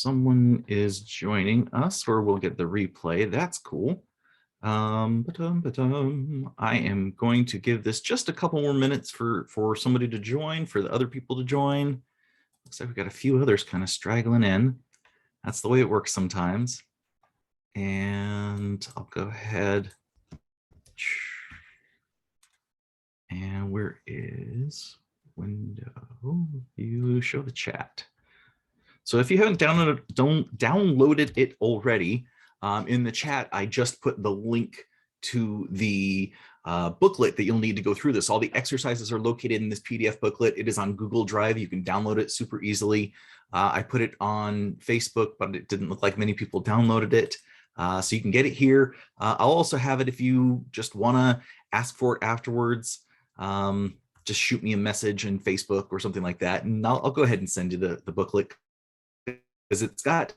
someone is joining us, or we'll get the replay. That's cool. I am going to give this just a couple more minutes for somebody to join, for the other people to join. Looks like we've got a few others kind of straggling in. That's the way it works sometimes. And I'll go ahead. And where is window? You show the chat. So if you haven't downloaded it already, in the chat, I just put the link to the booklet that you'll need to go through this. All the exercises are located in this PDF booklet. It is on Google Drive. You can download it super easily. I put it on Facebook, but it didn't look like many people downloaded it. So you can get it here. I'll also have it if you just want to ask for it afterwards. Just shoot me a message in Facebook or something like that, and I'll go ahead and send you the booklet, because it's got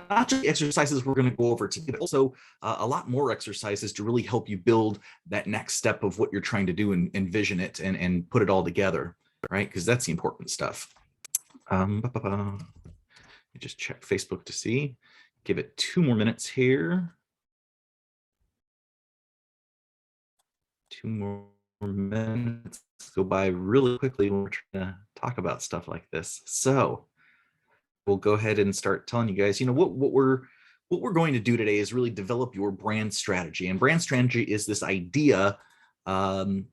not just the exercises we're going to go over today, but also a lot more exercises to really help you build that next step of what you're trying to do and envision it and put it all together, right? Because that's the important stuff. Just check Facebook to see. Give it 2 more minutes here. 2 more minutes go by really quickly when we're trying to talk about stuff like this. So we'll go ahead and start telling you guys, what we're going to do today is really develop your brand strategy. And brand strategy is this idea of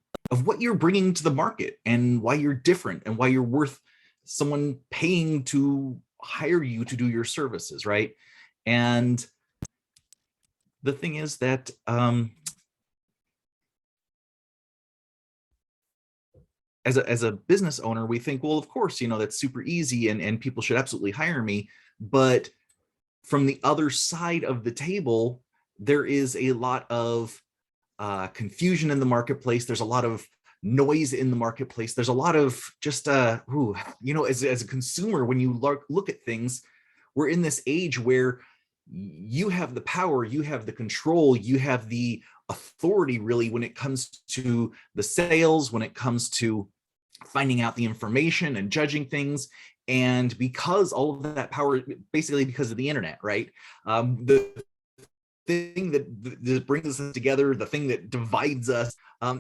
what you're bringing to the market and why you're different and why you're worth someone paying to hire you to do your services, right? And the thing is that as a business owner, we think, well, of course, that's super easy and people should absolutely hire me. But from the other side of the table, there is a lot of confusion in the marketplace. There's a lot of noise in the marketplace. There's a lot of just, as a consumer, when you look at things, we're in this age where you have the power, you have the control, you have the authority, really, when it comes to the sales, when it comes to finding out the information and judging things. And because all of that power, basically because of the internet, right? The thing that brings us together, the thing that divides us,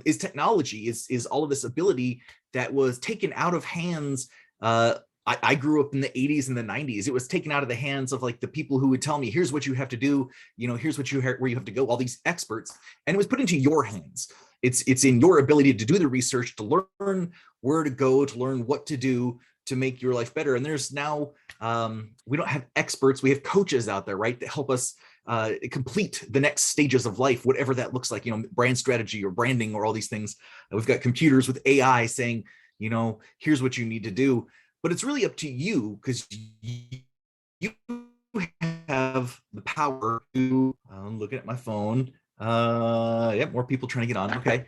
is technology, is all of this ability that was taken out of hands. I grew up in the 80s and the 90s. It was taken out of the hands of like the people who would tell me, here's what you have to do, here's where you have to go, all these experts, and it was put into your hands. It's in your ability to do the research, to learn where to go, to learn what to do to make your life better. And there's now, we don't have experts, we have coaches out there, right, that help us complete the next stages of life, whatever that looks like, brand strategy or branding or all these things. We've got computers with AI saying, here's what you need to do. But it's really up to you, because you have the power to, I'm looking at my phone. Yeah, more people trying to get on. Okay,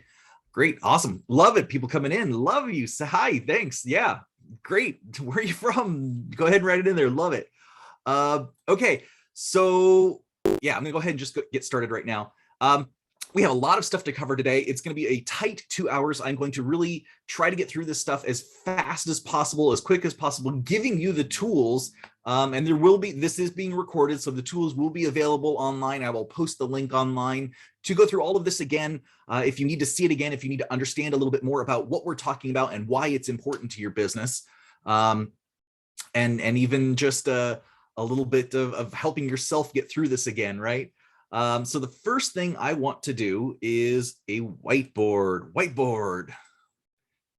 great, awesome, love it. People coming in, love you. Say hi, thanks. Yeah, great. Where are you from? Go ahead and write it in there. Love it. Okay, so yeah, I'm gonna go ahead and just get started right now. We have a lot of stuff to cover today. It's going to be a tight 2 hours. I'm going to really try to get through this stuff as fast as possible, as quick as possible, giving you the tools. And this is being recorded, so the tools will be available online. I will post the link online to go through all of this again. If you need to see it again, if you need to understand a little bit more about what we're talking about and why it's important to your business, and even just a little bit of helping yourself get through this again, right? So the first thing I want to do is a whiteboard.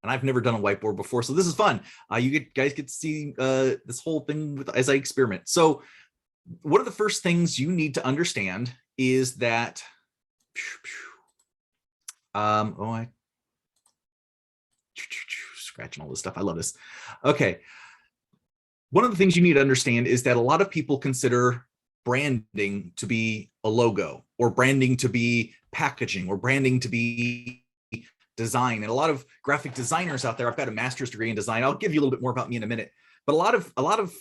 And I've never done a whiteboard before, so this is fun. You guys get to see this whole thing as I experiment. So one of the first things you need to understand is that, scratching all this stuff. I love this. Okay. One of the things you need to understand is that a lot of people consider branding to be a logo, or branding to be packaging, or branding to be design. And a lot of graphic designers out there, I've got a master's degree in design. I'll give you a little bit more about me in a minute. But a lot of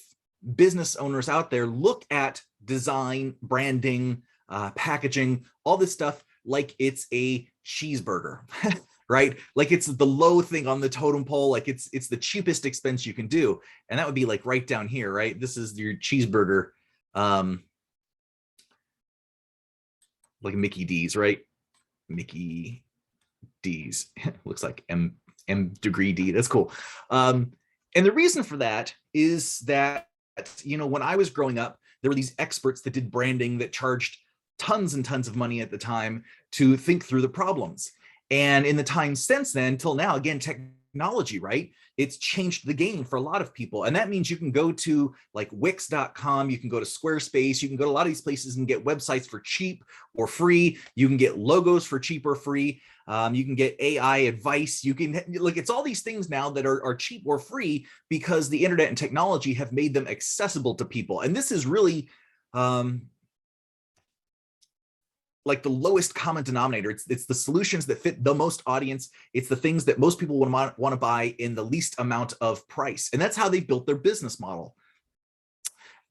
business owners out there look at design, branding, packaging, all this stuff like it's a cheeseburger. right? Like it's the low thing on the totem pole. Like it's the cheapest expense you can do. And that would be like right down here, right? This is your cheeseburger, like Mickey D's, right? Mickey D's. Looks like M degree D. That's cool. And the reason for that is that, you know, when I was growing up, there were these experts that did branding that charged tons and tons of money at the time to think through the problems. And in the time since then, till now, again, technology, right? It's changed the game for a lot of people. And that means you can go to like Wix.com, you can go to Squarespace, you can go to a lot of these places and get websites for cheap or free. You can get logos for cheap or free. You can get AI advice. You can look, it's all these things now that are cheap or free because the internet and technology have made them accessible to people. And this is really like the lowest common denominator. It's the solutions that fit the most audience. It's the things that most people would want to buy in the least amount of price. And that's how they built their business model.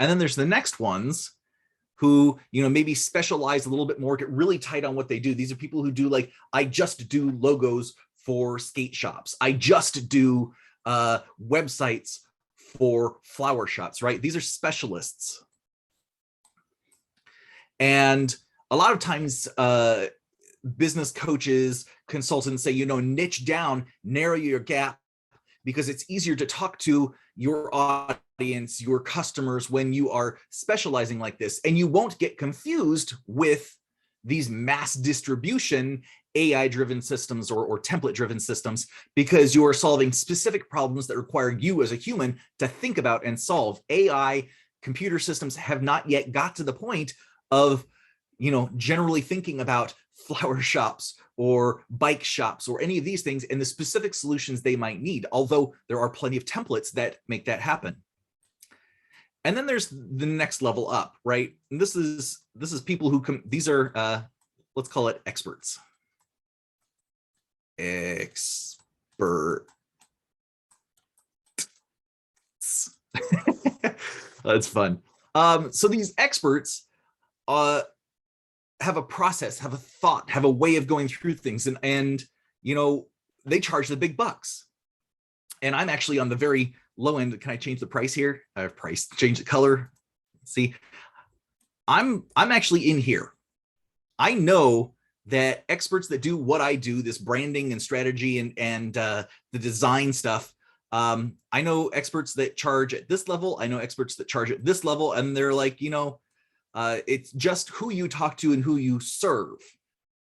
And then there's the next ones who, you know, maybe specialize a little bit more, get really tight on what they do. These are people who do like, I just do logos for skate shops. I just do websites for flower shops, right? These are specialists. And a lot of times business coaches, consultants say, you know, niche down, narrow your gap, because it's easier to talk to your audience, your customers, when you are specializing like this. And you won't get confused with these mass distribution AI-driven systems or template-driven systems, because you are solving specific problems that require you as a human to think about and solve. AI computer systems have not yet got to the point of, you know, generally thinking about flower shops or bike shops or any of these things and the specific solutions they might need, although there are plenty of templates that make that happen. And then there's the next level up, right? And this is people who come, these are, let's call it experts. Expert. That's fun. So these experts have a process, have a thought, have a way of going through things, and you know, they charge the big bucks. And I'm actually on the very low end. Can I change the price here? I have price, change the color. See, I'm actually in here. I know that experts that do what I do, this branding and strategy and the design stuff, I know experts that charge at this level. I know experts that charge at this level, and they're like, you know, it's just who you talk to and who you serve,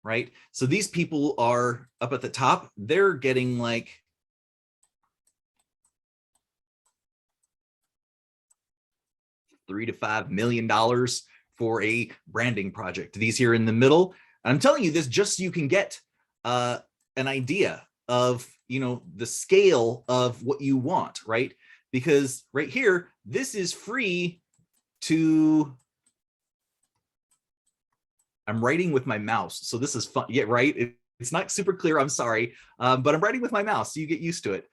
right? So these people are up at the top. They're getting like $3 to $5 million for a branding project. These here in the middle, I'm telling you this just so you can get an idea of, you know, the scale of what you want, right? Because right here, this is free to, I'm writing with my mouse, so this is fun. Yeah, right. It's not super clear. I'm sorry, but I'm writing with my mouse, so you get used to it.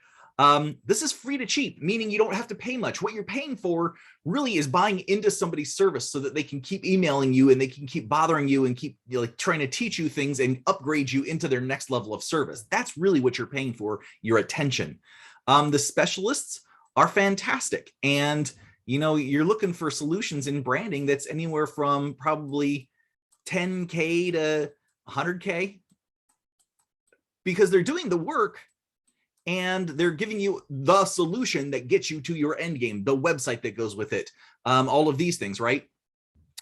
This is free to cheap, meaning you don't have to pay much. What you're paying for really is buying into somebody's service so that they can keep emailing you and they can keep bothering you and keep, you know, like trying to teach you things and upgrade you into their next level of service. That's really what you're paying for, your attention. The specialists are fantastic, and you know, you're looking for solutions in branding that's anywhere from probably 10K to 100K, because they're doing the work and they're giving you the solution that gets you to your end game, the website that goes with it, all of these things, right?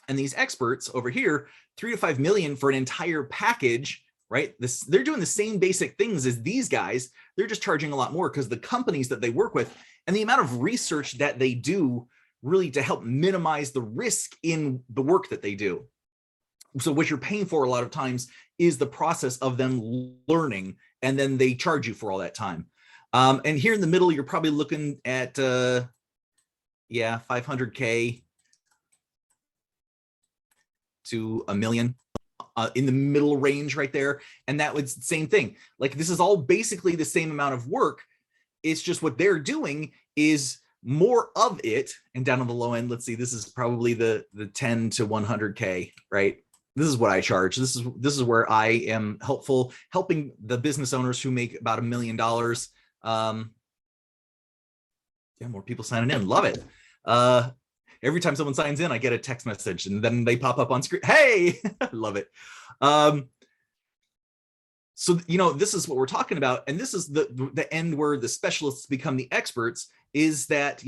And these experts over here, 3 to 5 million for an entire package, right? They're doing the same basic things as these guys. They're just charging a lot more because the companies that they work with and the amount of research that they do really to help minimize the risk in the work that they do. So what you're paying for a lot of times is the process of them learning, and then they charge you for all that time. And here in the middle, you're probably looking at, yeah, 500K to $1 million in the middle range right there. And that was the same thing. Like, this is all basically the same amount of work. It's just what they're doing is more of it. And down on the low end, let's see, this is probably the 10 to 100K, right? this is what I charge. This is where I am helping the business owners who make about $1 million. Yeah, more people signing in. Love it. Every time someone signs in, I get a text message and then they pop up on screen. Hey, love it. So, this is what we're talking about. And this is the end where the specialists become the experts, is that,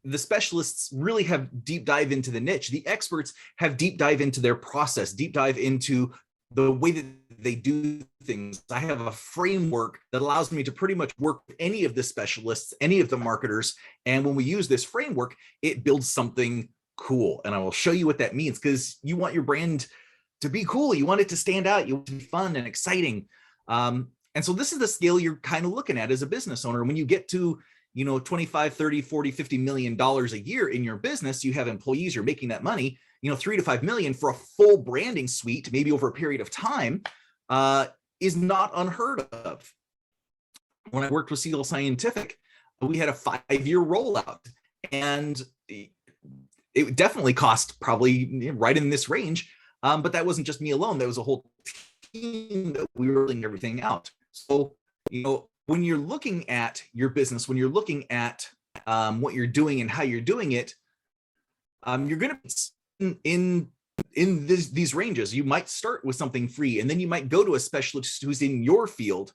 the specialists really have deep dive into the niche. The experts have deep dive into their process, deep dive into the way that they do things. I have a framework that allows me to pretty much work with any of the specialists, any of the marketers. And when we use this framework, it builds something cool. And I will show you what that means, because you want your brand to be cool. You want it to stand out. You want it to be fun and exciting. And so this is the scale you're kind of looking at as a business owner. When you get to 25, 30, 40, $50 million a year in your business, you have employees, you're making that money, 3 to 5 million for a full branding suite, maybe over a period of time, is not unheard of. When I worked with Siegel Scientific, we had a 5-year rollout, and it definitely cost probably right in this range. But that wasn't just me alone. There was a whole team that we were rolling everything out. So, when you're looking at your business, when you're looking at what you're doing and how you're doing it, you're going to be in these ranges. You might start with something free, and then you might go to a specialist who's in your field.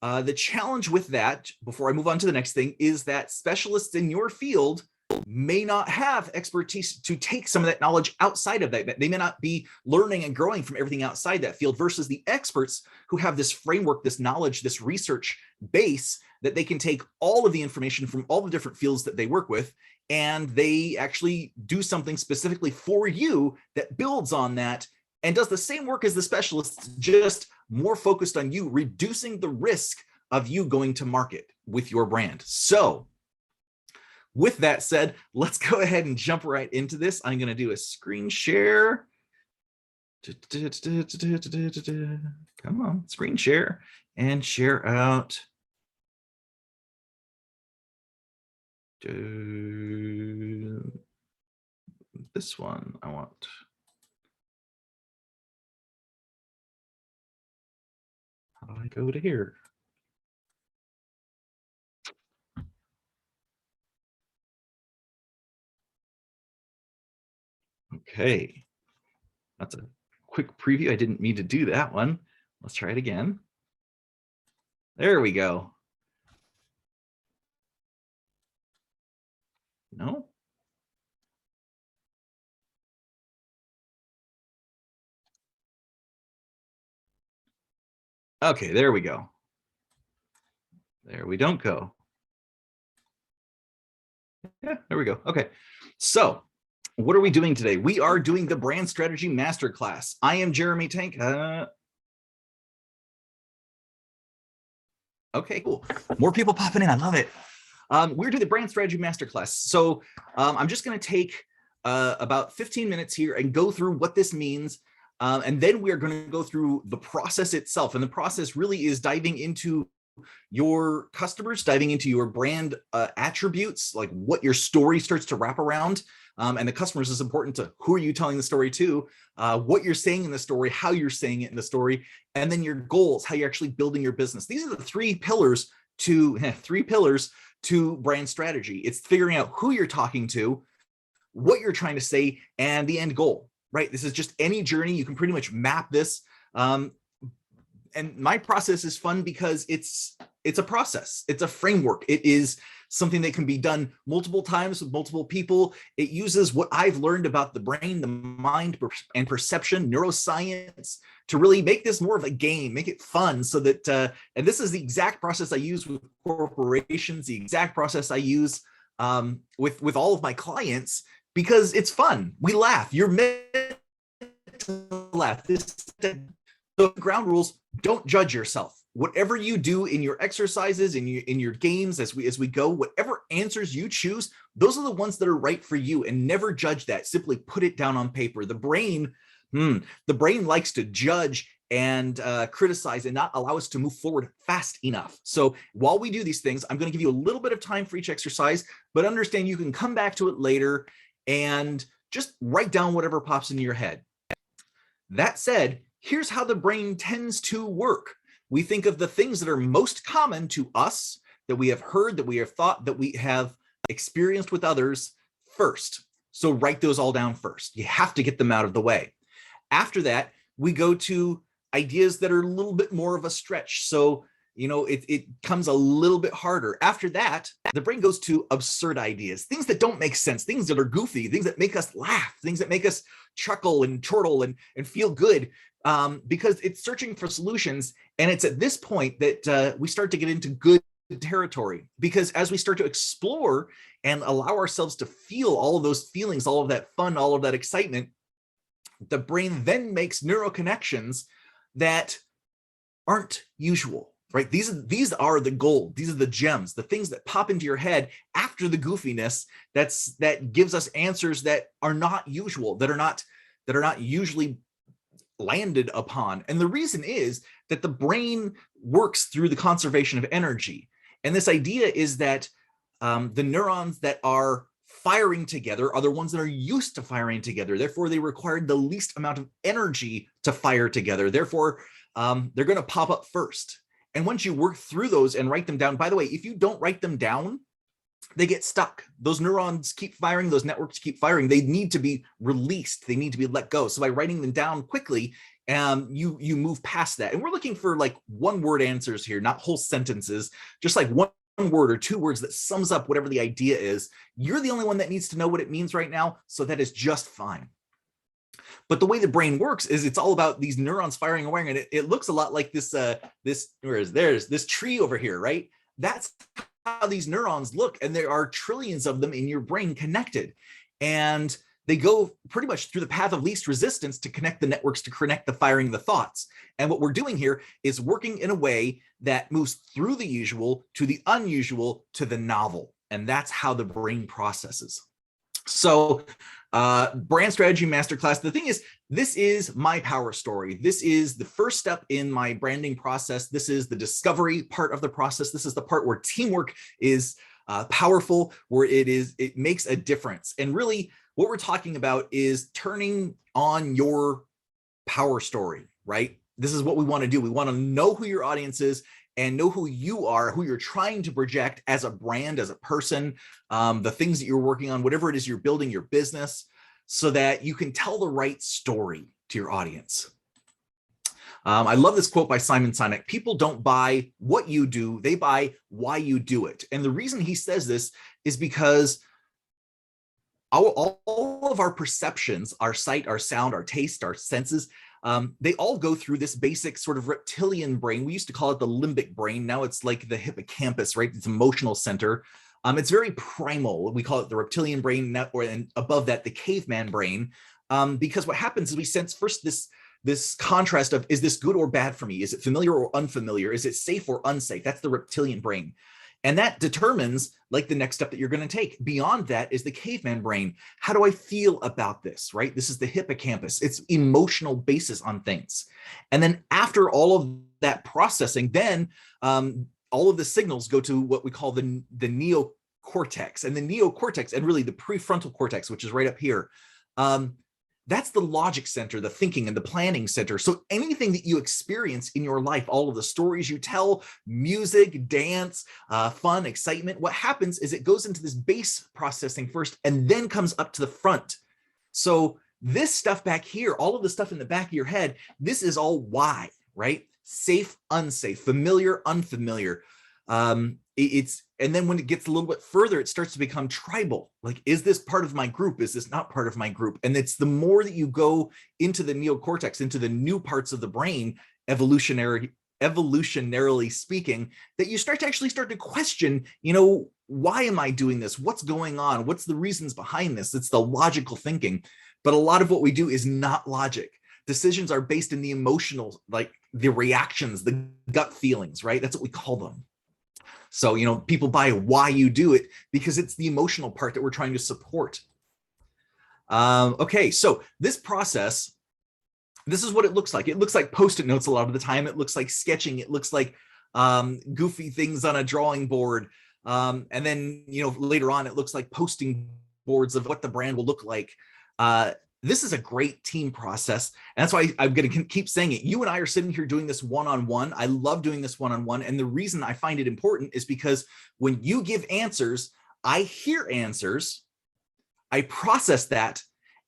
The challenge with that, before I move on to the next thing, is that specialists in your field may not have expertise to take some of that knowledge outside of that. They may not be learning and growing from everything outside that field, versus the experts who have this framework, this knowledge, this research base that they can take all of the information from all the different fields that they work with, and they actually do something specifically for you that builds on that and does the same work as the specialists, just more focused on you, reducing the risk of you going to market with your brand. So with that said, let's go ahead and jump right into this. I'm going to do a screen share. Come on, screen share and share out. This one I want. How do I go to here? Okay, that's a quick preview. I didn't mean to do that one. Let's try it again. There we go. No. Okay, there we go. There we don't go. Yeah, there we go. Okay, so what are we doing today? We are doing the Brand Strategy Masterclass. I am Jeremy Tank. Okay, cool. More people popping in. I love it. We're doing the Brand Strategy Masterclass. So I'm just going to take about 15 minutes here and go through what this means. And then we're going to go through the process itself. And the process really is diving into your customers, diving into your brand attributes, like what your story starts to wrap around. And the customers is important to who are you telling the story to, what you're saying in the story, how you're saying it in the story, and then your goals, how you're actually building your business. These are the three pillars to brand strategy. It's figuring out who you're talking to, what you're trying to say, and the end goal, right? This is just any journey. You can pretty much map this. And my process is fun because it's a process. It's a framework. It is something that can be done multiple times with multiple people. It uses what I've learned about the brain, the mind, and perception, neuroscience, to really make this more of a game, make it fun, so that, and this is the exact process I use with corporations, the exact process I use with all of my clients, because it's fun. We laugh. You're meant to laugh. So ground rules: don't judge yourself. Whatever you do in your exercises, in your games, as we go, whatever answers you choose, those are the ones that are right for you, and never judge that. Simply put it down on paper. The brain likes to judge and criticize and not allow us to move forward fast enough. So while we do these things, I'm going to give you a little bit of time for each exercise, but understand you can come back to it later and just write down whatever pops into your head. That said, here's how the brain tends to work. We think of the things that are most common to us, that we have heard, that we have thought, that we have experienced with others first. So write those all down first. You have to get them out of the way. After that, we go to ideas that are a little bit more of a stretch. So, it comes a little bit harder. After that, the brain goes to absurd ideas, things that don't make sense, things that are goofy, things that make us laugh, things that make us chuckle and chortle and feel good, because it's searching for solutions. And it's at this point that we start to get into good territory, because as we start to explore and allow ourselves to feel all of those feelings, all of that fun, all of that excitement, the brain then makes neural connections that aren't usual, right? These are the gold. These are the gems, the things that pop into your head after the goofiness that gives us answers that are not usual, that are not usually landed upon. And the reason is that the brain works through the conservation of energy. And this idea is that the neurons that are firing together are the ones that are used to firing together. Therefore, they required the least amount of energy to fire together. Therefore, they're going to pop up first. And once you work through those and write them down, by the way, if you don't write them down, they get stuck. Those neurons keep firing, those networks keep firing. They need to be released. They need to be let go. So by writing them down quickly, you move past that. And we're looking for like one-word answers here, not whole sentences, just like one word or two words that sums up whatever the idea is. You're the only one that needs to know what it means right now, so that is just fine. But the way the brain works is it's all about these neurons firing away, and it looks a lot like this there's this tree over here, right? That's how these neurons look, and there are trillions of them in your brain connected, and they go pretty much through the path of least resistance to connect the networks, to connect the firing of the thoughts. And what we're doing here is working in a way that moves through the usual to the unusual to the novel. And that's how the brain processes. So brand strategy masterclass. The thing is, this is my power story. This is the first step in my branding process. This is the discovery part of the process. This is the part where teamwork is powerful, where it makes a difference. And really, what we're talking about is turning on your power story, right? This is what we want to do. We want to know who your audience is and know who you are, who you're trying to project as a brand, as a person, the things that you're working on, whatever it is you're building, your business, so that you can tell the right story to your audience. I love this quote by Simon Sinek. People don't buy what you do, they buy why you do it. And the reason he says this is because all of our perceptions, our sight, our sound, our taste, our senses, they all go through this basic sort of reptilian brain. We used to call it the limbic brain. Now it's like the hippocampus, right? It's emotional center. It's very primal. We call it the reptilian brain, and above that, the caveman brain. Because what happens is we sense first this contrast of, is this good or bad for me? Is it familiar or unfamiliar? Is it safe or unsafe? That's the reptilian brain. And that determines like the next step that you're going to take. Beyond that is the caveman brain. How do I feel about this, right? This is the hippocampus. It's emotional basis on things. And then after all of that processing, then all of the signals go to what we call the neocortex. And the neocortex, and really the prefrontal cortex, which is right up here, that's the logic center, the thinking and the planning center. So anything that you experience in your life, all of the stories you tell, music, dance, fun, excitement, what happens is it goes into this base processing first and then comes up to the front. So this stuff back here, all of the stuff in the back of your head, this is all why, right? Safe, unsafe, familiar, unfamiliar. And then when it gets a little bit further, it starts to become tribal. Like, is this part of my group? Is this not part of my group? And it's the more that you go into the neocortex, into the new parts of the brain, evolutionarily speaking, that you start to question, why am I doing this? What's going on? What's the reasons behind this? It's the logical thinking. But a lot of what we do is not logic. Decisions are based in the emotional, like the reactions, the gut feelings, right? That's what we call them. So, people buy why you do it because it's the emotional part that we're trying to support. Okay, so this process, this is what it looks like. It looks like Post-it notes a lot of the time. It looks like sketching. It looks like goofy things on a drawing board. And then, later on, it looks like posting boards of what the brand will look like. this is a great team process. And that's why I'm going to keep saying it. You and I are sitting here doing this one-on-one. I love doing this one-on-one. And the reason I find it important is because when you give answers, I hear answers, I process that,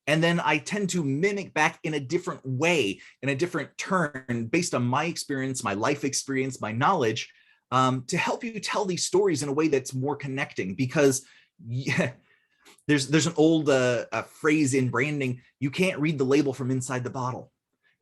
and then I tend to mimic back in a different way, in a different turn, based on my experience, my life experience, my knowledge, to help you tell these stories in a way that's more connecting. Because yeah, there's an old phrase in branding: you can't read the label from inside the bottle,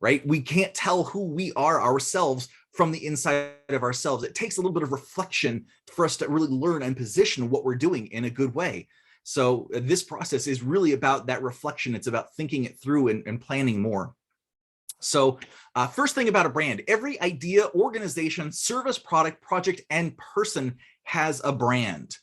right? We can't tell who we are ourselves from the inside of ourselves. It takes a little bit of reflection for us to really learn and position what we're doing in a good way. So this process is really about that reflection. It's about thinking it through and planning more. So first thing about a brand: every idea, organization, service, product, project, and person has a brand.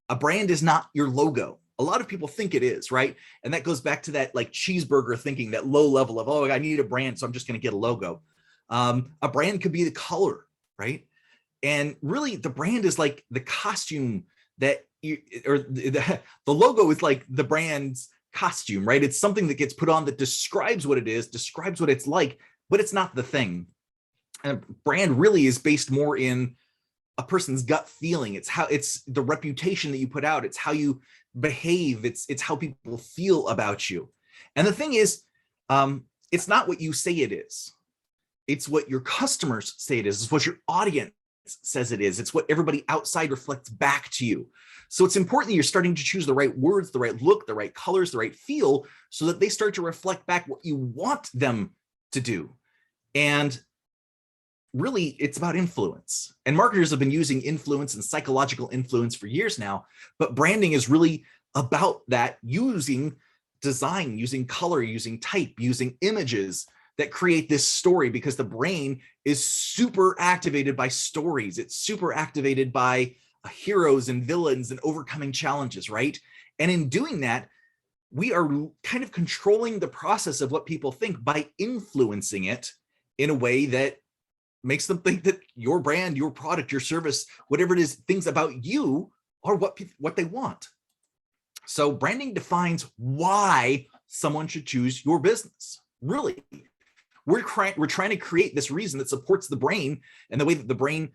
A brand is not your logo. A lot of people think it is, right? And that goes back to that like cheeseburger thinking, that low level of, oh, I need a brand, so I'm just going to get a logo. A brand could be the color, right? And really the brand is like the costume that you, or the logo is like the brand's costume, right? It's something that gets put on that describes what it is, describes what it's like, but it's not the thing. And a brand really is based more in a person's gut feeling. It's the reputation that you put out. It's how you behave. It's how people feel about you. And the thing is, it's not what you say it is. It's what your customers say it is. It's what your audience says it is. It's what everybody outside reflects back to you. So it's important that you're starting to choose the right words, the right look, the right colors, the right feel, so that they start to reflect back what you want them to do. And really, it's about influence. And marketers have been using influence and psychological influence for years now, but branding is really about that, using design, using color, using type, using images that create this story, because the brain is super activated by stories. It's super activated by heroes and villains and overcoming challenges, right? And in doing that, we are kind of controlling the process of what people think by influencing it in a way that makes them think that your brand, your product, your service, whatever it is, things about you are what they want. So branding defines why someone should choose your business. Really, we're trying to create this reason that supports the brain and the way that the brain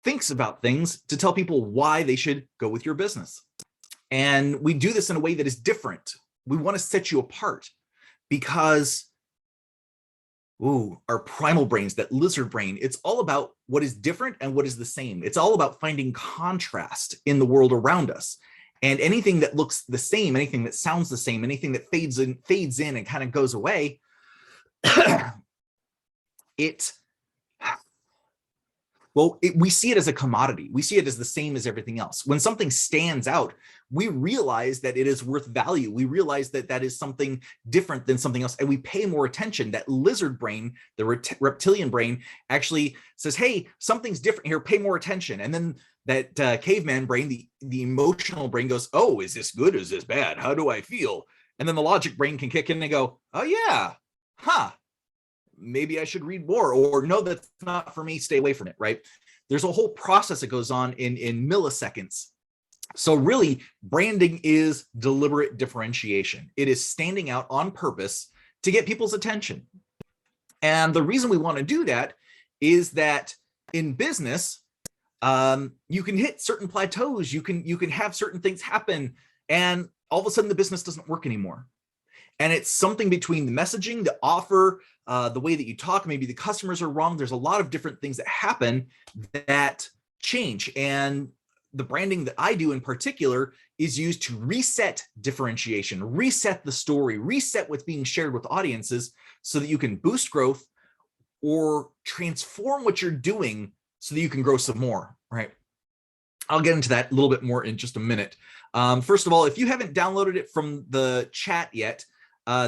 thinks about things to tell people why they should go with your business. And we do this in a way that is different. We want to set you apart because our primal brains, that lizard brain, it's all about what is different and what is the same. It's all about finding contrast in the world around us. And anything that looks the same, anything that sounds the same, anything that fades in and kind of goes away, we see it as a commodity. We see it as the same as everything else. When something stands out, we realize that it is worth value. We realize that that is something different than something else, and we pay more attention. That lizard brain, the reptilian brain, actually says, hey, something's different here, pay more attention. And then that caveman brain, the emotional brain, goes, oh, is this good? Is this bad? How do I feel? And then the logic brain can kick in and go, oh yeah, maybe I should read more, or no, that's not for me, stay away from it, right? There's a whole process that goes on in milliseconds. So really, branding is deliberate differentiation. It is standing out on purpose to get people's attention. And the reason we want to do that is that in business, you can hit certain plateaus, you can have certain things happen, and all of a sudden the business doesn't work anymore. And it's something between the messaging, the offer, the way that you talk, maybe the customers are wrong. There's a lot of different things that happen that change. And the branding that I do in particular is used to reset differentiation, reset the story, reset what's being shared with audiences so that you can boost growth or transform what you're doing so that you can grow some more, right? I'll get into that a little bit more in just a minute. First of all, if you haven't downloaded it from the chat yet,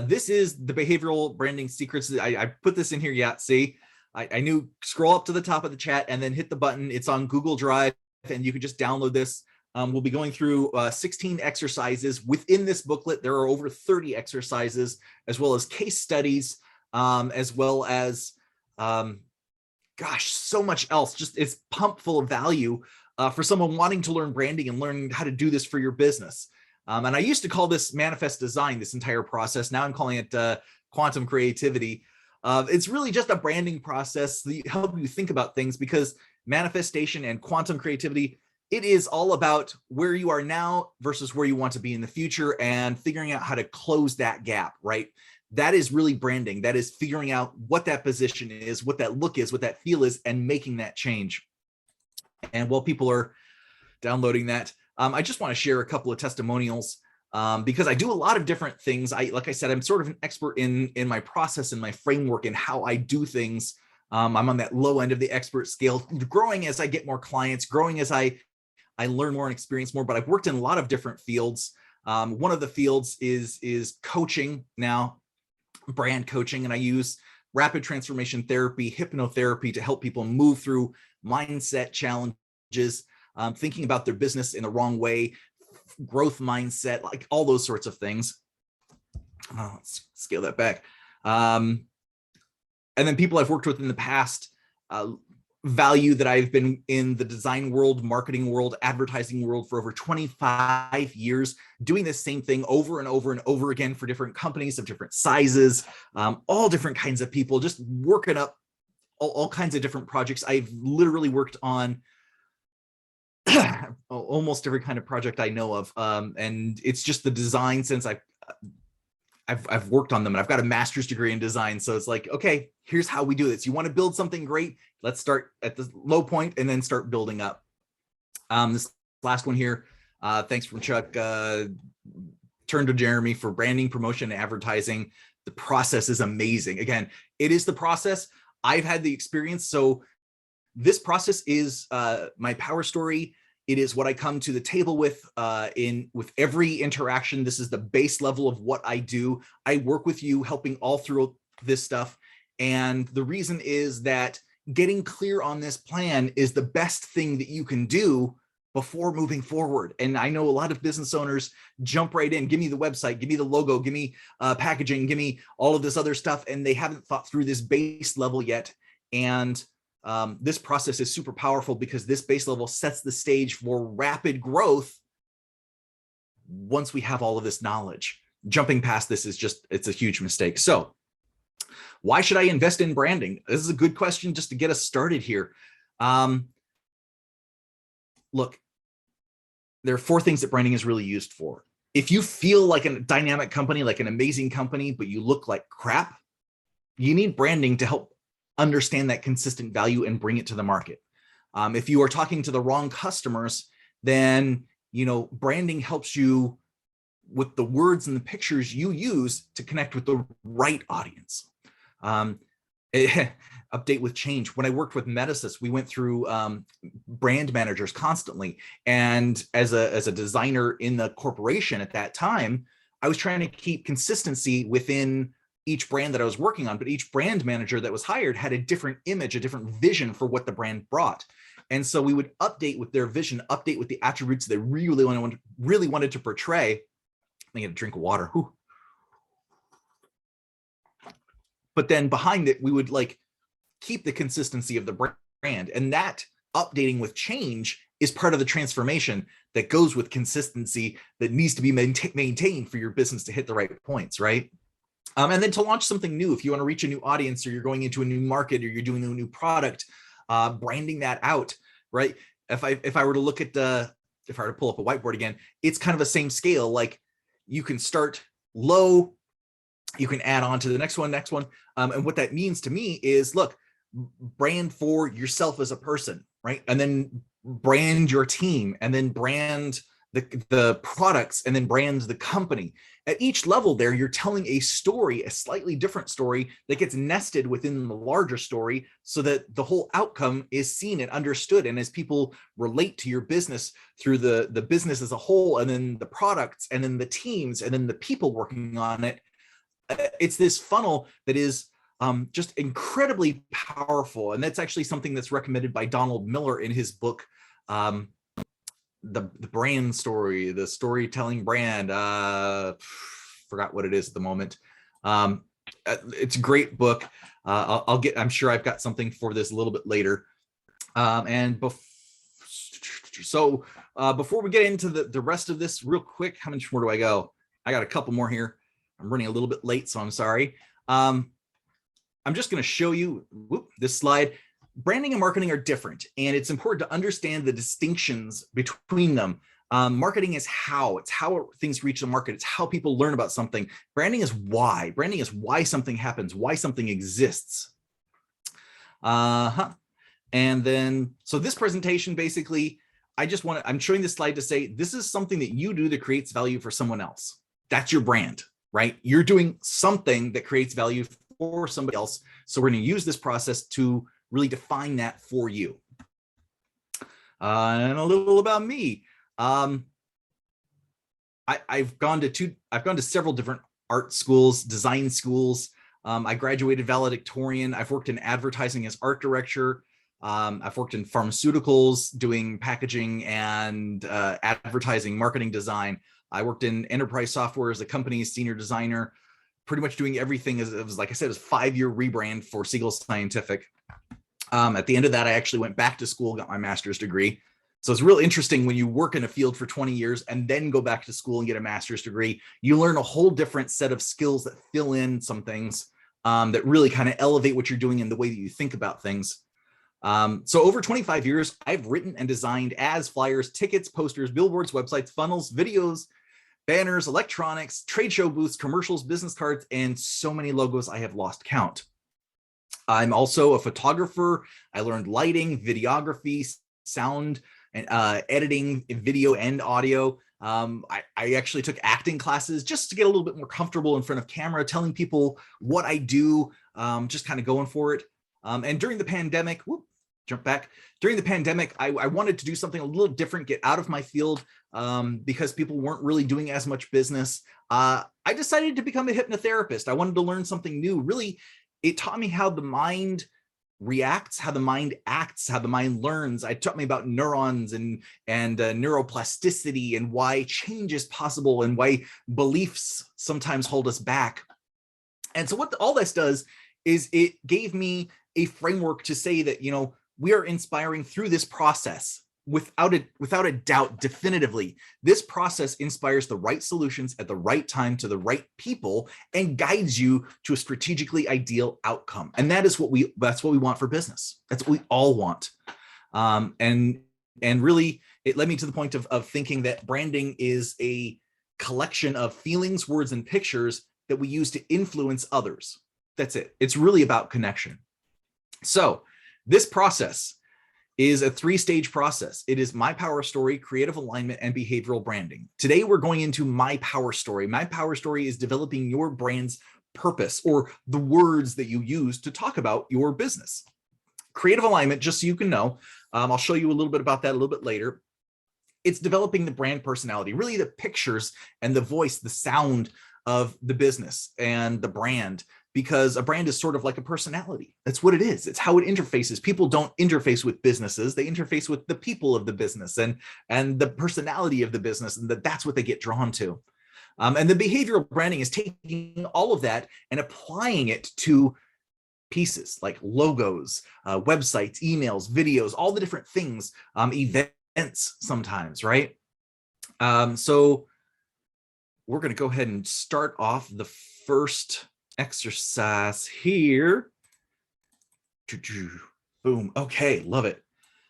this is the behavioral branding secrets. I put this in here yet. See, I knew, scroll up to the top of the chat and then hit the button. It's on Google Drive and you can just download this. We'll be going through 16 exercises. Within this booklet, there are over 30 exercises, as well as case studies, as well as, gosh, so much else. Just it's pumped full of value for someone wanting to learn branding and learn how to do this for your business. And I used to call this manifest design, this entire process. Now I'm calling it quantum creativity. It's really just a branding process that help you think about things, because manifestation and quantum creativity, it is all about where you are now versus where you want to be in the future, and figuring out how to close that gap, right? That is really branding. That is figuring out what that position is, what that look is, what that feel is, and making that change. And while people are downloading that, I just want to share a couple of testimonials, because I do a lot of different things. Like I said, I'm sort of an expert in my process and my framework and how I do things. I'm on that low end of the expert scale, growing as I get more clients, growing as I learn more and experience more. But I've worked in a lot of different fields. One of the fields is coaching now, brand coaching, and I use rapid transformation therapy, hypnotherapy to help people move through mindset challenges, thinking about their business in the wrong way, growth mindset, like all those sorts of things. Let's scale that back. And then people I've worked with in the past value that I've been in the design world, marketing world, advertising world for over 25 years, doing the same thing over and over and over again for different companies of different sizes, all different kinds of people, just working up all kinds of different projects. I've literally worked on almost every kind of project I know of. And it's just the design sense. I've worked on them, and I've got a master's degree in design. So it's like, okay, here's how we do this. You want to build something great? Let's start at the low point and then start building up. This last one here, thanks from Chuck, turn to Jeremy for branding, promotion, and advertising. The process is amazing. Again, it is the process. I've had the experience. So this process is my power story. It is what I come to the table with with every interaction. This is the base level of what I do. I work with you, helping all through this stuff. And the reason is that getting clear on this plan is the best thing that you can do before moving forward. And I know a lot of business owners jump right in, give me the website, give me the logo, give me packaging, give me all of this other stuff. And they haven't thought through this base level yet. And this process is super powerful, because this base level sets the stage for rapid growth once we have all of this knowledge. Jumping past this is just, it's a huge mistake. So why should I invest in branding? This is a good question just to get us started here. Look, there are 4 things that branding is really used for. If you feel like a dynamic company, like an amazing company, but you look like crap, you need branding to help understand that consistent value and bring it to the market. If you are talking to the wrong customers, then branding helps you with the words and the pictures you use to connect with the right audience. Update with change. When I worked with Metasys, we went through brand managers constantly. And as a designer in the corporation at that time, I was trying to keep consistency within each brand that I was working on, but each brand manager that was hired had a different image, a different vision for what the brand brought. And so we would update with their vision, update with the attributes they really wanted to portray. Let me get a drink of water. Whew. But then behind it, we would keep the consistency of the brand. And that updating with change is part of the transformation that goes with consistency that needs to be maintained for your business to hit the right points, right? And then to launch something new, if you want to reach a new audience, or you're going into a new market, or you're doing a new product, branding that out, right? If I were to look at if I were to pull up a whiteboard again, it's kind of the same scale. Like, you can start low, you can add on to the next one. And what that means to me is, look, brand for yourself as a person, right? And then brand your team, and then brand the products, and then brand the company. At each level there, you're telling a story, a slightly different story that gets nested within the larger story, so that the whole outcome is seen and understood. And as people relate to your business through the business as a whole, and then the products, and then the teams, and then the people working on it, it's this funnel that is just incredibly powerful. And that's actually something that's recommended by Donald Miller in his book, the brand story, the storytelling brand. Forgot what it is at the moment. It's a great book. I'm sure I've got something for this a little bit later. So Before we get into the rest of this real quick, how much more do I go? I got a couple more here. I'm running a little bit late, so I'm sorry. I'm just going to show you this slide. Branding and marketing are different, and it's important to understand the distinctions between them. Marketing is how. It's how things reach the market. It's how people learn about something. Branding is why. Branding is why something happens, why something exists. And then, so this presentation, basically, I'm showing this slide to say, this is something that you do that creates value for someone else. That's your brand, right? You're doing something that creates value for somebody else. So we're going to use this process to really define that for you. And a little about me. I've gone to several different art schools, design schools. I graduated valedictorian. I've worked in advertising as art director. I've worked in pharmaceuticals doing packaging and advertising, marketing design. I worked in enterprise software as a company's senior designer, pretty much doing everything. As it was, like I said, it was a 5-year rebrand for Siegel Scientific. At the end of that, I actually went back to school, got my master's degree. So it's real interesting when you work in a field for 20 years and then go back to school and get a master's degree. You learn a whole different set of skills that fill in some things that really kind of elevate what you're doing and the way that you think about things. So over 25 years, I've written and designed ads, flyers, tickets, posters, billboards, websites, funnels, videos, banners, electronics, trade show booths, commercials, business cards, and so many logos I have lost count. I'm also a photographer. I learned lighting, videography, sound, and editing, video and audio. I actually took acting classes just to get a little bit more comfortable in front of camera, telling people what I do, just kind of going for it. And during the pandemic, jump back. During the pandemic, I wanted to do something a little different, get out of my field because people weren't really doing as much business. I decided to become a hypnotherapist. I wanted to learn something new. Really, it taught me how the mind reacts, how the mind acts, how the mind learns. It taught me about neurons and neuroplasticity and why change is possible and why beliefs sometimes hold us back. And so what all this does is it gave me a framework to say that, you know, we are inspiring through this process without a doubt, definitively. This process inspires the right solutions at the right time to the right people and guides you to a strategically ideal outcome. And that's what we want for business. That's what we all want. And really, it led me to the point of thinking that branding is a collection of feelings, words, and pictures that we use to influence others. That's it. It's really about connection. So this process is a 3-stage process. It is my power story, creative alignment, and behavioral branding. Today, we're going into my power story. My power story is developing your brand's purpose, or the words that you use to talk about your business. Creative alignment, just so you can know, I'll show you a little bit about that a little bit later. It's developing the brand personality, really the pictures and the voice, the sound of the business and the brand, because a brand is sort of like a personality. That's what it is. It's how it interfaces. People don't interface with businesses. They interface with the people of the business and the personality of the business, and that's what they get drawn to. And the behavioral branding is taking all of that and applying it to pieces like logos, websites, emails, videos, all the different things, events sometimes, right? So we're going to go ahead and start off the first exercise here. Boom. Okay, love it.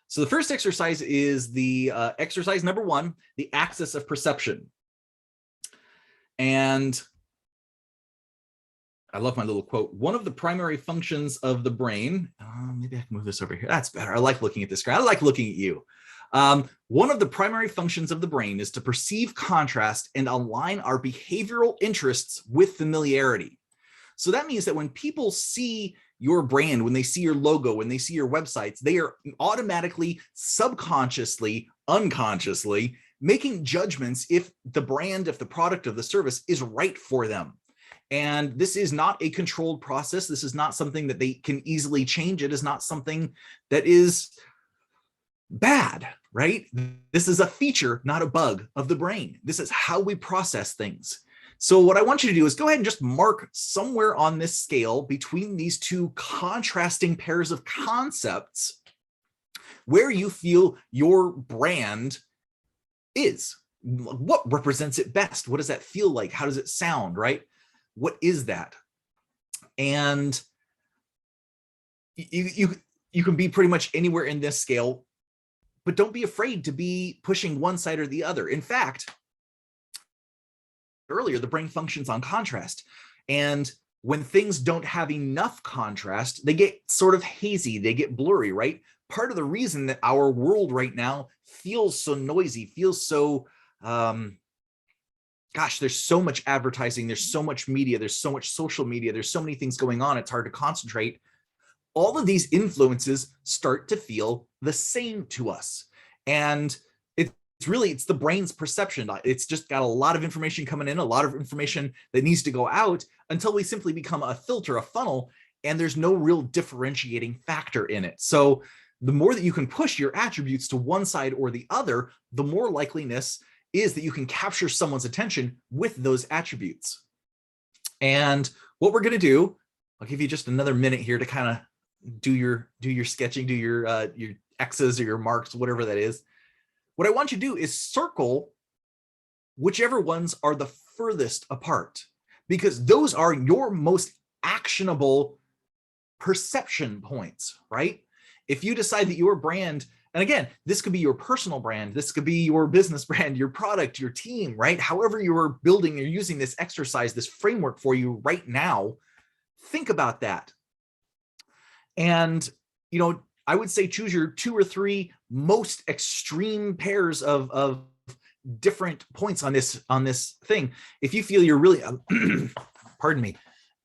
So the first exercise is the exercise number 1, the axis of perception. And I love my little quote. One of the primary functions of the brain, maybe I can move this over here. That's better. I like looking at this screen. I like looking at you. One of the primary functions of the brain is to perceive contrast and align our behavioral interests with familiarity. So that means that when people see your brand, when they see your logo, when they see your websites, they are automatically, subconsciously, unconsciously making judgments if the brand, if the product, of the service is right for them. And this is not a controlled process. This is not something that they can easily change. It is not something that is bad, right? This is a feature, not a bug of the brain. This is how we process things. So what I want you to do is go ahead and just mark somewhere on this scale between these two contrasting pairs of concepts where you feel your brand is. What represents it best? What does that feel like? How does it sound, right? What is that? And you can be pretty much anywhere in this scale, but don't be afraid to be pushing one side or the other. In fact, earlier, the brain functions on contrast. And when things don't have enough contrast, they get sort of hazy, they get blurry, right? Part of the reason that our world right now feels so noisy, feels so, gosh, there's so much advertising, there's so much media, there's so much social media, there's so many things going on, it's hard to concentrate. All of these influences start to feel the same to us. And it's the brain's perception. It's just got a lot of information coming in, a lot of information that needs to go out until we simply become a filter, a funnel, and there's no real differentiating factor in it. So the more that you can push your attributes to one side or the other, the more likeliness is that you can capture someone's attention with those attributes. And what we're going to do, I'll give you just another minute here to kind of do your sketching, do your X's or your marks, whatever that is. What I want you to do is circle whichever ones are the furthest apart, because those are your most actionable perception points, right? If you decide that your brand, and again, this could be your personal brand, this could be your business brand, your product, your team, right? However you're building or using this exercise, this framework for you right now, think about that. And, I would say choose your 2 or 3 most extreme pairs of different points on this thing. If you feel you're really, pardon me,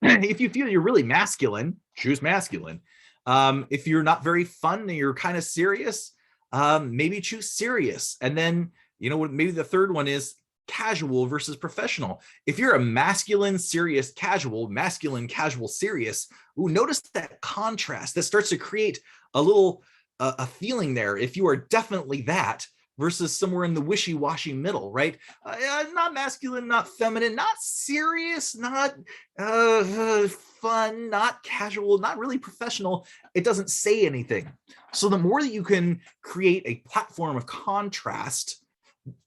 if you feel you're really masculine, choose masculine. If you're not very fun and you're kind of serious, maybe choose serious. And then, maybe the third one is casual versus professional. If you're a masculine, serious, casual, masculine, casual, serious, notice that contrast that starts to create a little a feeling there. If you are definitely that versus somewhere in the wishy-washy middle, right? Not masculine, not feminine, not serious, not fun, not casual, not really professional. It doesn't say anything. So the more that you can create a platform of contrast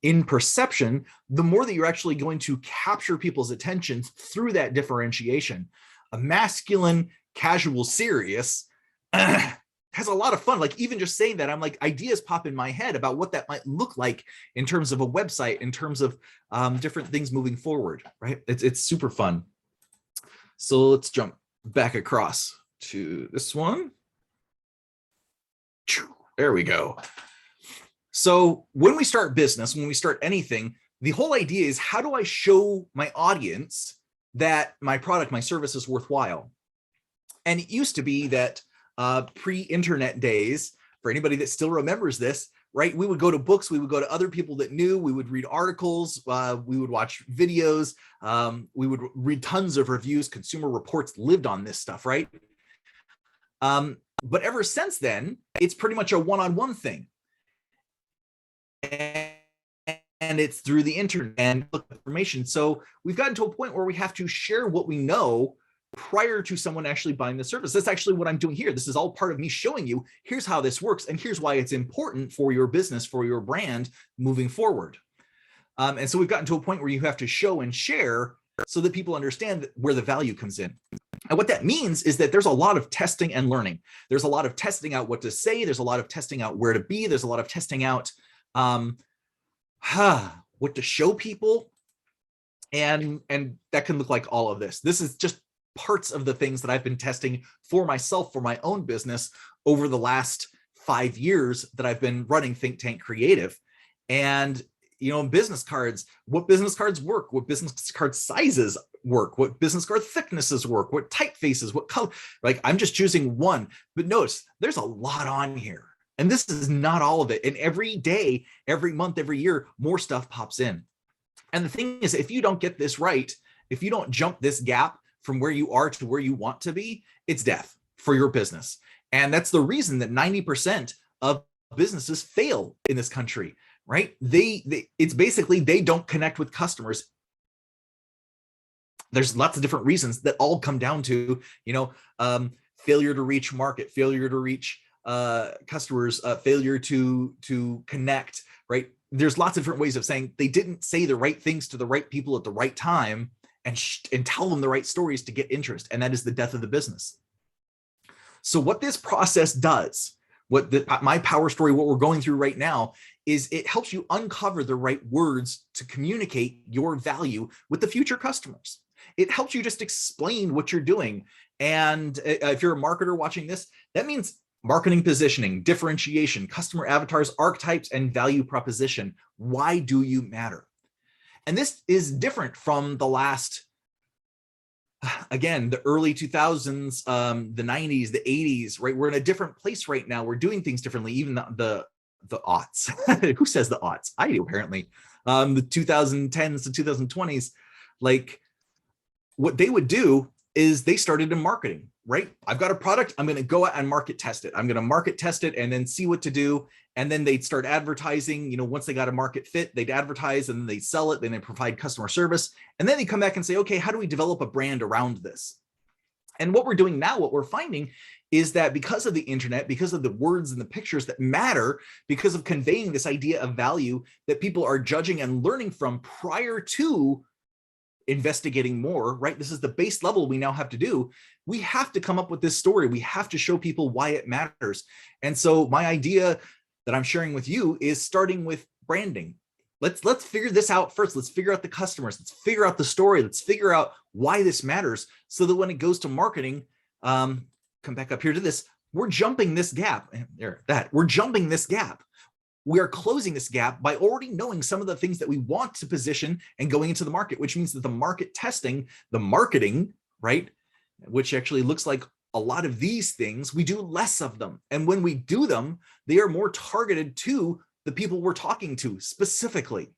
in perception, the more that you're actually going to capture people's attention through that differentiation. A masculine, casual, serious has a lot of fun. Like, even just saying that, I'm like, ideas pop in my head about what that might look like in terms of a website, in terms of different things moving forward, right? It's super fun. So let's jump back across to this one. There we go. So when we start business, when we start anything, the whole idea is, how do I show my audience that my product, my service is worthwhile? And it used to be that pre-internet days, for anybody that still remembers this, right? We would go to books, we would go to other people that knew, we would read articles, we would watch videos, we would read tons of reviews. Consumer Reports lived on this stuff, right? But ever since then, it's pretty much a one-on-one thing. And it's through the internet and information. So we've gotten to a point where we have to share what we know prior to someone actually buying the service. That's actually what I'm doing here. This is all part of me showing you, here's how this works, and here's why it's important for your business, for your brand moving forward. And so we've gotten to a point where you have to show and share so that people understand where the value comes in. And what that means is that there's a lot of testing and learning. There's a lot of testing out what to say. There's a lot of testing out where to be. There's a lot of testing out what to show people. And that can look like all of this. This is just parts of the things that I've been testing for myself, for my own business over the last 5 years that I've been running Think Tank Creative. And, business cards, what business cards work, what business card sizes work, what business card thicknesses work, what typefaces, what color, like I'm just choosing one, but notice there's a lot on here. And this is not all of it. And every day, every month, every year, more stuff pops in. And the thing is, if you don't get this right, if you don't jump this gap from where you are to where you want to be, it's death for your business. And that's the reason that 90% of businesses fail in this country, right? It's basically, they don't connect with customers. There's lots of different reasons that all come down to, failure to reach market, failure to reach customers, failure to connect, right? there's lots of different ways of saying they didn't say the right things to the right people at the right time and tell them the right stories to get interest. And that is the death of the business. So what this process does, my power story, what we're going through right now, is it helps you uncover the right words to communicate your value with the future customers. It helps you just explain what you're doing. And if you're a marketer watching this, that means marketing positioning, differentiation, customer avatars, archetypes, and value proposition. Why do you matter? And this is different from the last, again, the early 2000s, the 90s, the 80s, right? We're in a different place right now. We're doing things differently, even the aughts. Who says the aughts? I do, apparently. The 2010s to 2020s, like what they would do is they started in marketing, right? I've got a product, I'm going to go out and market test it. I'm going to market test it and then see what to do. And then they'd start advertising, once they got a market fit, they'd advertise and then they'd sell it. Then they provide customer service. And then they come back and say, okay, how do we develop a brand around this? And what we're doing now, what we're finding is that because of the internet, because of the words and the pictures that matter, because of conveying this idea of value that people are judging and learning from prior to investigating more, right? This is the base level we now have to do. We have to come up with this story. We have to show people why it matters. And so my idea that I'm sharing with you is starting with branding. Let's figure this out first. Let's figure out the customers. Let's figure out the story. Let's figure out why this matters so that when it goes to marketing, come back up here to this, we're jumping this gap. We're jumping this gap. We are closing this gap by already knowing some of the things that we want to position and going into the market, which means that the market testing, the marketing, right, which actually looks like a lot of these things, we do less of them. And when we do them, they are more targeted to the people we're talking to specifically.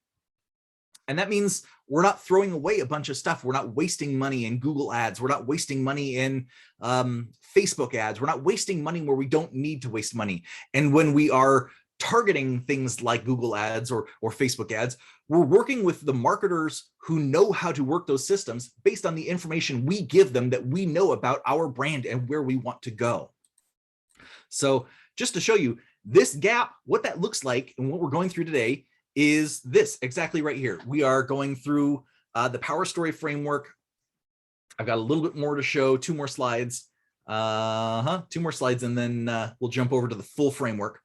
And that means we're not throwing away a bunch of stuff. We're not wasting money in Google ads. We're not wasting money in Facebook ads. We're not wasting money where we don't need to waste money. And when we are targeting things like Google ads or Facebook ads, we're working with the marketers who know how to work those systems based on the information we give them that we know about our brand and where we want to go. So just to show you this gap, what that looks like and what we're going through today is this exactly right here. We are going through the Power Story framework. I've got a little bit more to show, two more slides, and then we'll jump over to the full framework.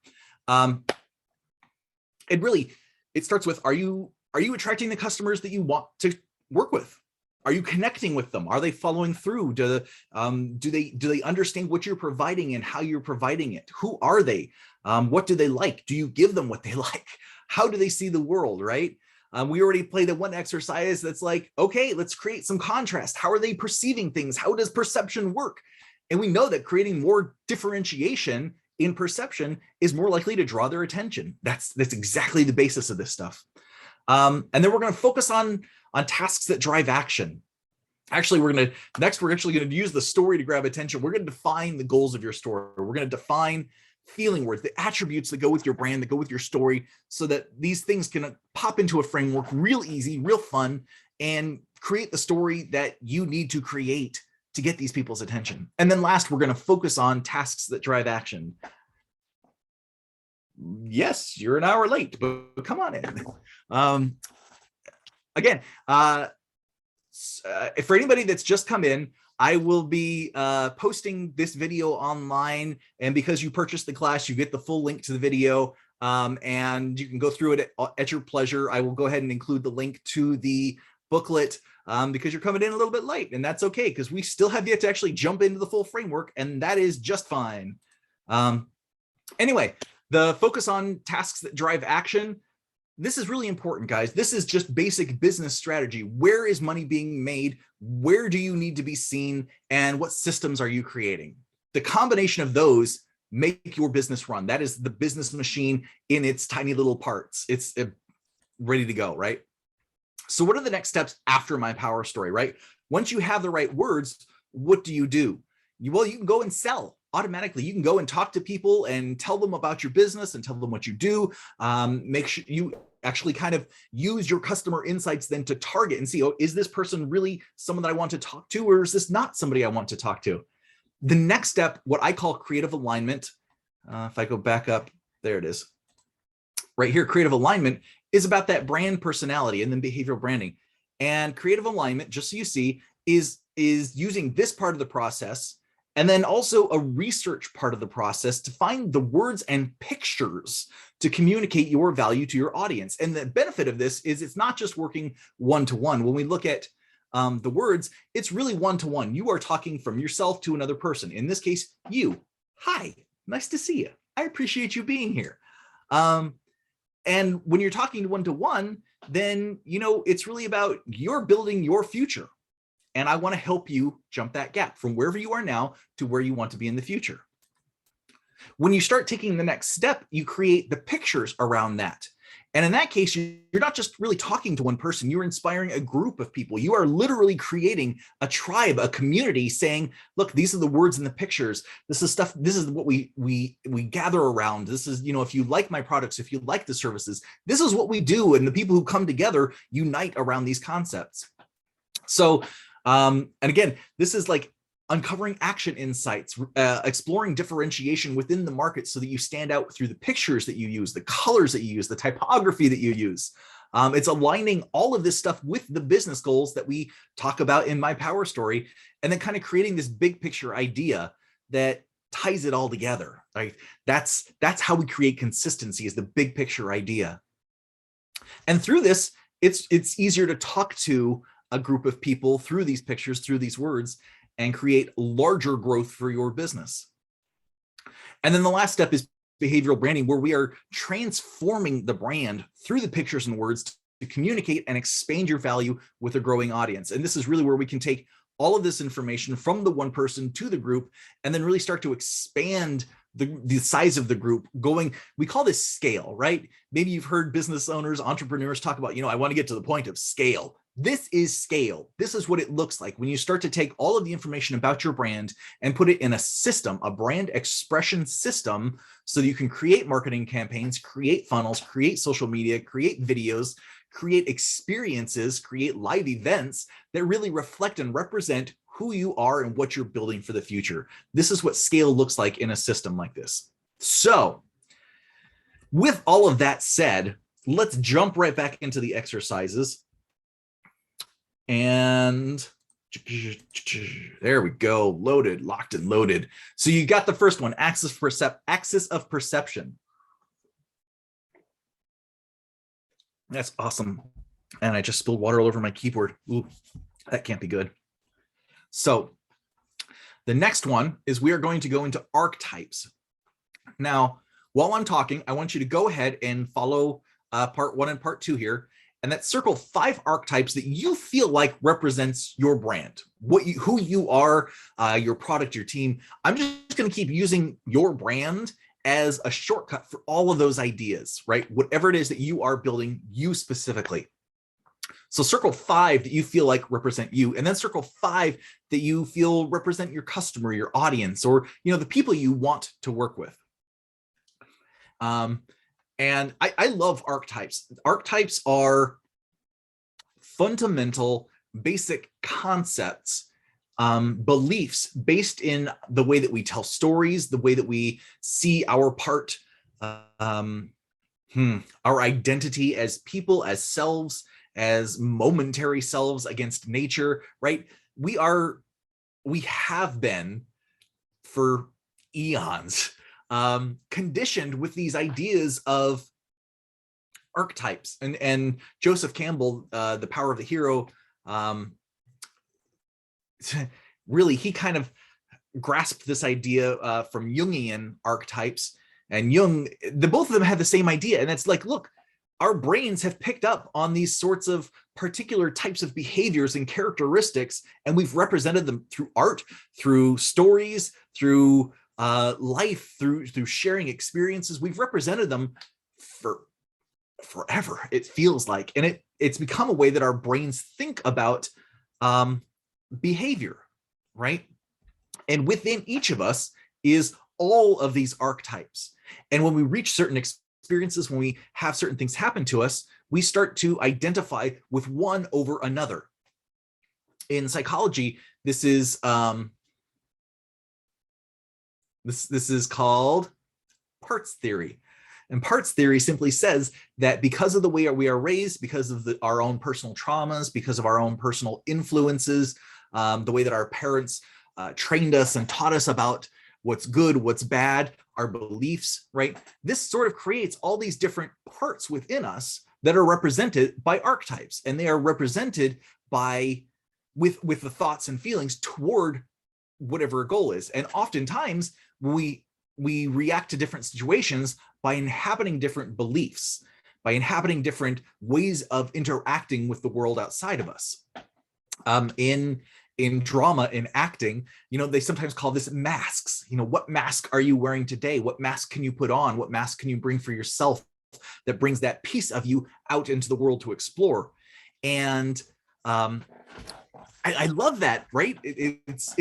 It starts with, are you attracting the customers that you want to work with? Are you connecting with them? Are they following through? Do they understand what you're providing and how you're providing it? Who are they? What do they like? Do you give them what they like? How do they see the world, right? We already played the one exercise that's like, okay, let's create some contrast. How are they perceiving things? How does perception work? And we know that creating more differentiation in perception is more likely to draw their attention. That's exactly the basis of this stuff. And then we're going to focus on tasks that drive action. Actually, we're going to use the story to grab attention. We're going to define the goals of your story. We're going to define feeling words, the attributes that go with your brand, that go with your story, so that these things can pop into a framework real easy, real fun, and create the story that you need to create to get these people's attention. And then last, we're going to focus on tasks that drive action. Yes, you're an hour late, but come on in. Again, for anybody that's just come in, I will be posting this video online, and because you purchased the class, you get the full link to the video, and you can go through it at your pleasure. I will go ahead and include the link to the booklet because you're coming in a little bit late, and that's okay, because we still have yet to actually jump into the full framework, and that is just fine. Anyway, the focus on tasks that drive action. This is really important, guys. This is just basic business strategy. Where is money being made? Where do you need to be seen? And what systems are you creating? The combination of those make your business run. That is the business machine in its tiny little parts. It's ready to go, right? So what are the next steps after my power story, right? Once you have the right words, what do? Well, you can go and sell. Automatically, you can go and talk to people and tell them about your business and tell them what you do. Make sure you actually kind of use your customer insights then to target and see, oh, is this person really someone that I want to talk to, or is this not somebody I want to talk to? The next step, what I call creative alignment. If I go back up, there it is. right here, creative alignment is about that brand personality and then behavioral branding. And creative alignment, just so you see, is using this part of the process and then also a research part of the process to find the words and pictures to communicate your value to your audience. And the benefit of this is it's not just working one-to-one. When we look at the words, it's really one-to-one. You are talking from yourself to another person. In this case, you. Hi, nice to see you. I appreciate you being here. And when you're talking one-to-one, then, it's really about you're building your future. And I want to help you jump that gap from wherever you are now to where you want to be in the future. When you start taking the next step, you create the pictures around that. And in that case, you're not just really talking to one person, you're inspiring a group of people. You are literally creating a tribe, a community saying, look, these are the words and the pictures. This is stuff, this is what we gather around. This is, if you like my products, if you like the services, this is what we do. And the people who come together unite around these concepts. So, and again, this is like uncovering action insights, exploring differentiation within the market so that you stand out through the pictures that you use, the colors that you use, the typography that you use. It's aligning all of this stuff with the business goals that we talk about in My Power Story, and then kind of creating this big picture idea that ties it all together. Right? That's how we create consistency, is the big picture idea. And through this, it's easier to talk to a group of people through these pictures, through these words, and create larger growth for your business. And then the last step is behavioral branding, where we are transforming the brand through the pictures and words to communicate and expand your value with a growing audience. And this is really where we can take all of this information from the one person to the group and then really start to expand the size of the group going. We call this scale, right? Maybe you've heard business owners, entrepreneurs talk about, I want to get to the point of scale. This is scale. This is what it looks like when you start to take all of the information about your brand and put it in a system, a brand expression system, so that you can create marketing campaigns, create funnels, create social media, create videos, create experiences, create live events that really reflect and represent who you are and what you're building for the future. This is what scale looks like in a system like this. So with all of that said, let's jump right back into the exercises. And there we go, loaded, locked and loaded. So you got the first one, axis of perception. That's awesome. And I just spilled water all over my keyboard. Ooh, that can't be good. So the next one is we are going to go into archetypes. Now, while I'm talking, I want you to go ahead and follow part 1 and part 2 here. And that circle 5 archetypes that you feel like represents your brand, who you are, your product, your team. I'm just going to keep using your brand as a shortcut for all of those ideas, right? Whatever it is that you are building, you specifically. So circle 5 that you feel like represent you, and then circle 5 that you feel represent your customer, your audience, or the people you want to work with. And I love archetypes. Archetypes are fundamental, basic concepts, beliefs based in the way that we tell stories, the way that we see our part, our identity as people, as selves, as momentary selves against nature, right? We have been for eons conditioned with these ideas of archetypes. And Joseph Campbell, The Power of the Hero, really, he kind of grasped this idea from Jungian archetypes. And Jung, both of them had the same idea. And it's like, look, our brains have picked up on these sorts of particular types of behaviors and characteristics, and we've represented them through art, through stories, through life, through sharing experiences. We've represented them for forever, it feels like, and it's become a way that our brains think about behavior, right? And within each of us is all of these archetypes. And when we reach certain experiences, when we have certain things happen to us, we start to identify with one over another. In psychology, this is this is called parts theory. And parts theory simply says that because of the way we are raised, because of our own personal traumas, because of our own personal influences, the way that our parents trained us and taught us about what's good, what's bad, our beliefs, right? This sort of creates all these different parts within us that are represented by archetypes, and they are represented by with the thoughts and feelings toward whatever a goal is. And oftentimes we react to different situations by inhabiting different beliefs, by inhabiting different ways of interacting with the world outside of us. In drama, in acting, they sometimes call this masks. What mask are you wearing today? What mask can you put on? What mask can you bring for yourself that brings that piece of you out into the world to explore? And I love that, right? It's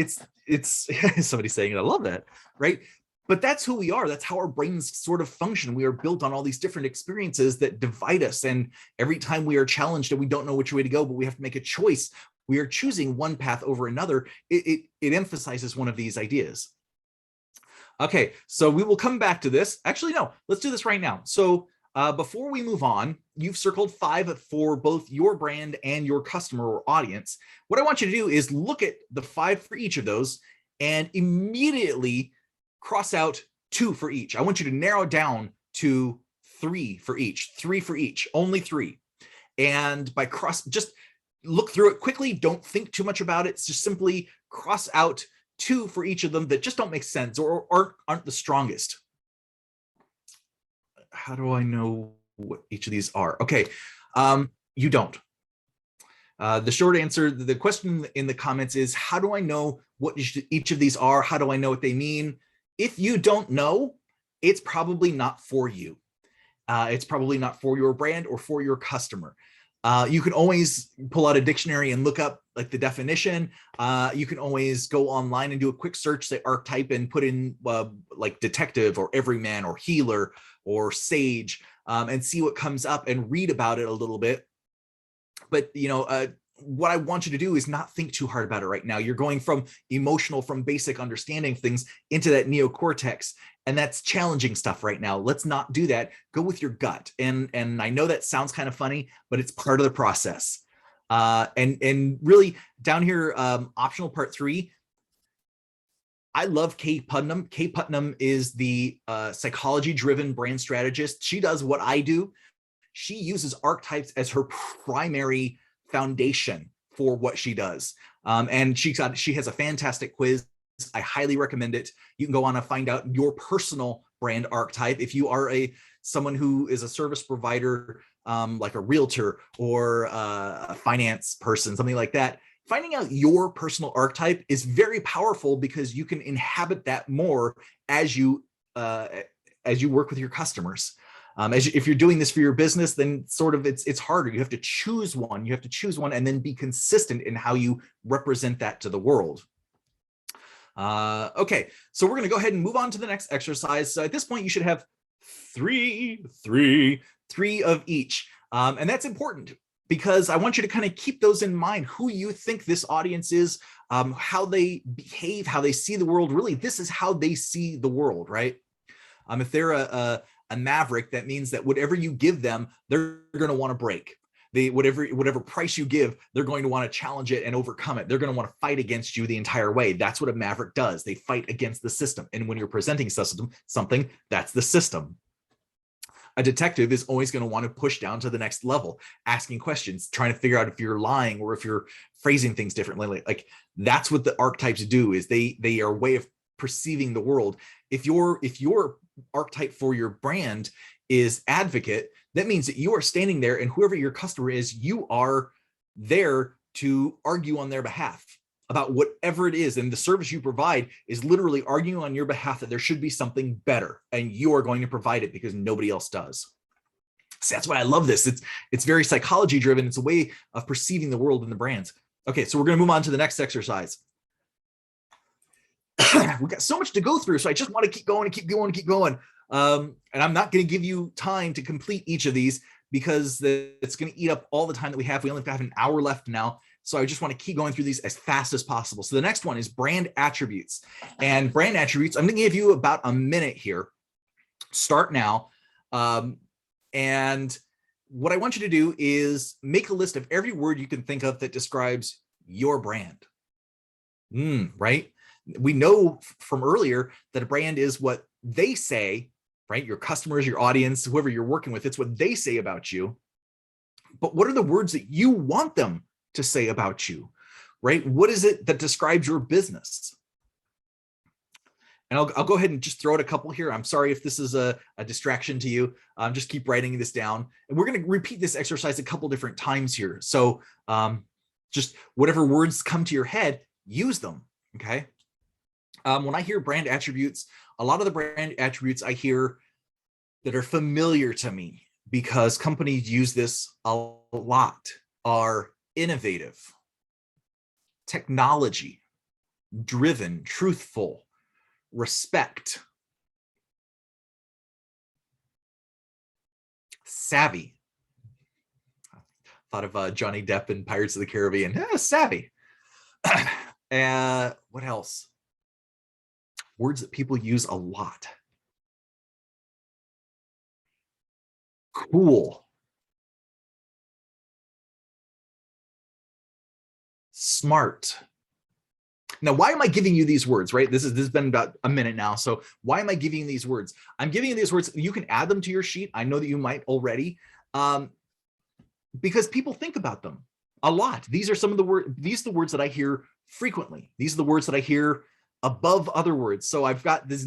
somebody saying it, I love that, right? But that's who we are. That's how our brains sort of function. We are built on all these different experiences that divide us. And every time we are challenged and we don't know which way to go, but we have to make a choice, we are choosing one path over another. It emphasizes one of these ideas. Okay, so we will come back to this. Actually, no, let's do this right now. So before we move on, you've circled 5 for both your brand and your customer or audience. What I want you to do is look at the 5 for each of those and immediately cross out 2 for each. I want you to narrow down to 3 for each, 3 for each, only 3. And by just look through it quickly. Don't think too much about it. Just simply cross out 2 for each of them that just don't make sense or aren't the strongest. How do I know what each of these are? Okay, you don't. The short answer, the question in the comments is, how do I know what each of these are? How do I know what they mean? If you don't know, it's probably not for you. It's probably not for your brand or for your customer. You can always pull out a dictionary and look up like the definition. You can always go online and do a quick search, say archetype, and put in like detective or everyman or healer or sage, and see what comes up and read about it a little bit. But what I want you to do is not think too hard about it right now. You're going from emotional, from basic understanding things into that neocortex, and that's challenging stuff right now. Let's not do that. Go with your gut. And I know that sounds kind of funny, but it's part of the process. And really down here, optional part 3. I love Kate Putnam. Kate Putnam is the psychology-driven brand strategist. She does what I do. She uses archetypes as her primary foundation for what she does. And she has a fantastic quiz. I highly recommend it. You can go on and find out your personal brand archetype. If you are someone who is a service provider, like a realtor or a finance person, something like that, finding out your personal archetype is very powerful because you can inhabit that more as you work with your customers. If you're doing this for your business, then sort of it's harder. You have to choose one. You have to choose one and then be consistent in how you represent that to the world. Okay, so we're going to go ahead and move on to the next exercise. So at this point, you should have three of each. And that's important because I want you to kind of keep those in mind, who you think this audience is, how they behave, how they see the world. Really, this is how they see the world, right? If they're a maverick, that means that whatever you give them, they're going to want to break. Whatever price you give, they're going to want to challenge it and overcome it. They're going to want to fight against you the entire way. That's what a maverick does. They fight against the system. And when you're presenting something, that's the system. A detective is always going to want to push down to the next level, asking questions, trying to figure out if you're lying or if you're phrasing things differently. Like that's what the archetypes do, is they are a way of perceiving the world. If your archetype for your brand is advocate, that means that you are standing there, and whoever your customer is, you are there to argue on their behalf about whatever it is. And the service you provide is literally arguing on your behalf that there should be something better, and you are going to provide it because nobody else does. So that's why I love this. It's very psychology driven. It's a way of perceiving the world and the brands. Okay, so we're going to move on to the next exercise. We've got so much to go through, so I just want to keep going and keep going and keep going. And I'm not going to give you time to complete each of these because it's going to eat up all the time that we have. We only have an hour left now. So I just want to keep going through these as fast as possible. So the next one is brand attributes. And brand attributes, I'm going to give you about a minute here. Start now. And what I want you to do is make a list of every word you can think of that describes your brand. Right? We know from earlier that a brand is what they say, right? Your customers, your audience, whoever you're working with, it's what they say about you. But what are the words that you want them to say about you, right? What is it that describes your business? And I'll go ahead and just throw out a couple here. I'm sorry if this is a distraction to you. Just keep writing this down. And we're going to repeat this exercise a couple different times here. So just whatever words come to your head, use them, okay? When I hear brand attributes, a lot of the brand attributes I hear that are familiar to me because companies use this a lot are innovative, technology, driven, truthful, respect, savvy. Thought of Johnny Depp in Pirates of the Caribbean. Savvy. What else? Words that people use a lot. Cool. Smart. Now, why am I giving you these words, right? This has been about a minute now. So why am I giving you these words? I'm giving you these words. You can add them to your sheet. I know that you might already, because people think about them a lot. These are some of the words. These are the words that I hear frequently. These are the words that I hear above other words. So I've got this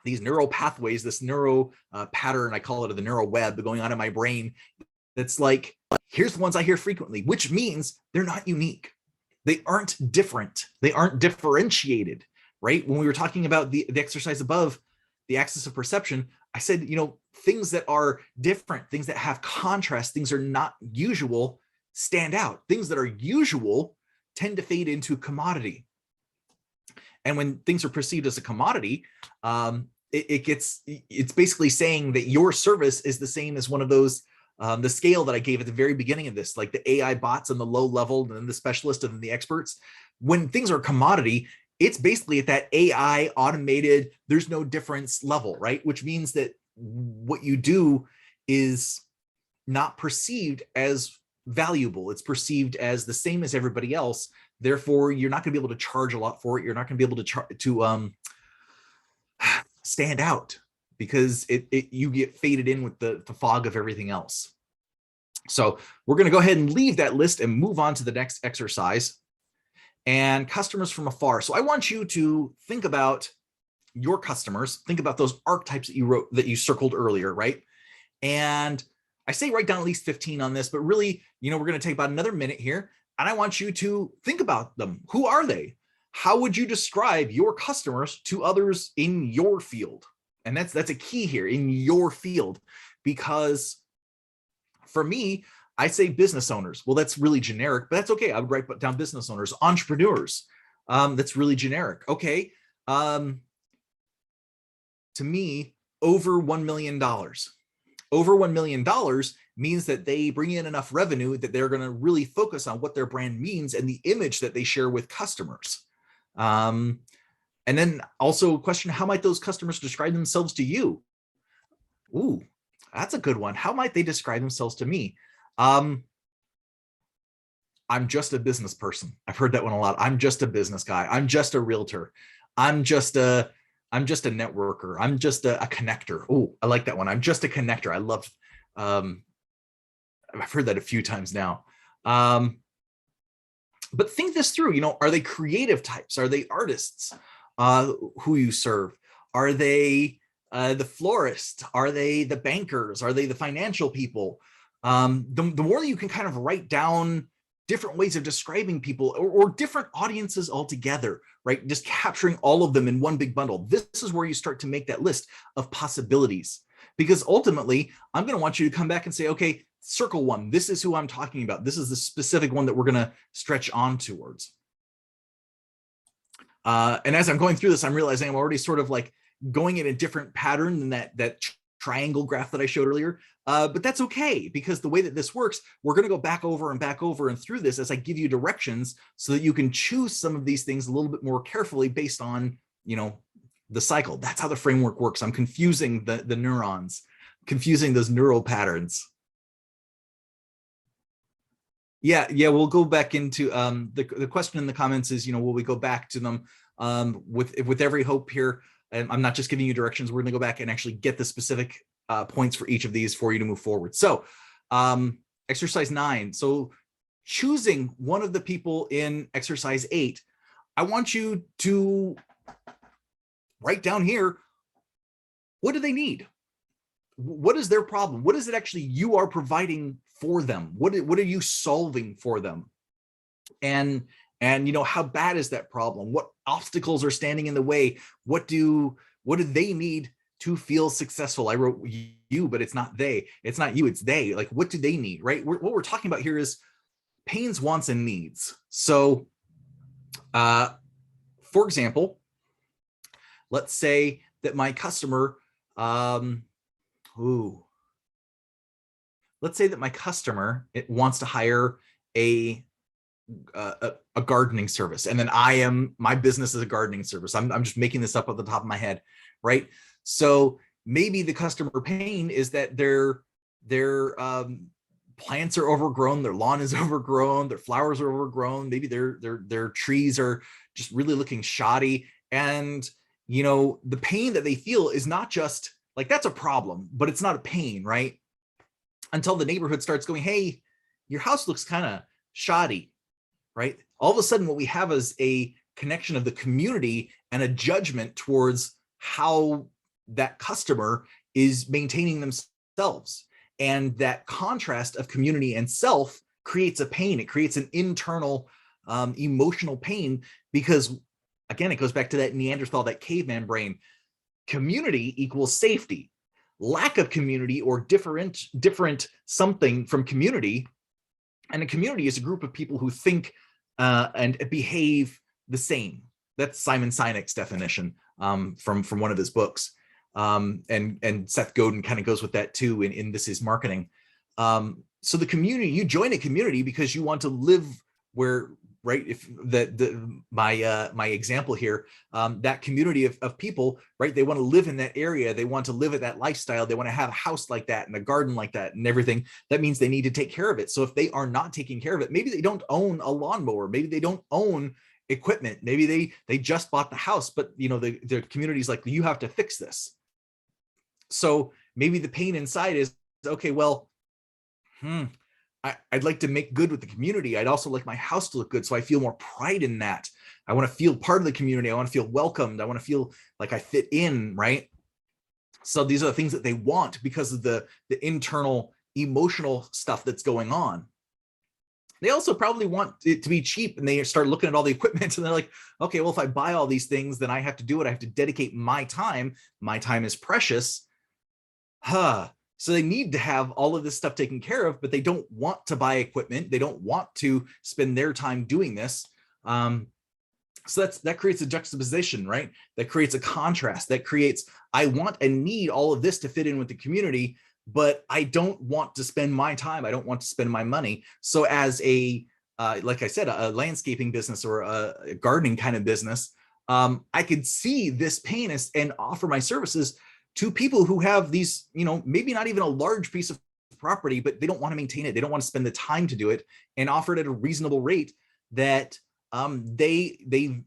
these neural pathways, this neuro pattern, I call it the neural web going on in my brain. That's like, here's the ones I hear frequently, which means they're not unique. They aren't different. They aren't differentiated, right? When we were talking about the exercise above, the axis of perception, I said, things that are different, things that have contrast, things that are not usual stand out. Things that are usual tend to fade into commodity. And when things are perceived as a commodity, it's basically saying that your service is the same as one of those, the scale that I gave at the very beginning of this, like the AI bots on the low level, and then the specialist and then the experts. When things are commodity, it's basically at that AI automated, there's no difference level, right? Which means that what you do is not perceived as valuable. It's perceived as the same as everybody else. Therefore, you're not going to be able to charge a lot for it. You're not going to be able to stand out because you get faded in with the fog of everything else. So we're going to go ahead and leave that list and move on to the next exercise. And customers from afar. So I want you to think about your customers. Think about those archetypes that you wrote, that you circled earlier, right? And I say write down at least 15 on this, but really, we're going to take about another minute here. And I want you to think about them. Who are they? How would you describe your customers to others in your field? And that's a key here, in your field, because for me, I say business owners. Well, that's really generic, but that's okay. I would write down business owners, entrepreneurs. That's really generic. Okay. To me, over $1 million. Over $1 million means that they bring in enough revenue that they're going to really focus on what their brand means and the image that they share with customers. And then also a question, how might those customers describe themselves to you? Ooh, that's a good one. How might they describe themselves to me? I'm just a business person. I've heard that one a lot. I'm just a business guy. I'm just a realtor. I'm just a networker. I'm just a connector. Oh, I like that one. I'm just a connector. I love, I've heard that a few times now. But think this through, are they creative types? Are they artists who you serve? Are they the florist? Are they the bankers? Are they the financial people? The more that you can kind of write down different ways of describing people or different audiences altogether, right? Just capturing all of them in one big bundle. This is where you start to make that list of possibilities. Because ultimately, I'm going to want you to come back and say, okay, circle one. This is who I'm talking about. This is the specific one that we're going to stretch on towards. And as I'm going through this, I'm realizing I'm already sort of like going in a different pattern than that triangle graph that I showed earlier. But that's okay, because the way that this works, we're going to go back over and through this as I give you directions so that you can choose some of these things a little bit more carefully based on, the cycle. That's how the framework works. I'm confusing the neurons, confusing those neural patterns. Yeah, we'll go back into the question in the comments is, will we go back to them with every hope here? And I'm not just giving you directions. We're going to go back and actually get the specific points for each of these for you to move forward. So exercise 9. So choosing one of the people in exercise 8, I want you to write down here, what do they need? What is their problem? What is it actually you are providing for them? What are you solving for them? And how bad is that problem? What obstacles are standing in the way? What do they need to feel successful? I wrote you, but it's not they. It's not you, it's they. Like, what do they need, right? What we're talking about here is pains, wants, and needs. So, for example, let's say that my customer, let's say that my customer wants to hire a gardening service, and then my business is a gardening service. I'm just making this up at the top of my head, right? So maybe the customer pain is that their plants are overgrown, their lawn is overgrown, their flowers are overgrown, maybe their trees are just really looking shoddy, and the pain that they feel is not just like, that's a problem, but it's not a pain, right? Until the neighborhood starts going, hey, your house looks kind of shoddy, right? All of a sudden, what we have is a connection of the community and a judgment towards how that customer is maintaining themselves. And that contrast of community and self creates a pain. It creates an internal emotional pain, because again, it goes back to that Neanderthal, that caveman brain. Community equals safety. Lack of community, or different something from community, and a community is a group of people who think and behave the same. That's Simon Sinek's definition from one of his books. And Seth Godin kind of goes with that too in This Is Marketing. So the community, you join a community because you want to live where, right? If my example here, that community of people, right? They want to live in that area. They want to live at that lifestyle. They want to have a house like that and a garden like that and everything. That means they need to take care of it. So if they are not taking care of it, maybe they don't own a lawnmower. Maybe they don't own equipment. Maybe they just bought the house, but the community's like, you have to fix this. So maybe the pain inside is, okay, well, I'd like to make good with the community. I'd also like my house to look good, so I feel more pride in that. I want to feel part of the community. I want to feel welcomed. I want to feel like I fit in, right? So these are the things that they want because of the internal emotional stuff that's going on. They also probably want it to be cheap, and they start looking at all the equipment and they're like, okay, well, if I buy all these things, then I have to do it. I have to dedicate my time. My time is precious. So they need to have all of this stuff taken care of, but they don't want to buy equipment. They don't want to spend their time doing this. So that creates a juxtaposition, right? That creates a contrast. That creates, I want and need all of this to fit in with the community, but I don't want to spend my time. I don't want to spend my money. So as like I said, a landscaping business or a gardening kind of business, I could see this pain and offer my services to people who have these, maybe not even a large piece of property, but they don't want to maintain it. They don't want to spend the time to do it, and offer it at a reasonable rate that they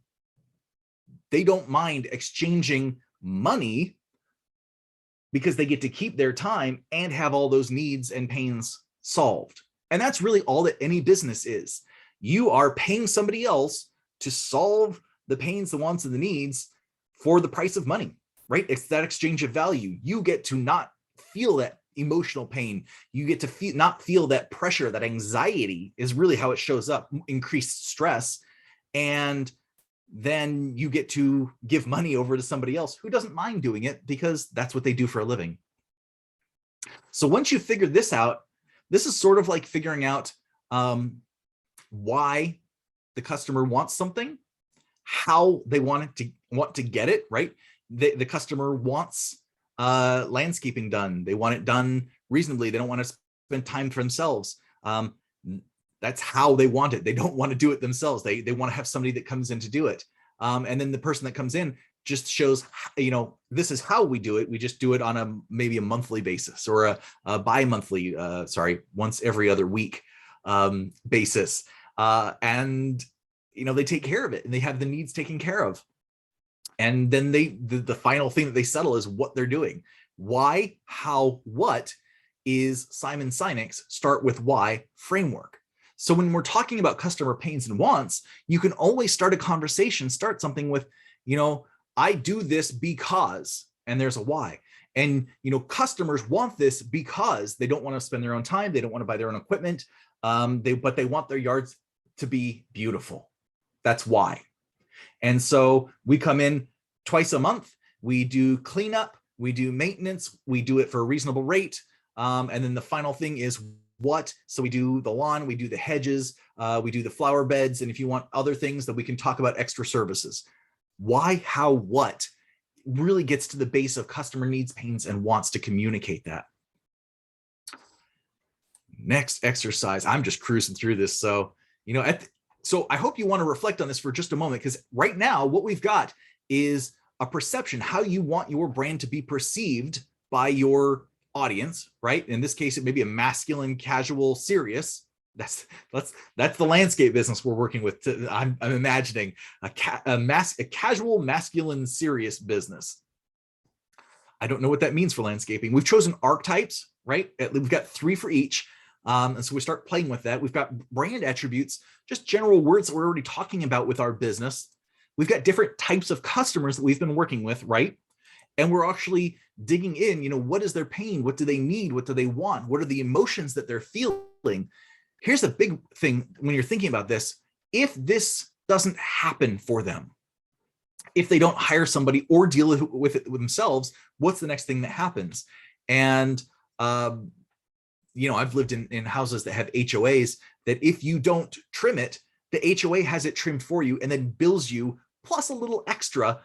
don't mind exchanging money, because they get to keep their time and have all those needs and pains solved. And that's really all that any business is. You are paying somebody else to solve the pains, the wants, and the needs for the price of money. Right? It's that exchange of value. You get to not feel that emotional pain. You get to not feel that pressure, that anxiety is really how it shows up, increased stress. And then you get to give money over to somebody else who doesn't mind doing it because that's what they do for a living. So once you figure this out, this is sort of like figuring out why the customer wants something, how they want to get it, right? The customer wants landscaping done. They want it done reasonably. They don't want to spend time for themselves. That's how they want it. They don't want to do it themselves. They want to have somebody that comes in to do it. And then the person that comes in just shows, this is how we do it. We just do it on maybe a monthly basis, or a bi-monthly, once every other week basis. And they take care of it, and they have the needs taken care of. And then the final thing that they settle is what they're doing. Why, how, what is Simon Sinek's start with why framework. So when we're talking about customer pains and wants, you can always start a conversation, start something with, I do this because, and there's a why. And, customers want this because they don't want to spend their own time. They don't want to buy their own equipment. But they want their yards to be beautiful. That's why. And so we come in twice a month. We do cleanup, we do maintenance, we do it for a reasonable rate. And then the final thing is what? So we do the lawn, we do the hedges, we do the flower beds. And if you want other things, that we can talk about extra services. Why, how, what really gets to the base of customer needs, pains, and wants to communicate that. Next exercise. I'm just cruising through this. So, so I hope you want to reflect on this for just a moment, because right now what we've got is a perception, how you want your brand to be perceived by your audience, right? In this case, it may be a masculine, casual, serious. That's the landscape business we're working with. I'm imagining a casual, masculine, serious business. I don't know what that means for landscaping. We've chosen archetypes, right? We've got 3 for each. And so we start playing with that. We've got brand attributes, just general words that we're already talking about with our business. We've got different types of customers that we've been working with, right? And we're actually digging in, what is their pain? What do they need? What do they want? What are the emotions that they're feeling? Here's the big thing when you're thinking about this. If this doesn't happen for them, if they don't hire somebody or deal with it with themselves, what's the next thing that happens? And, I've lived in houses that have HOAs that if you don't trim it, the HOA has it trimmed for you and then bills you plus a little extra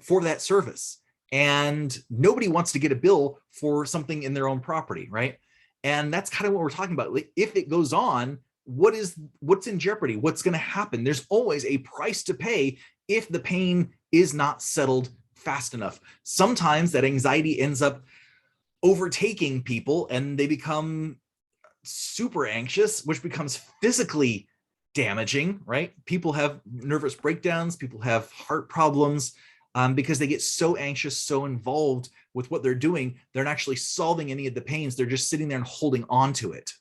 for that service. And nobody wants to get a bill for something in their own property, right? And that's kind of what we're talking about. If it goes on, what's in jeopardy? What's going to happen? There's always a price to pay if the pain is not settled fast enough. Sometimes that anxiety ends up overtaking people and they become super anxious, which becomes physically damaging, right? People have nervous breakdowns, people have heart problems because they get so anxious, so involved with what they're doing, they're not actually solving any of the pains. They're just sitting there and holding on to it.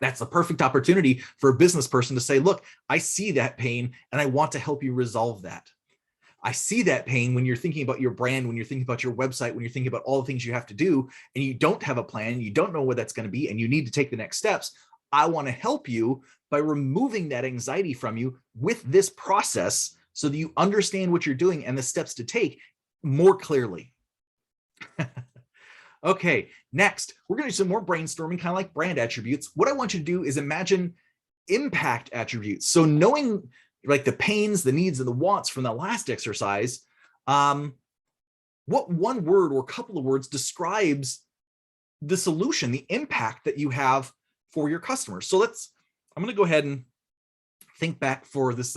That's the perfect opportunity for a business person to say, look, I see that pain and I want to help you resolve that. I see that pain when you're thinking about your brand, when you're thinking about your website, when you're thinking about all the things you have to do, and you don't have a plan, you don't know what that's going to be, and you need to take the next steps. I want to help you by removing that anxiety from you with this process so that you understand what you're doing and the steps to take more clearly. Okay, next, we're going to do some more brainstorming, kind of like brand attributes. What I want you to do is imagine impact attributes. So knowing like the pains, the needs, and the wants from the last exercise, what one word or couple of words describes the solution, the impact that you have for your customers? So I'm going to go ahead and think back for this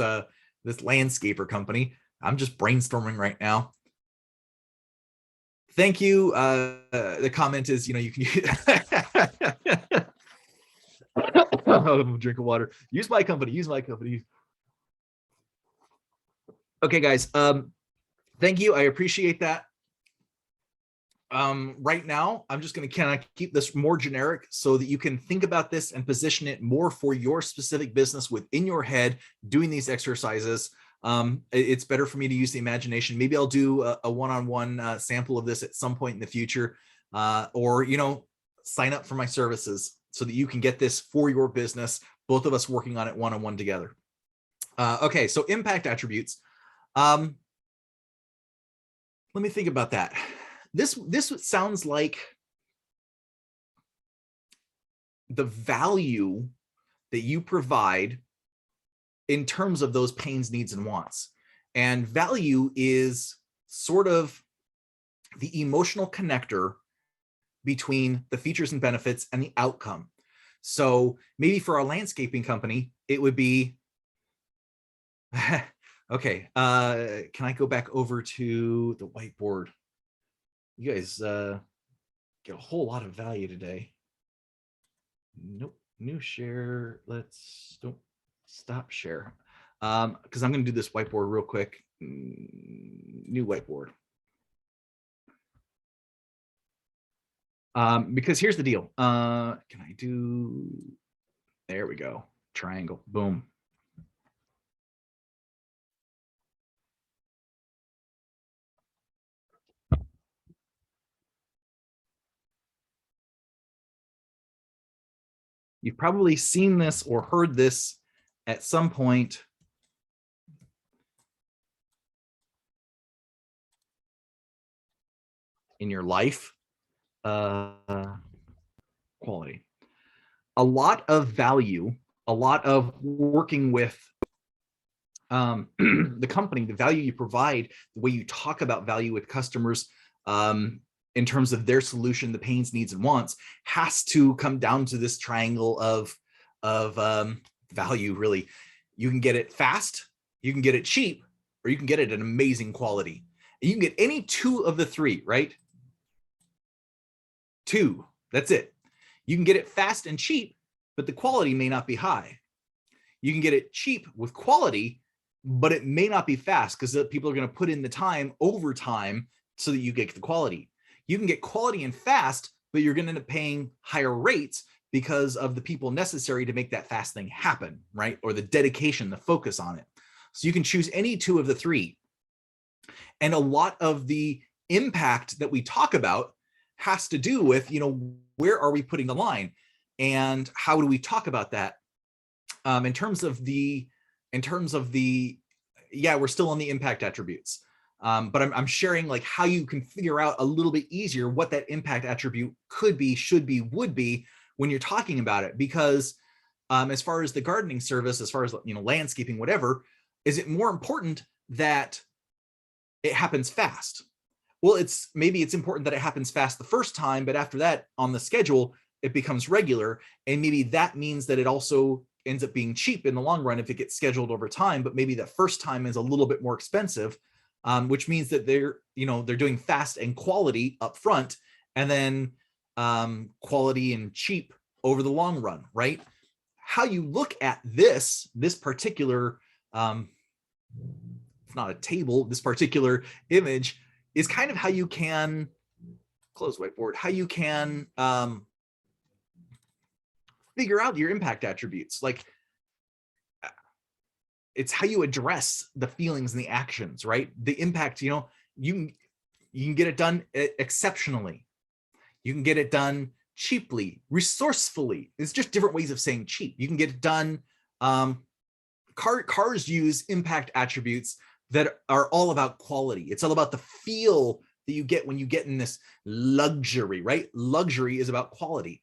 landscaper company. I'm just brainstorming right now. Thank you. The comment is, you can drink of water. Use my company. Use my company. Okay, guys. Thank you. I appreciate that. Right now, I'm just going to kind of keep this more generic so that you can think about this and position it more for your specific business within your head doing these exercises. It's better for me to use the imagination. Maybe I'll do a one-on-one sample of this at some point in the future, or, sign up for my services so that you can get this for your business, both of us working on it one-on-one together. Okay, so impact attributes. Let me think about that. This sounds like the value that you provide in terms of those pains, needs, and wants. And value is sort of the emotional connector between the features and benefits and the outcome. So maybe for a landscaping company, it would be, Okay, can I go back over to the whiteboard? You guys get a whole lot of value today. Nope, new share. Let's don't stop share. Because I'm going to do this whiteboard real quick. New whiteboard. Because here's the deal. Can I do? There we go. Triangle. Boom. You've probably seen this or heard this at some point in your life. Quality. A lot of value, a lot of working with the company, the value you provide, the way you talk about value with customers, in terms of their solution, the pains, needs, and wants, has to come down to this triangle of value. Really, you can get it fast, you can get it cheap, or you can get it at amazing quality. And you can get any two of the three, right? Two, that's it. You can get it fast and cheap, but the quality may not be high. You can get it cheap with quality, but it may not be fast because people are going to put in the time over time so that you get the quality. You can get quality and fast, but you're going to end up paying higher rates because of the people necessary to make that fast thing happen, right? Or the dedication, the focus on it. So you can choose any two of the three. And a lot of the impact that we talk about has to do with, where are we putting the line and how do we talk about that? In terms of the, yeah, we're still on the impact attributes. But I'm sharing like how you can figure out a little bit easier what that impact attribute could be, should be, would be when you're talking about it. Because as far as the gardening service, as far as landscaping, whatever, is it more important that it happens fast? Well, maybe it's important that it happens fast the first time, but after that on the schedule, it becomes regular. And maybe that means that it also ends up being cheap in the long run if it gets scheduled over time, but maybe the first time is a little bit more expensive, which means that they're doing fast and quality up front, and then quality and cheap over the long run, right? How you look at this particular, it's not a table, this particular image is kind of how you can close whiteboard, how you can figure out your impact attributes. Like, it's how you address the feelings and the actions, right? The impact, you can get it done exceptionally. You can get it done cheaply, resourcefully. It's just different ways of saying cheap. You can get it done. Cars use impact attributes that are all about quality. It's all about the feel that you get when you get in this luxury, right? Luxury is about quality.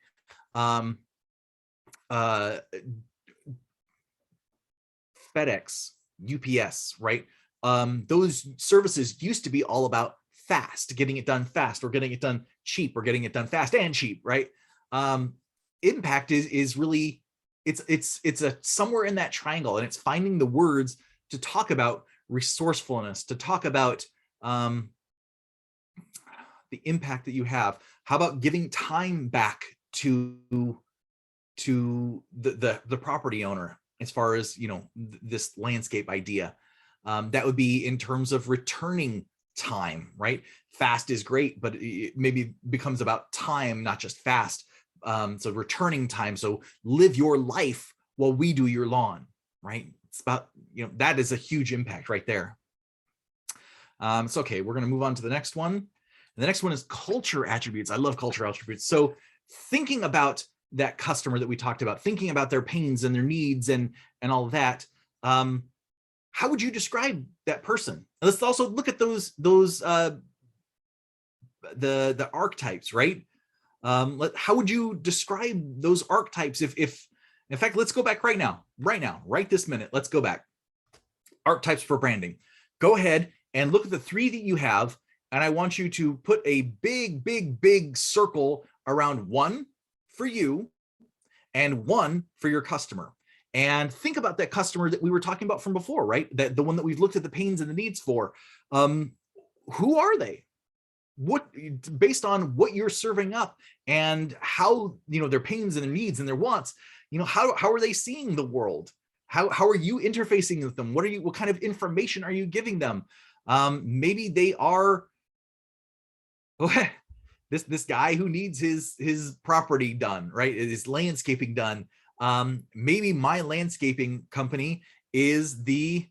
FedEx, UPS, right? Those services used to be all about fast, getting it done fast, or getting it done cheap, or getting it done fast and cheap, right? Impact is really, it's a somewhere in that triangle, and it's finding the words to talk about resourcefulness, to talk about the impact that you have. How about giving time back to the property owner, as far as this landscape idea? That would be in terms of returning time, right? Fast is great, but it maybe becomes about time, not just fast. So returning time. So live your life while we do your lawn, right? It's about, that is a huge impact right there. So, okay, we're going to move on to the next one. And the next one is culture attributes. I love culture attributes. So thinking about that customer that we talked about, thinking about their pains and their needs and all of that, how would you describe that person? Let's also look at those the archetypes, right? How would you describe those archetypes? If in fact, let's go back right now, right this minute. Let's go back. Archetypes for branding. Go ahead and look at the three that you have, and I want you to put a big circle around one for you and one for your customer. and think about that customer that we were talking about from before, right? That the one that we've looked at the pains and the needs for. Who are they? What, based on what you're serving up and how, their pains and their needs and their wants, how are they seeing the world? How are you interfacing with them? What kind of information are you giving them? Maybe they are this guy who needs his property done, right? His landscaping done. Maybe my landscaping company is the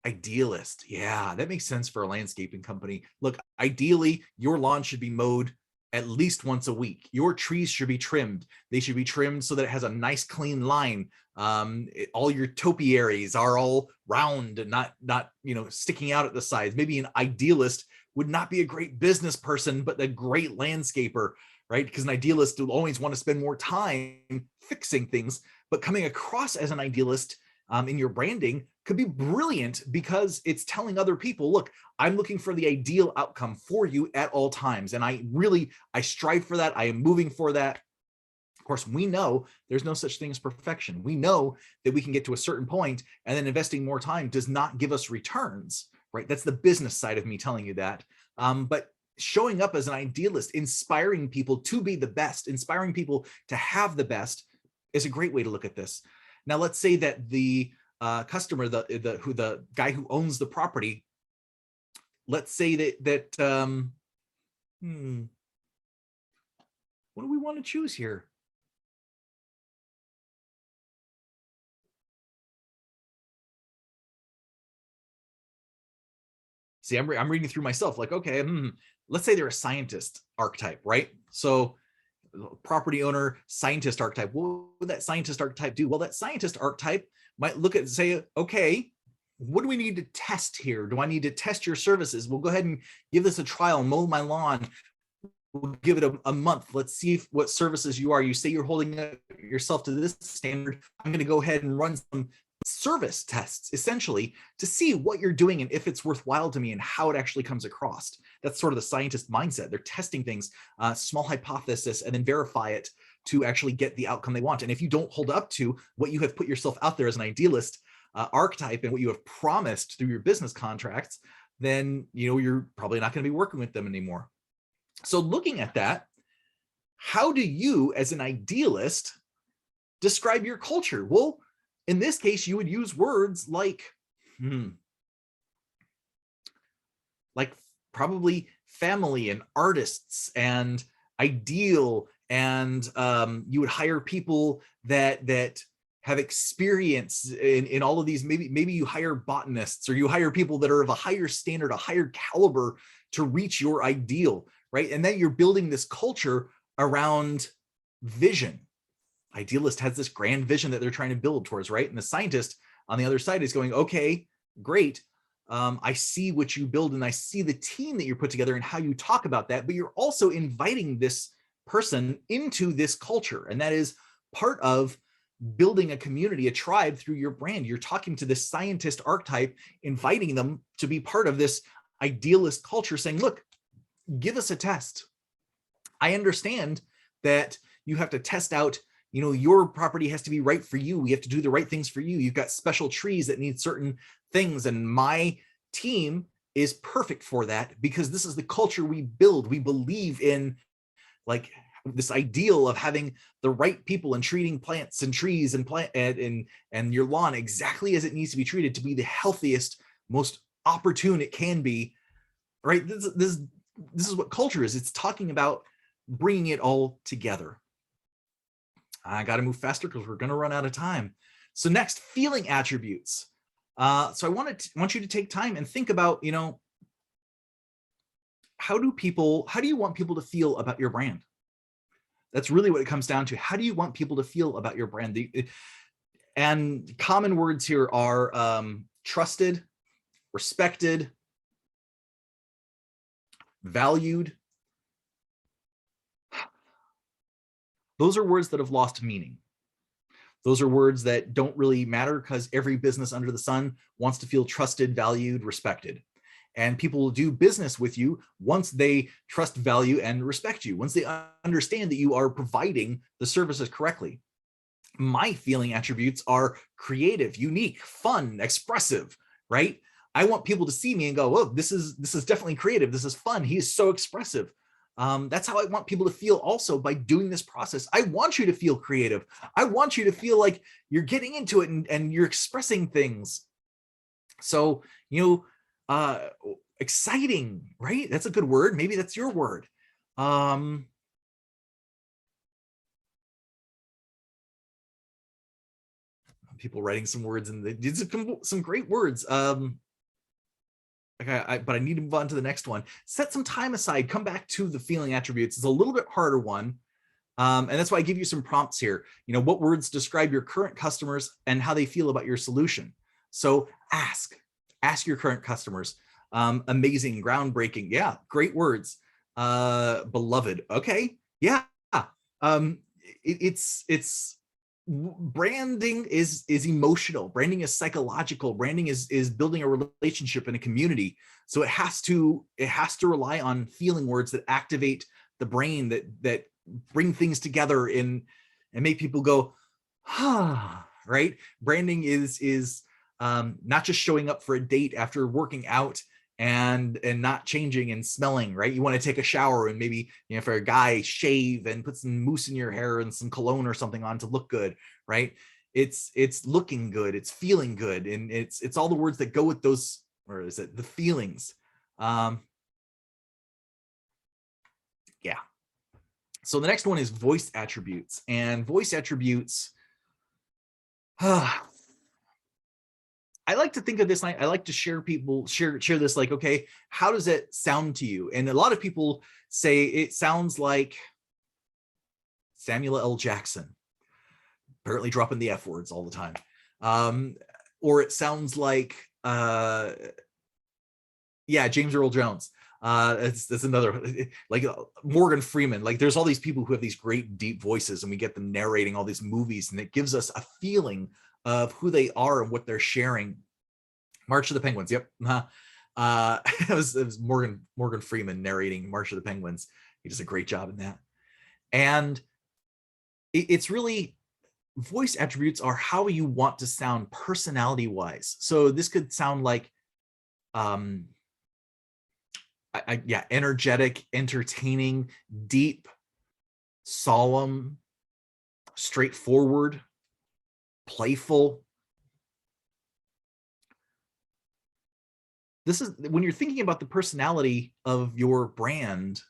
idealist. Yeah, that makes sense for a landscaping company. Look, ideally, your lawn should be mowed at least once a week. Your trees should be trimmed. They should be trimmed so that it has a nice clean line. All your topiaries are all round and not sticking out at the sides. Maybe an idealist would not be a great business person, but a great landscaper, right? Because an idealist will always want to spend more time fixing things, but coming across as an idealist in your branding could be brilliant because it's telling other people, look, I'm looking for the ideal outcome for you at all times. And I strive for that. I am moving for that. Of course, we know there's no such thing as perfection. We know that we can get to a certain point and then investing more time does not give us returns, right? That's the business side of me telling you that. But showing up as an idealist, inspiring people to be the best, inspiring people to have the best is a great way to look at this. Now, let's say that the customer, the guy who owns the property, let's say that what do we want to choose here? See, I'm reading through myself like, okay, let's say they're a scientist archetype, right? So property owner, scientist archetype. What would that scientist archetype do? Well, that scientist archetype might look at and say, okay, what do we need to test here? Do I need to test your services? We'll go ahead and give this a trial, mow my lawn. We'll give it a month. Let's see what services you are. You say you're holding yourself to this standard. I'm going to go ahead and run some service tests, essentially, to see what you're doing and if it's worthwhile to me and how it actually comes across. That's sort of the scientist mindset. They're testing things, small hypothesis, and then verify it to actually get the outcome they want. And if you don't hold up to what you have put yourself out there as an idealist archetype and what you have promised through your business contracts, then you're probably not going to be working with them anymore. So looking at that, how do you, as an idealist, describe your culture? Well, in this case, you would use words like probably family and artists and ideal, and you would hire people that have experience in all of these. Maybe you hire botanists, or you hire people that are of a higher standard, a higher caliber to reach your ideal, right? And then you're building this culture around vision. Idealist has this grand vision that they're trying to build towards, right? And the scientist on the other side is going, okay, great. I see what you build and I see the team that you put together and how you talk about that, but you're also inviting this person into this culture. And that is part of building a community, a tribe through your brand. You're talking to this scientist archetype, inviting them to be part of this idealist culture, saying, look, give us a test. I understand that you have to test out, your property has to be right for you. We have to do the right things for you. You've got special trees that need certain things. And my team is perfect for that because this is the culture we build. We believe in this ideal of having the right people and treating plants and trees and your lawn exactly as it needs to be treated to be the healthiest, most opportune it can be, right? This is what culture is. It's talking about bringing it all together. I got to move faster because we're going to run out of time. So next, feeling attributes. So I want you to take time and think about, how do you want people to feel about your brand? That's really what it comes down to. How do you want people to feel about your brand? And common words here are trusted, respected, valued. Those are words that have lost meaning. Those are words that don't really matter because every business under the sun wants to feel trusted, valued, respected. And people will do business with you once they trust, value, and respect you, once they understand that you are providing the services correctly. My feeling attributes are creative, unique, fun, expressive, right? I want people to see me and go, whoa, this is definitely creative. This is fun. He is so expressive. That's how I want people to feel also by doing this process. I want you to feel creative. I want you to feel like you're getting into it and you're expressing things. So, exciting, right? That's a good word. Maybe that's your word. People writing some words and they did some great words. Okay, but I need to move on to the next one. Set some time aside, come back to the feeling attributes. It's a little bit harder one. And that's why I give you some prompts here. What words describe your current customers and how they feel about your solution? So ask your current customers. Amazing, groundbreaking. Yeah, great words. Beloved. Okay. Yeah. It's branding is emotional. Branding is psychological. Branding is building a relationship in a community. So it has to rely on feeling words that activate the brain, that bring things together and make people go, right? Branding is not just showing up for a date after working out and not changing and smelling, right? You want to take a shower and maybe, for a guy, shave and put some mousse in your hair and some cologne or something on to look good, right? It's looking good, it's feeling good, and it's all the words that go with those, or is it the feelings? Yeah. So the next one is voice attributes, and voice attributes, I like to think of this, I like to share this, like, okay, how does it sound to you? And a lot of people say it sounds like Samuel L. Jackson, apparently dropping the F words all the time. Or it sounds like, James Earl Jones. That's another, like Morgan Freeman. Like, there's all these people who have these great deep voices, and we get them narrating all these movies, and it gives us a feeling of who they are and what they're sharing. March of the Penguins. Yep. It was Morgan Freeman narrating March of the Penguins. He does a great job in that. And it's really, voice attributes are how you want to sound personality wise. So this could sound like, energetic, entertaining, deep, solemn, straightforward, playful. This is when you're thinking about the personality of your brand,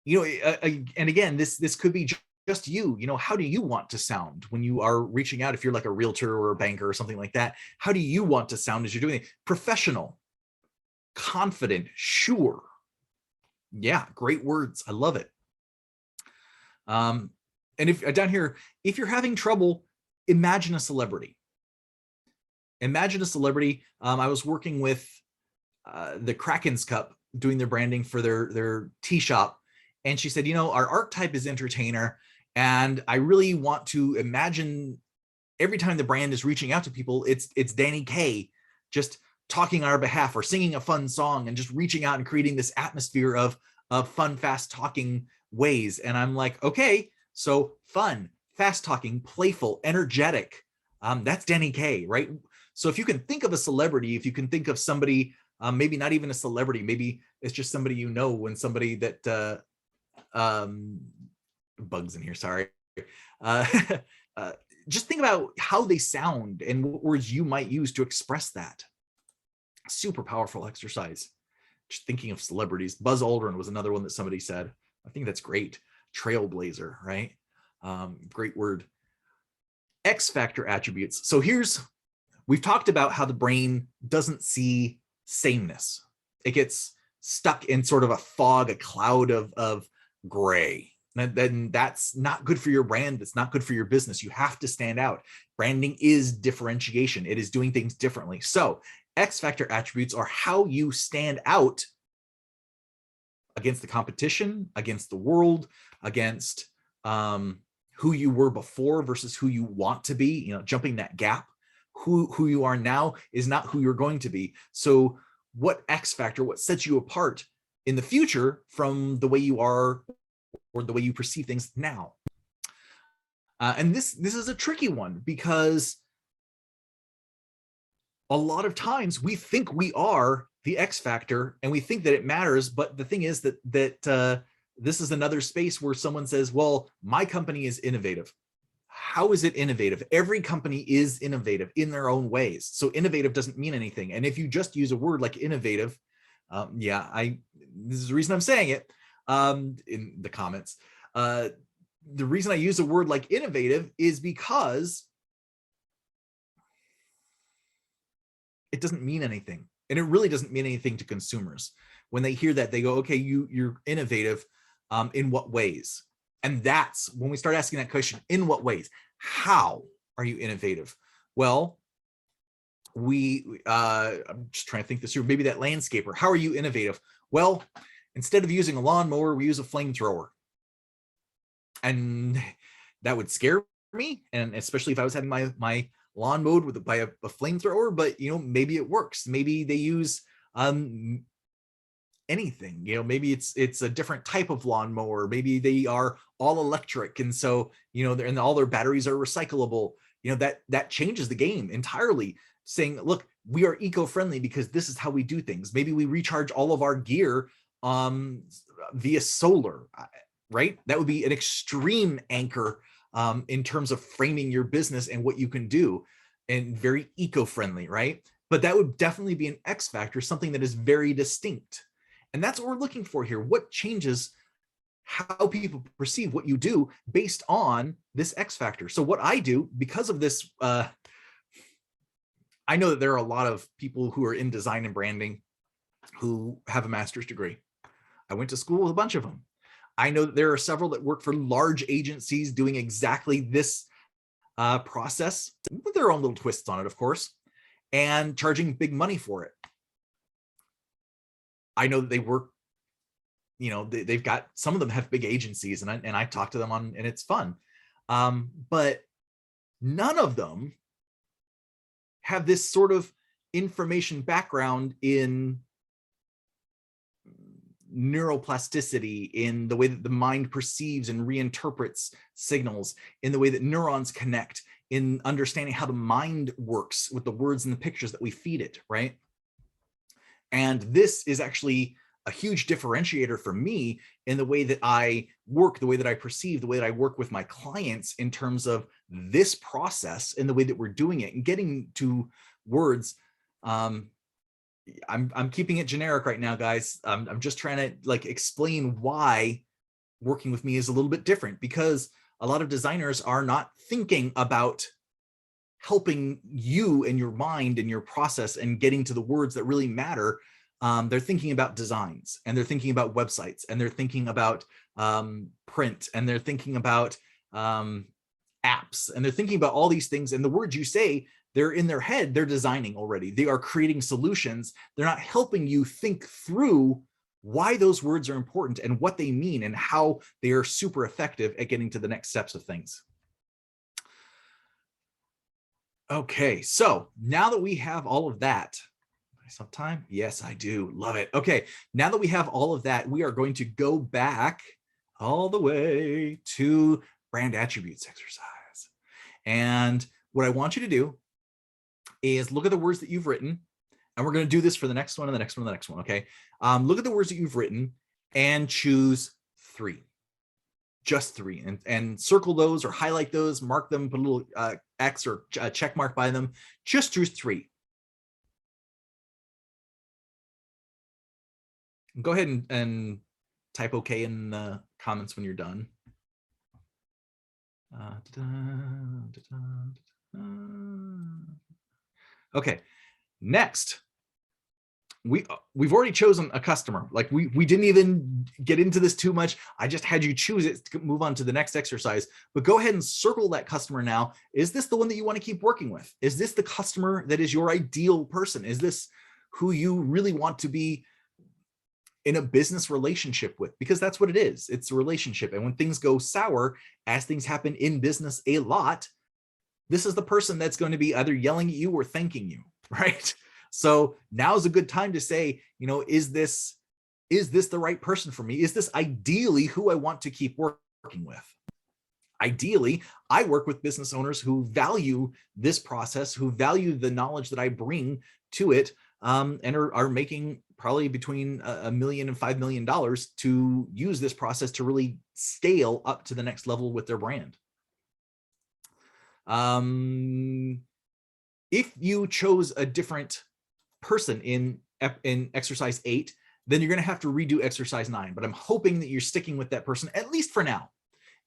and again, this could be just you, how do you want to sound when you are reaching out? If you're like a realtor or a banker or something like that, how do you want to sound as you're doing it? Professional, confident, sure. Yeah, great words. I love it. And if down here, if you're having trouble, imagine a celebrity. Imagine a celebrity. I was working with the Kraken's Cup, doing their branding for their tea shop, and she said, our archetype is entertainer, and I really want to imagine every time the brand is reaching out to people, it's Danny Kaye just talking on our behalf or singing a fun song and just reaching out and creating this atmosphere of fun, fast talking ways. And I'm like, okay, so fun, fast talking, playful, energetic. That's Danny Kaye, right? So if you can think of a celebrity, if you can think of somebody, maybe not even a celebrity, maybe it's just somebody when somebody that bugs in here, sorry. Just think about how they sound and what words you might use to express that. Super powerful exercise. Just thinking of celebrities. Buzz Aldrin was another one that somebody said. I think that's great. Trailblazer, right? Great word. X factor attributes. So we've talked about how the brain doesn't see sameness. It gets stuck in sort of a fog, a cloud of gray. Then that's not good for your brand. It's not good for your business. You have to stand out. Branding is differentiation. It is doing things differently. So X factor attributes are how you stand out against the competition, against the world, against who you were before versus who you want to be, jumping that gap. Who you are now is not who you're going to be. So what X factor, what sets you apart in the future from the way you are or the way you perceive things now? And this is a tricky one, because a lot of times we think we are the X factor and we think that it matters. But the thing is that this is another space where someone says, well, my company is innovative. How is it innovative? Every company is innovative in their own ways. So innovative doesn't mean anything. And if you just use a word like innovative, this is the reason I'm saying it in the comments. The reason I use a word like innovative is because it doesn't mean anything. And it really doesn't mean anything to consumers. When they hear that, they go, okay, you're innovative in what ways? And that's when we start asking that question, in what ways? How are you innovative? Well, I'm just trying to think this through. Maybe that landscaper. How are you innovative? Well, instead of using a lawnmower, we use a flamethrower. And that would scare me. And especially if I was having my lawn mowed by a flamethrower, but maybe it works. Maybe they use anything, maybe it's a different type of lawnmower. Maybe they are all electric. And so, and all their batteries are recyclable. That changes the game entirely, saying, look, we are eco-friendly because this is how we do things. Maybe we recharge all of our gear via solar, right? That would be an extreme anchor in terms of framing your business and what you can do, and very eco-friendly, right? But that would definitely be an X factor, something that is very distinct. And that's what we're looking for here. What changes how people perceive what you do based on this X factor? So what I do, because of this, I know that there are a lot of people who are in design and branding who have a master's degree. I went to school with a bunch of them. I know that there are several that work for large agencies doing exactly this process, with their own little twists on it, of course, and charging big money for it. I know that they work, they've got, some of them have big agencies, and I talk to them and it's fun. But none of them have this sort of information background in neuroplasticity, in the way that the mind perceives and reinterprets signals, in the way that neurons connect, in understanding how the mind works with the words and the pictures that we feed it, right? And this is actually a huge differentiator for me in the way that I work, the way that I perceive, the way that I work with my clients in terms of this process and the way that we're doing it and getting to words. I'm keeping it generic right now, guys. I'm just trying to explain why working with me is a little bit different, because a lot of designers are not thinking about helping you and your mind and your process and getting to the words that really matter. They're thinking about designs, and they're thinking about websites, and they're thinking about print, and they're thinking about apps, and they're thinking about all these things. And the words you say, they're in their head, they're designing already. They are creating solutions. They're not helping you think through why those words are important and what they mean and how they are super effective at getting to the next steps of things. Okay, so now that we have all of that, some time? Yes, I do. Love it. Okay, now that we have all of that, we are going to go back all the way to brand attributes exercise. And what I want you to do is look at the words that you've written, and we're going to do this for the next one and the next one and the next one, okay? Look at the words that you've written and choose 3. Just 3, and circle those or highlight those, mark them, put a little X or a check mark by them. Just choose 3. Go ahead and type okay in the comments when you're done. Okay, next, we've already chosen a customer. Like we didn't even get into this too much. I just had you choose it to move on to the next exercise. But go ahead and circle that customer now. Is this the one that you want to keep working with? Is this the customer that is your ideal person? Is this who you really want to be in a business relationship with? Because that's what it is. It's a relationship. And when things go sour, as things happen in business a lot, this is the person that's going to be either yelling at you or thanking you, right? So now's a good time to say, is this the right person for me? Is this ideally who I want to keep working with? ideally, I work with business owners who value this process, who value the knowledge that I bring to it, and are making probably between $1 million and $5 million to use this process to really scale up to the next level with their brand. If you chose a different person in exercise 8, then you're going to have to redo exercise 9. But I'm hoping that you're sticking with that person, at least for now.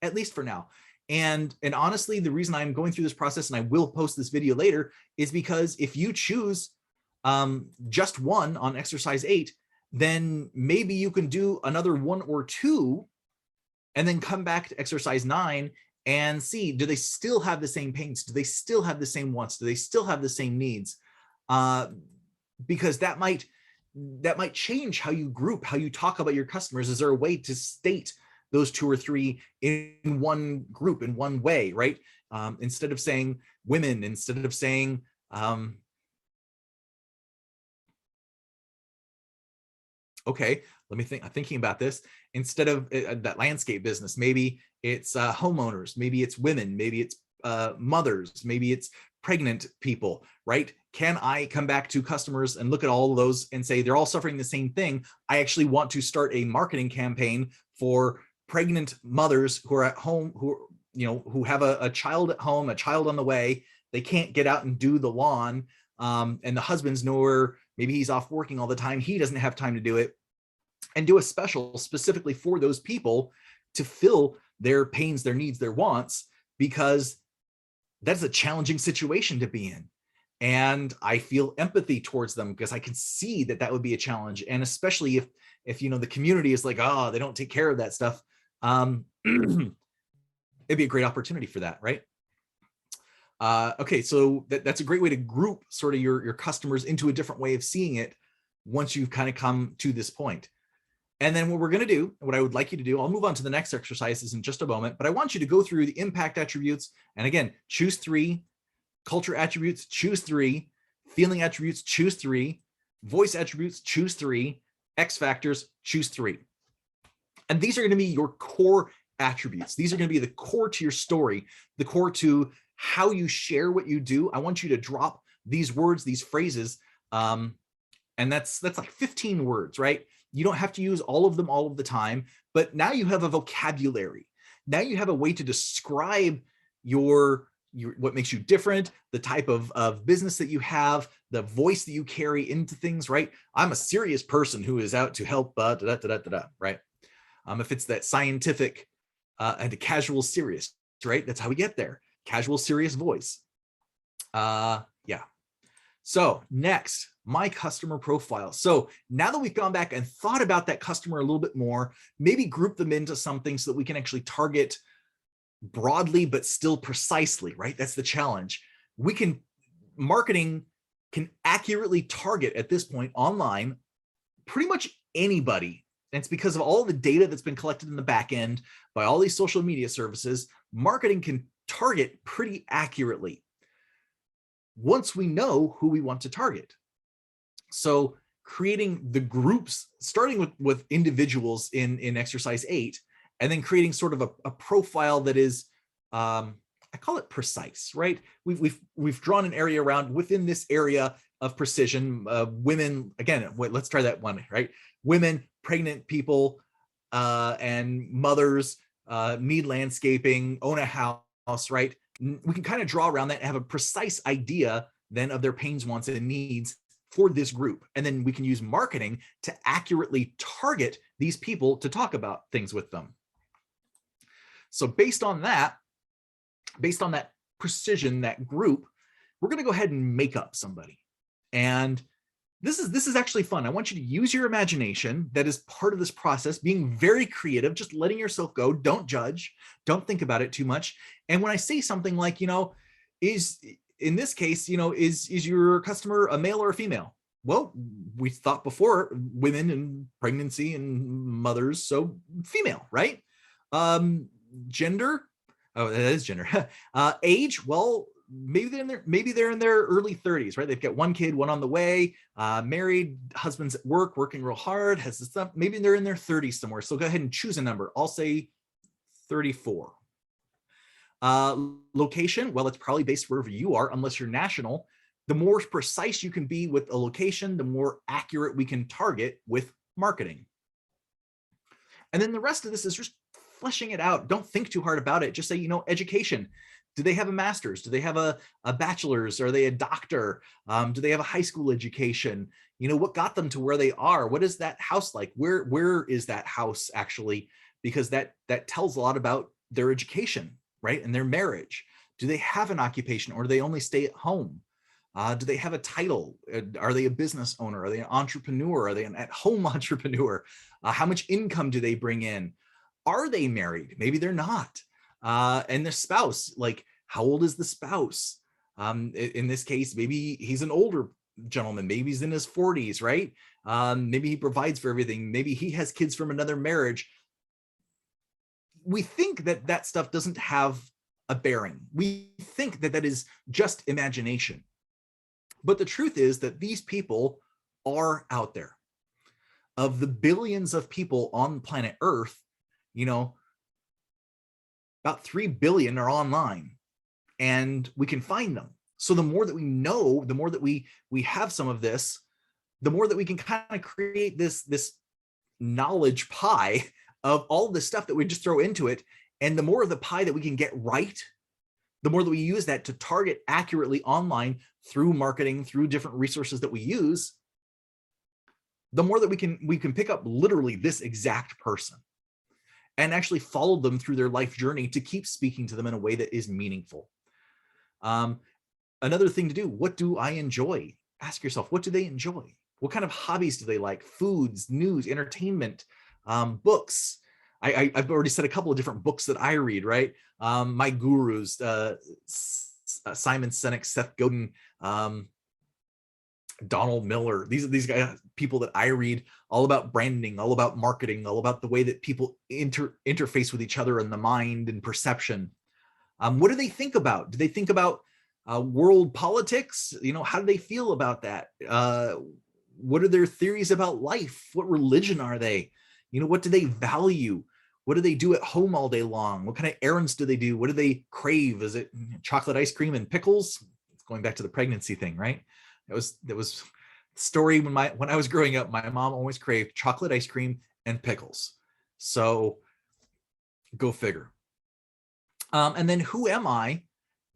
At least for now. And honestly, the reason I'm going through this process, and I will post this video later, is because if you choose just one on exercise 8, then maybe you can do another 1 or 2 and then come back to exercise 9 and see, do they still have the same pains? Do they still have the same wants? Do they still have the same needs? Because that might change how you group, how you talk about your customers. Is there a way to state those 2 or 3 in one group, in one way, right? Instead of saying women, instead of saying, okay, let me think, I'm thinking about this. Instead of that landscape business, maybe it's homeowners, maybe it's women, maybe it's mothers, maybe it's pregnant people, right? Can I come back to customers and look at all of those and say they're all suffering the same thing? I actually want to start a marketing campaign for pregnant mothers who are at home, who have a child at home, a child on the way. They can't get out and do the lawn, and the husband's nowhere. Maybe he's off working all the time. He doesn't have time to do it. And do a special specifically for those people to fill their pains, their needs, their wants, because that's a challenging situation to be in. And I feel empathy towards them because I can see that that would be a challenge. And especially if the community is like, oh, they don't take care of that stuff. It'd be a great opportunity for that, right? Okay, so that's a great way to group sort of your customers into a different way of seeing it once you've kind of come to this point. And then what we're going to do, what I would like you to do, I'll move on to the next exercises in just a moment, but I want you to go through the impact attributes. And again, choose 3, culture attributes, choose 3, feeling attributes, choose 3, voice attributes, choose 3, X factors, choose 3. And these are going to be your core attributes. These are going to be the core to your story, the core to how you share what you do. I want you to drop these words, these phrases, and that's like 15 words, right? You don't have to use all of them all of the time, but now you have a vocabulary. Now you have a way to describe your what makes you different, the type of business that you have, the voice that you carry into things, right? I'm a serious person who is out to help, right? If it's that scientific and a casual serious, right? That's how we get there. Casual serious voice. Yeah. So next, my customer profile. So now that we've gone back and thought about that customer a little bit more, maybe group them into something so that we can actually target broadly, but still precisely, right? That's the challenge. Marketing can accurately target at this point online, pretty much anybody. And it's because of all the data that's been collected in the back end by all these social media services. Marketing can target pretty accurately once we know who we want to target. So creating the groups, starting with individuals in exercise 8, and then creating sort of a profile that is, I call it precise, right? We've drawn an area around within this area of precision. Women, again, let's try that one, right? Women, pregnant people, and mothers need landscaping, own a house, right? We can kind of draw around that and have a precise idea then of their pains, wants, and needs for this group. And then we can use marketing to accurately target these people to talk about things with them. So based on that precision, that group, we're going to go ahead and make up somebody. And this is actually fun. I want you to use your imagination. That is part of this process, being very creative, just letting yourself go. Don't judge. Don't think about it too much. And when I say something like, is in this case, is your customer a male or a female? Well, we thought before women and pregnancy and mothers, so female, right? Gender, oh, that is gender. Age, well, maybe they're in their early 30s, right? They've got one kid, one on the way, married, husband's at work, working real hard, has this stuff. Maybe they're in their 30s somewhere. So go ahead and choose a number. I'll say 34. Location, well, it's probably based wherever you are, unless you're national. The more precise you can be with a location, the more accurate we can target with marketing. And then the rest of this is just fleshing it out. Don't think too hard about it. Just say, education. Do they have a master's? Do they have a bachelor's? Are they a doctor? Do they have a high school education? What got them to where they are? What is that house like? Where is that house actually? Because that tells a lot about their education, right? And their marriage. Do they have an occupation, or do they only stay at home? Do they have a title? Are they a business owner? Are they an entrepreneur? Are they an at-home entrepreneur? How much income do they bring in? Are they married? Maybe they're not. And the spouse, like, how old is the spouse? In this case, maybe he's an older gentleman. Maybe he's in his 40s, right? Maybe he provides for everything. Maybe he has kids from another marriage. We think that that stuff doesn't have a bearing. We think that that is just imagination. But the truth is that these people are out there. Of the billions of people on planet Earth, about 3 billion are online, and we can find them. So the more that we know, the more that we have some of this, the more that we can kind of create this knowledge pie of all the stuff that we just throw into it. And the more of the pie that we can get right, the more that we use that to target accurately online through marketing, through different resources that we use, the more that we can pick up literally this exact person and actually follow them through their life journey to keep speaking to them in a way that is meaningful. Another thing to do, what do I enjoy? Ask yourself, what do they enjoy? What kind of hobbies do they like? Foods, news, entertainment, books. I've already said a couple of different books that I read, right? My gurus, Simon Sinek, Seth Godin, Donald Miller. These guys, people that I read, all about branding, all about marketing, all about the way that people interface with each other and the mind and perception. What do they think about? Do they think about world politics? How do they feel about that? What are their theories about life? What religion are they? What do they value? What do they do at home all day long? What kind of errands do they do? What do they crave? Is it chocolate ice cream and pickles? It's going back to the pregnancy thing, right? That was the story when I was growing up. My mom always craved chocolate ice cream and pickles. So go figure. And then who am I?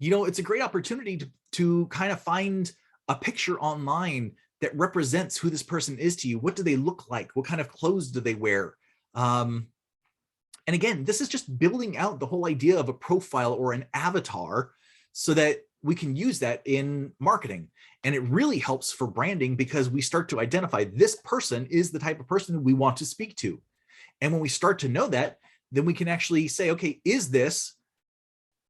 It's a great opportunity to kind of find a picture online that represents who this person is to you. What do they look like? What kind of clothes do they wear? And again, this is just building out the whole idea of a profile or an avatar so that we can use that in marketing. And it really helps for branding because we start to identify this person is the type of person we want to speak to. And when we start to know that, then we can actually say, okay, is this,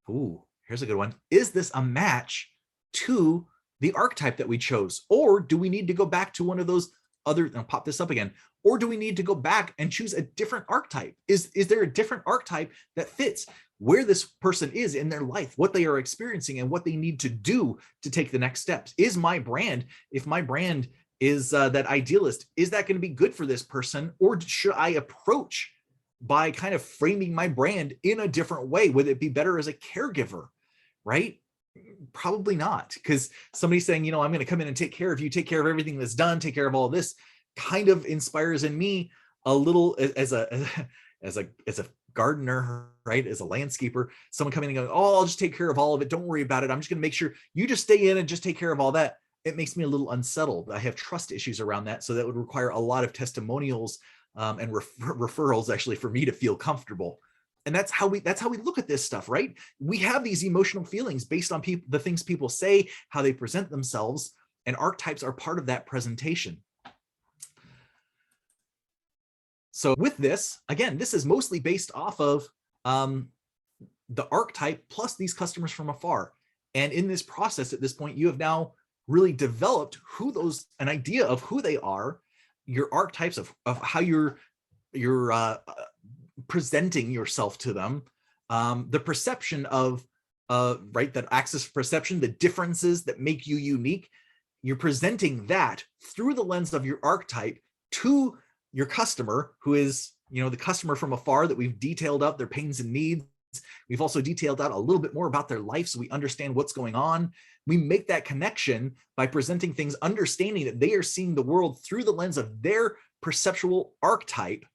here's a good one. Is this a match to the archetype that we chose? Or do we need to go back to one of those other, I'll pop this up again, or do we need to go back and choose a different archetype? Is there a different archetype that fits where this person is in their life, what they are experiencing, and what they need to do to take the next steps? Is my brand, if my brand is that idealist, is that going to be good for this person? Or should I approach by kind of framing my brand in a different way? Would it be better as a caregiver, right? Probably not, because somebody saying, I'm going to come in and take care of you, take care of everything that's done, take care of all of this, kind of inspires in me a little as a gardener, right? As a landscaper, someone coming in and going, I'll just take care of all of it. Don't worry about it. I'm just going to make sure you just stay in and just take care of all that. It makes me a little unsettled. I have trust issues around that. So that would require a lot of testimonials and referrals actually for me to feel comfortable. And that's how we look at this stuff, right? We have these emotional feelings based on the things people say, how they present themselves, and archetypes are part of that presentation. So with this, again, this is mostly based off of the archetype plus these customers from afar. And in this process, at this point, you have now really developed an idea of who they are, your archetypes of how you're presenting yourself to them, the perception of, right, that axis of perception, the differences that make you unique. You're presenting that through the lens of your archetype to your customer, who is, the customer from afar that we've detailed up their pains and needs, We've also detailed out a little bit more about their life so we understand what's going on. We make that connection by presenting things, understanding that they are seeing the world through the lens of their perceptual archetype.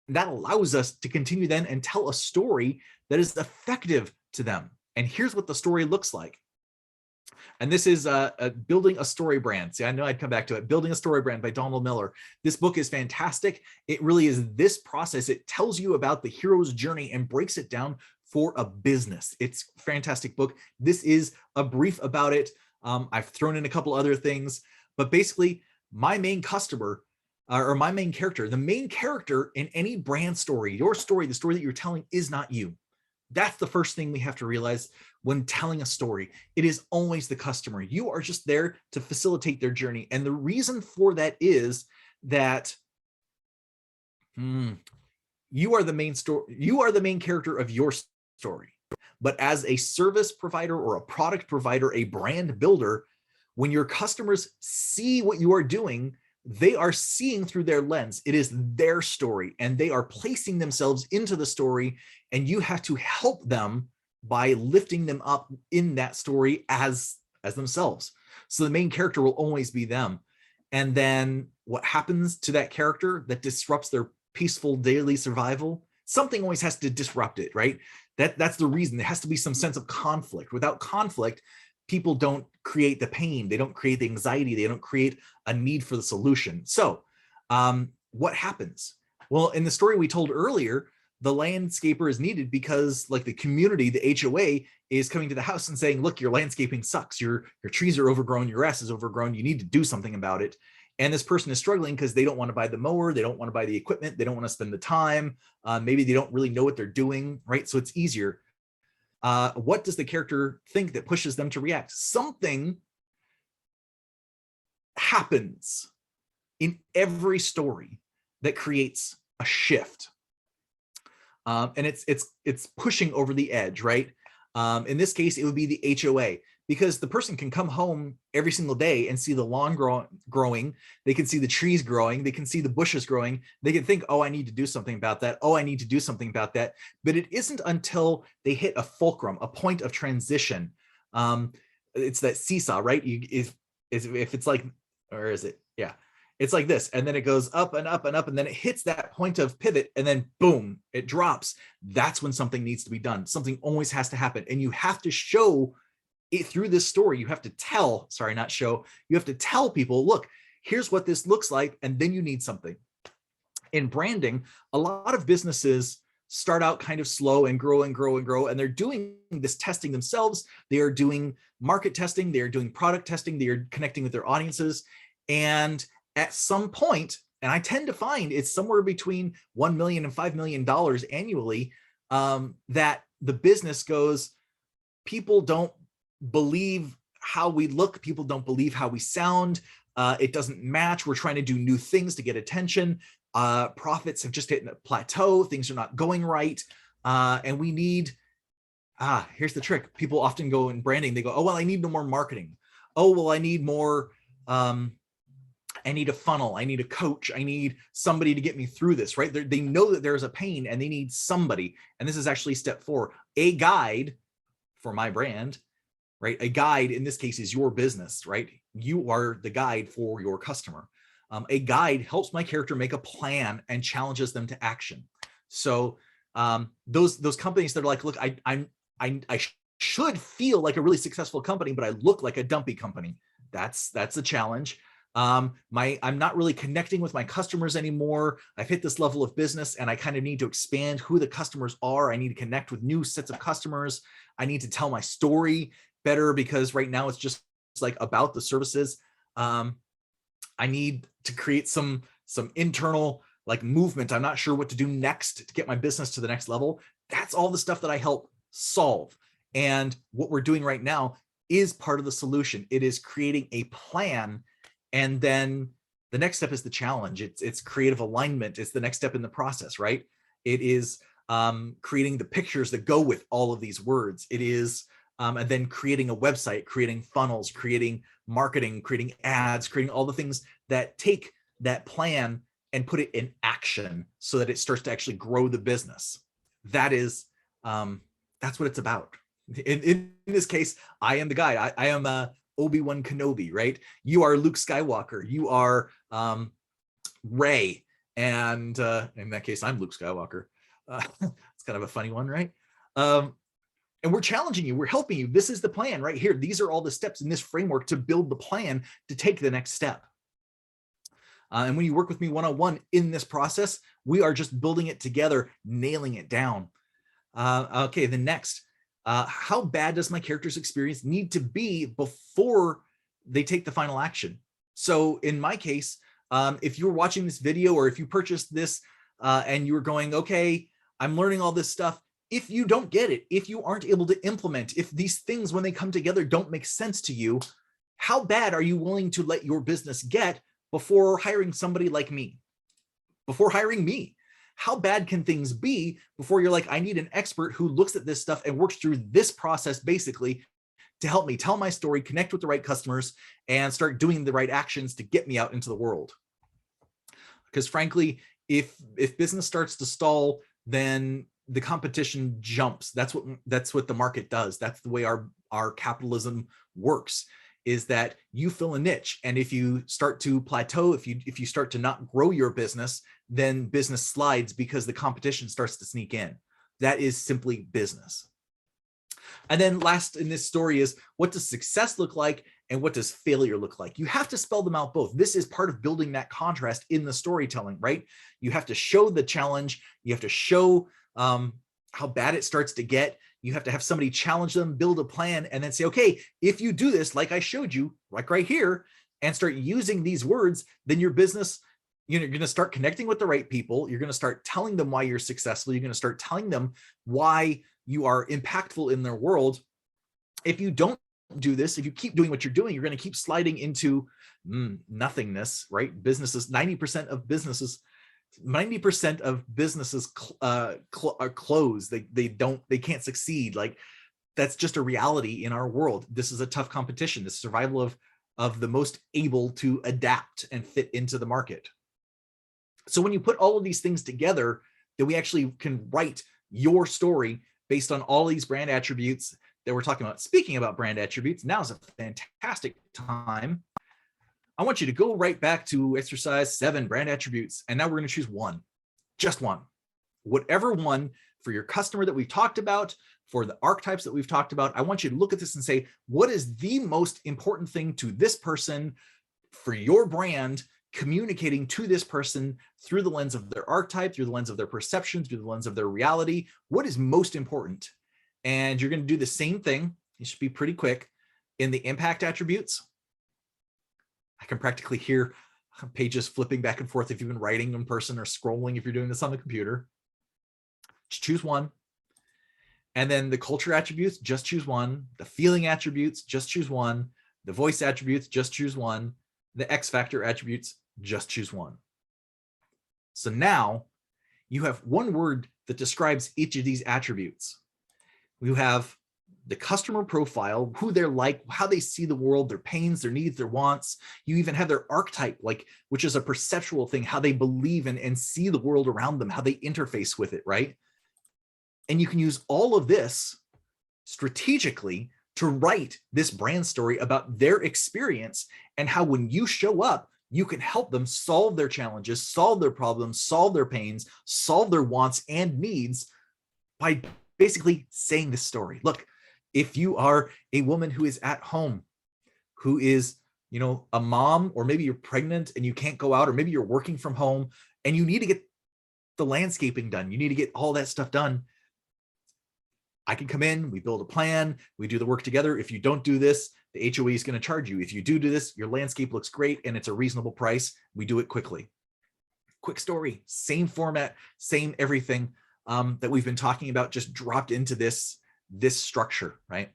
That allows us to continue then and tell a story that is effective to them. And here's what the story looks like. And this is Building a Story Brand. See, I know I'd come back to it. Building a Story Brand by Donald Miller. This book is fantastic. It really is this process. It tells you about the hero's journey and breaks it down for a business. It's a fantastic book. This is a brief about it. I've thrown in a couple other things, but basically my main customer or my main character, the main character in any brand story, your story, the story that you're telling is not you. That's the first thing we have to realize when telling a story. It is always the customer. You are just there to facilitate their journey. And the reason for that is that you are the main story. You are the main character of your story. But as a service provider or a product provider, a brand builder, when your customers see what you are doing, they are seeing through their lens. It is their story, and they are placing themselves into the story, and you have to help them by lifting them up in that story as themselves. So the main character will always be them. And then what happens to that character that disrupts their peaceful daily survival? Something always has to disrupt it, right? That's the reason. There has to be some sense of conflict. Without conflict, people don't create the pain. They don't create the anxiety. They don't create a need for the solution. So what happens? Well, in the story we told earlier, the landscaper is needed because like the community, the HOA is coming to the house and saying, look, your landscaping sucks. Your trees are overgrown. Your grass is overgrown. You need to do something about it. And this person is struggling because they don't want to buy the mower. They don't want to buy the equipment. They don't want to spend the time. Maybe they don't really know what they're doing, right? So it's easier. What does the character think that pushes them to react? Something happens in every story that creates a shift. And it's pushing over the edge, right? In this case, it would be the HOA, because the person can come home every single day and see the lawn growing. They can see the trees growing. They can see the bushes growing. They can think, oh, I need to do something about that. Oh, I need to do something about that. But it isn't until they hit a fulcrum, a point of transition. It's that seesaw, right? If it's like, or is it? Yeah. It's like this, and then it goes up and up and up, and then it hits that point of pivot, and then boom, it drops. That's when something needs to be done. Something always has to happen, and you have to show it through this story. You have to tell, sorry, not show, you have to tell people, look, here's what this looks like, and then you need something. In branding, a lot of businesses start out kind of slow and grow and grow and grow, and they're doing this testing themselves. They are doing market testing. They are doing product testing. They are connecting with their audiences, and at some point, and I tend to find it's somewhere between $1 million and $5 million annually, that the business goes, people don't believe how we look. People don't believe how we sound. It doesn't match. We're trying to do new things to get attention. Profits have just hit a plateau. Things are not going right. And we need, here's the trick. People often go in branding. They go, oh, well, I need no more marketing. Oh, well, I need more, I need a funnel. I need a coach. I need somebody to get me through this, right? They know that there's a pain and they need somebody. And this is actually step 4, a guide for my brand, right? A guide in this case is your business, right? You are the guide for your customer. A guide helps my character make a plan and challenges them to action. So those companies that are like, look, I should feel like a really successful company, but I look like a dumpy company. That's a challenge. I'm not really connecting with my customers anymore. I've hit this level of business and I kind of need to expand who the customers are. I need to connect with new sets of customers. I need to tell my story better because right now it's just like about the services. I need to create some internal like movement. I'm not sure what to do next to get my business to the next level. That's all the stuff that I help solve. And what we're doing right now is part of the solution. It is creating a plan. And then the next step is the challenge. It's creative alignment. It's the next step in the process, right? It is creating the pictures that go with all of these words. It is, and then creating a website, creating funnels, creating marketing, creating ads, creating all the things that take that plan and put it in action so that it starts to actually grow the business. That is That's what it's about. In this case, I am the guy. I am Obi-Wan Kenobi, right? You are Luke Skywalker. You are Rey. And in that case, I'm Luke Skywalker. It's kind of a funny one, right? And we're challenging you. We're helping you. This is the plan right here. These are all the steps in this framework to build the plan to take the next step. And when you work with me one-on-one in this process, we are just building it together, nailing it down. Okay, the next, how bad does my character's experience need to be before they take the final action? So in my case, if you're watching this video or if you purchased this and you're going, okay, I'm learning all this stuff. If you don't get it, if you aren't able to implement, if these things, when they come together, don't make sense to you, how bad are you willing to let your business get before hiring somebody like me? Before hiring me? How bad can things be before you're like, I need an expert who looks at this stuff and works through this process basically to help me tell my story, connect with the right customers, and start doing the right actions to get me out into the world? Because frankly, if business starts to stall, then the competition jumps. That's what the market does. That's the way our capitalism works, is that you fill a niche. And if you start to plateau, if you start to not grow your business, then business slides because the competition starts to sneak in. That is simply business. And then last in this story is, what does success look like and what does failure look like? You have to spell them out both. This is part of building that contrast in the storytelling, right? You have to show the challenge. You have to show how bad it starts to get. You have to have somebody challenge them, build a plan, and then say, okay, if you do this, like I showed you, like right here, and start using these words, then your business, you're going to start connecting with the right people. You're going to start telling them why you're successful. You're going to start telling them why you are impactful in their world. If you don't do this, if you keep doing what you're doing, you're going to keep sliding into nothingness, right? Businesses, 90% of businesses are closed. They can't succeed. Like, that's just a reality in our world. This is a tough competition. The survival of the most able to adapt and fit into the market. So when you put all of these things together, then we actually can write your story based on all these brand attributes that we're talking about. Speaking about brand attributes, now is a fantastic time. I want you to go right back to exercise 7, brand attributes. And now we're going to choose one, just one, whatever one for your customer that we've talked about, for the archetypes that we've talked about. I want you to look at this and say, what is the most important thing to this person for your brand, communicating to this person through the lens of their archetype, through the lens of their perception, through the lens of their reality? What is most important? And you're going to do the same thing. It should be pretty quick. In the impact attributes, I can practically hear pages flipping back and forth if you've been writing in person or scrolling if you're doing this on the computer. Just choose one. And then the culture attributes, just choose one. The feeling attributes, just choose one. The voice attributes, just choose one. The X factor attributes, just choose one. So now you have one word that describes each of these attributes. You have the customer profile, who they're like, how they see the world, their pains, their needs, their wants. You even have their archetype, like, which is a perceptual thing, how they believe and see the world around them, how they interface with it, right? And you can use all of this strategically to write this brand story about their experience and how when you show up, you can help them solve their challenges, solve their problems, solve their pains, solve their wants and needs by basically saying this story. Look, if you are a woman who is at home, who is, a mom, or maybe you're pregnant and you can't go out, or maybe you're working from home and you need to get the landscaping done, you need to get all that stuff done, I can come in, we build a plan, we do the work together. If you don't do this, the HOA is going to charge you. If you do this, your landscape looks great and it's a reasonable price. We do it quickly. Quick story, same format, same everything that we've been talking about, just dropped into this structure, right?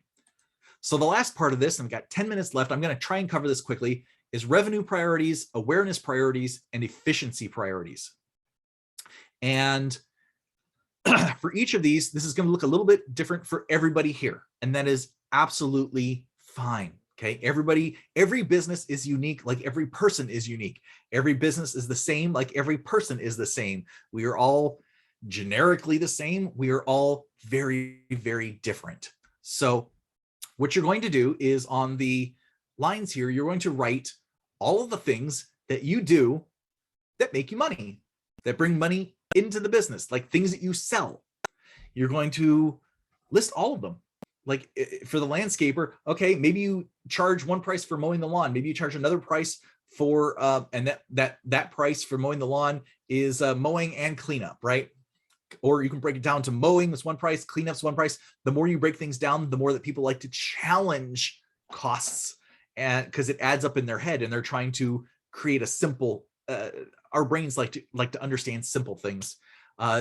So the last part of this, and I've got 10 minutes left, I'm going to try and cover this quickly, is revenue priorities, awareness priorities, and efficiency priorities. And for each of these, this is going to look a little bit different for everybody here, and that is absolutely fine. Okay, every business is unique, like every person is unique. Every business is the same, like every person is the same. We are all generically the same. We are all very, very different. So what you're going to do is on the lines here, you're going to write all of the things that you do that make you money, that bring money into the business, like things that you sell. You're going to list all of them. Like for the landscaper, okay, maybe you charge one price for mowing the lawn. Maybe you charge another price for, and that price for mowing the lawn is mowing and cleanup, right? Or you can break it down to mowing is one price, cleanup's one price. The more you break things down, the more that people like to challenge costs, and because it adds up in their head and they're trying to create a simple, our brains like to understand simple things.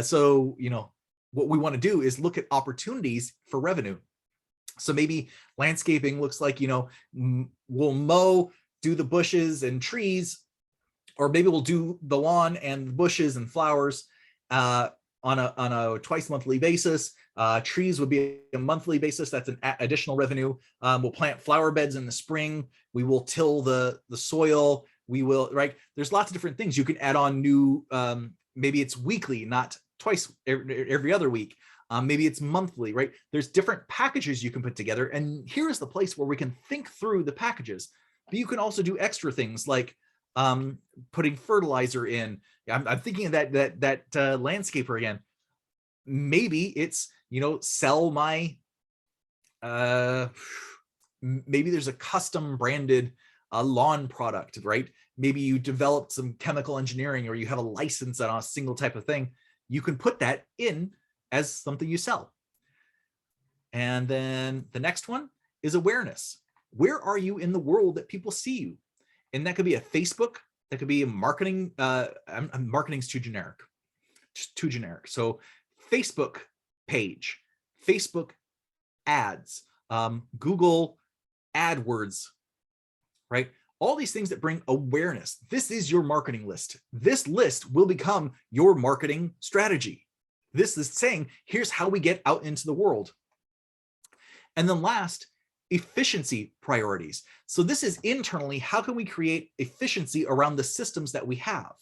So, you know, what we want to do is look at opportunities for revenue. So maybe landscaping looks like, you know, we'll mow, do the bushes and trees, or maybe we'll do the lawn and bushes and flowers on a twice monthly basis. Trees would be a monthly basis. That's an additional revenue. We'll plant flower beds in the spring. We will till the soil. We will, right? There's lots of different things. You can add on new, maybe it's weekly, not twice every other week. Maybe it's monthly, right? There's different packages you can put together. And here's the place where we can think through the packages. But you can also do extra things like putting fertilizer in. I'm thinking of that landscaper again. Maybe it's, you know, sell my, maybe there's a custom branded lawn product, right? Maybe you developed some chemical engineering, or you have a license on a single type of thing. You can put that in as something you sell. And then the next one is awareness. Where are you in the world that people see you? And that could be a Facebook, that could be a marketing, marketing's too generic, just too generic. So Facebook page, Facebook ads, Google AdWords, right? All these things that bring awareness. This is your marketing list. This list will become your marketing strategy. This is saying, here's how we get out into the world. And then last, efficiency priorities. So this is internally, how can we create efficiency around the systems that we have?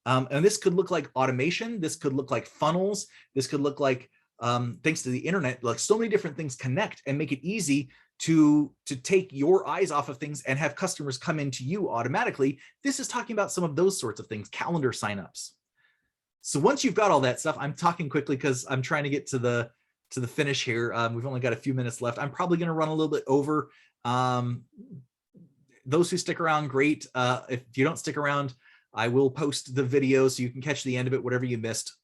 And this could look like automation. This could look like funnels. This could look like, thanks to the internet, like so many different things connect and make it easy to take your eyes off of things and have customers come into you automatically. This is talking about some of those sorts of things, calendar signups. So once you've got all that stuff, I'm talking quickly because I'm trying to get to the finish here. We've only got a few minutes left. I'm probably going to run a little bit over. Those who stick around, great. If you don't stick around, I will post the video so you can catch the end of it, whatever you missed.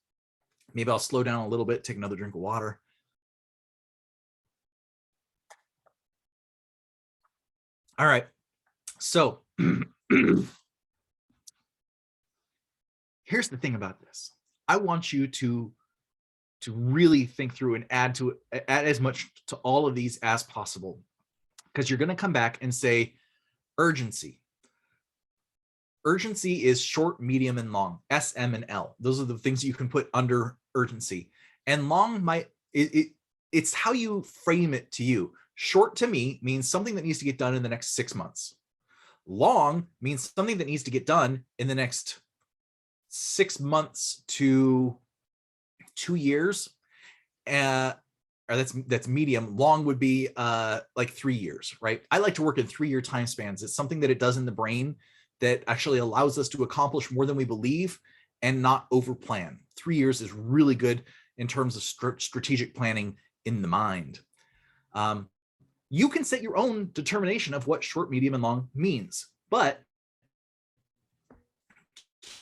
Maybe I'll slow down a little bit, take another drink of water. All right. So here's the thing about this. I want you to really think through and add as much to all of these as possible, because you're going to come back and say urgency. Urgency is short, medium, and long, S, M, and L. Those are the things you can put under urgency. And long it's how you frame it to you. Short to me means something that needs to get done in the next 6 months. Long means something that needs to get done in the next 6 months to 2 years. Or that's medium. Long would be like 3 years, right? I like to work in 3-year time spans. It's something that it does in the brain that actually allows us to accomplish more than we believe and not over plan. 3 years is really good in terms of strategic planning in the mind. You can set your own determination of what short, medium, and long means, but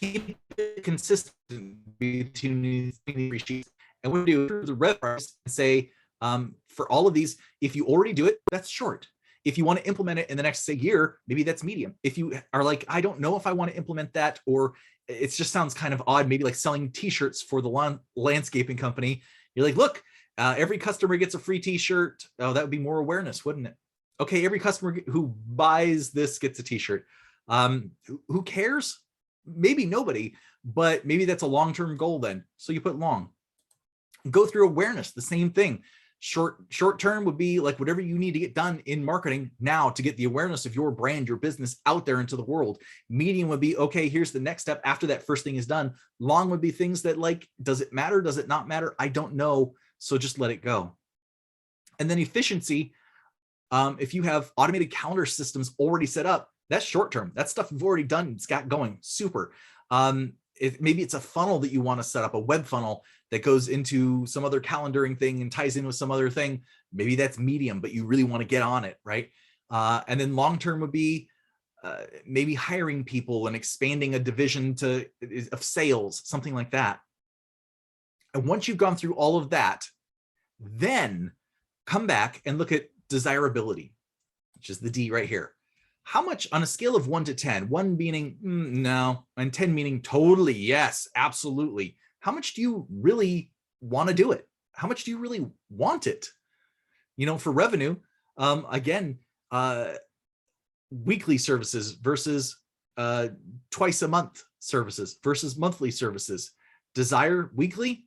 keep it consistent between these 3 sheets. And we do the red bars and say, for all of these, if you already do it, that's short. If you want to implement it in the next, say, year, maybe that's medium. If you are like, I don't know if I want to implement that, or it just sounds kind of odd, maybe like selling t-shirts for the landscaping company. You're like, look, every customer gets a free t-shirt. Oh, that would be more awareness, wouldn't it? Okay, every customer who buys this gets a t-shirt. Who cares? Maybe nobody, but maybe that's a long-term goal then. So you put long. Go through awareness, the same thing. Short term would be like whatever you need to get done in marketing now to get the awareness of your brand, your business out there into the world. Medium would be, okay, here's the next step after that first thing is done. Long would be things that like, does it matter? Does it not matter? I don't know. So just let it go. And then efficiency, if you have automated calendar systems already set up, that's short term. That's stuff you've already done. It's got going. Super. If maybe it's a funnel that you want to set up, a web funnel that goes into some other calendaring thing and ties in with some other thing. Maybe that's medium, but you really want to get on it, right? And then long term would be maybe hiring people and expanding a division of sales, something like that. And once you've gone through all of that, then come back and look at desirability, which is the D right here. How much on a scale of 1 to 10, 1 meaning no, and 10 meaning totally yes, absolutely. How much do you really want to do it? How much do you really want it? You know, for revenue, again, weekly services versus twice a month services versus monthly services. Desire weekly,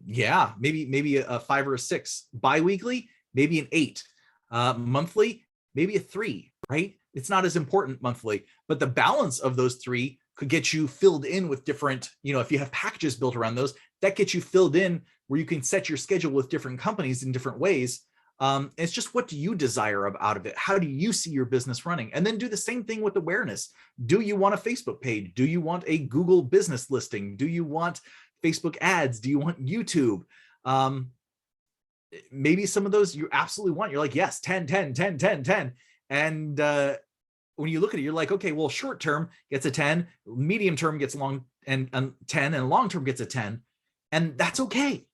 yeah, maybe a 5 or a 6. Bi-weekly, maybe an 8. Monthly, maybe a 3, right? It's not as important monthly, but the balance of those 3 could get you filled in with different, you know, if you have packages built around those, that gets you filled in where you can set your schedule with different companies in different ways. It's just, what do you desire out of it? How do you see your business running? And then do the same thing with awareness. Do you want a Facebook page? Do you want a Google business listing? Do you want Facebook ads? Do you want YouTube? Maybe some of those you absolutely want. You're like, yes, 10, 10, 10, 10, 10. And when you look at it, you're like, okay, well, short term gets a 10, medium term gets long and 10, and long term gets a 10. And that's okay,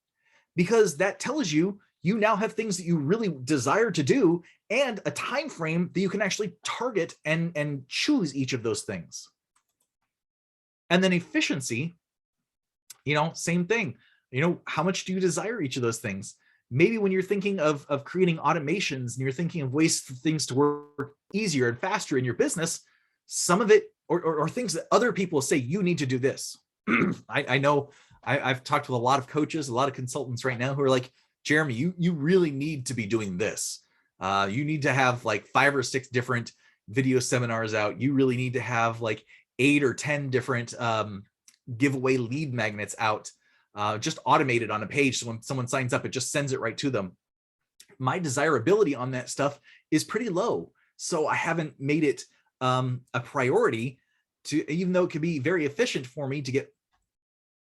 because that tells you you now have things that you really desire to do and a time frame that you can actually target and choose each of those things. And then efficiency, you know, same thing. You know, how much do you desire each of those things? Maybe when you're thinking of creating automations and you're thinking of ways for things to work easier and faster in your business, some of it, or things that other people say, you need to do this. I know I've talked with a lot of coaches, a lot of consultants right now who are like, Jeremy, you really need to be doing this. You need to have like 5 or 6 different video seminars out. You really need to have like 8 or 10 different giveaway lead magnets out, just automated on a page. So when someone signs up, it just sends it right to them. My desirability on that stuff is pretty low. So I haven't made it a priority to, even though it could be very efficient for me to get,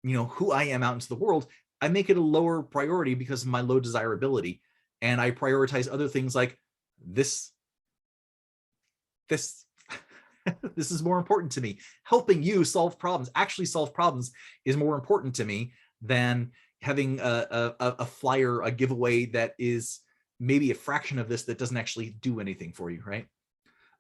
you know, who I am out into the world, I make it a lower priority because of my low desirability. And I prioritize other things like this is more important to me. Helping you solve problems, actually solve problems, is more important to me than having a flyer, a giveaway that is maybe a fraction of this that doesn't actually do anything for you, right?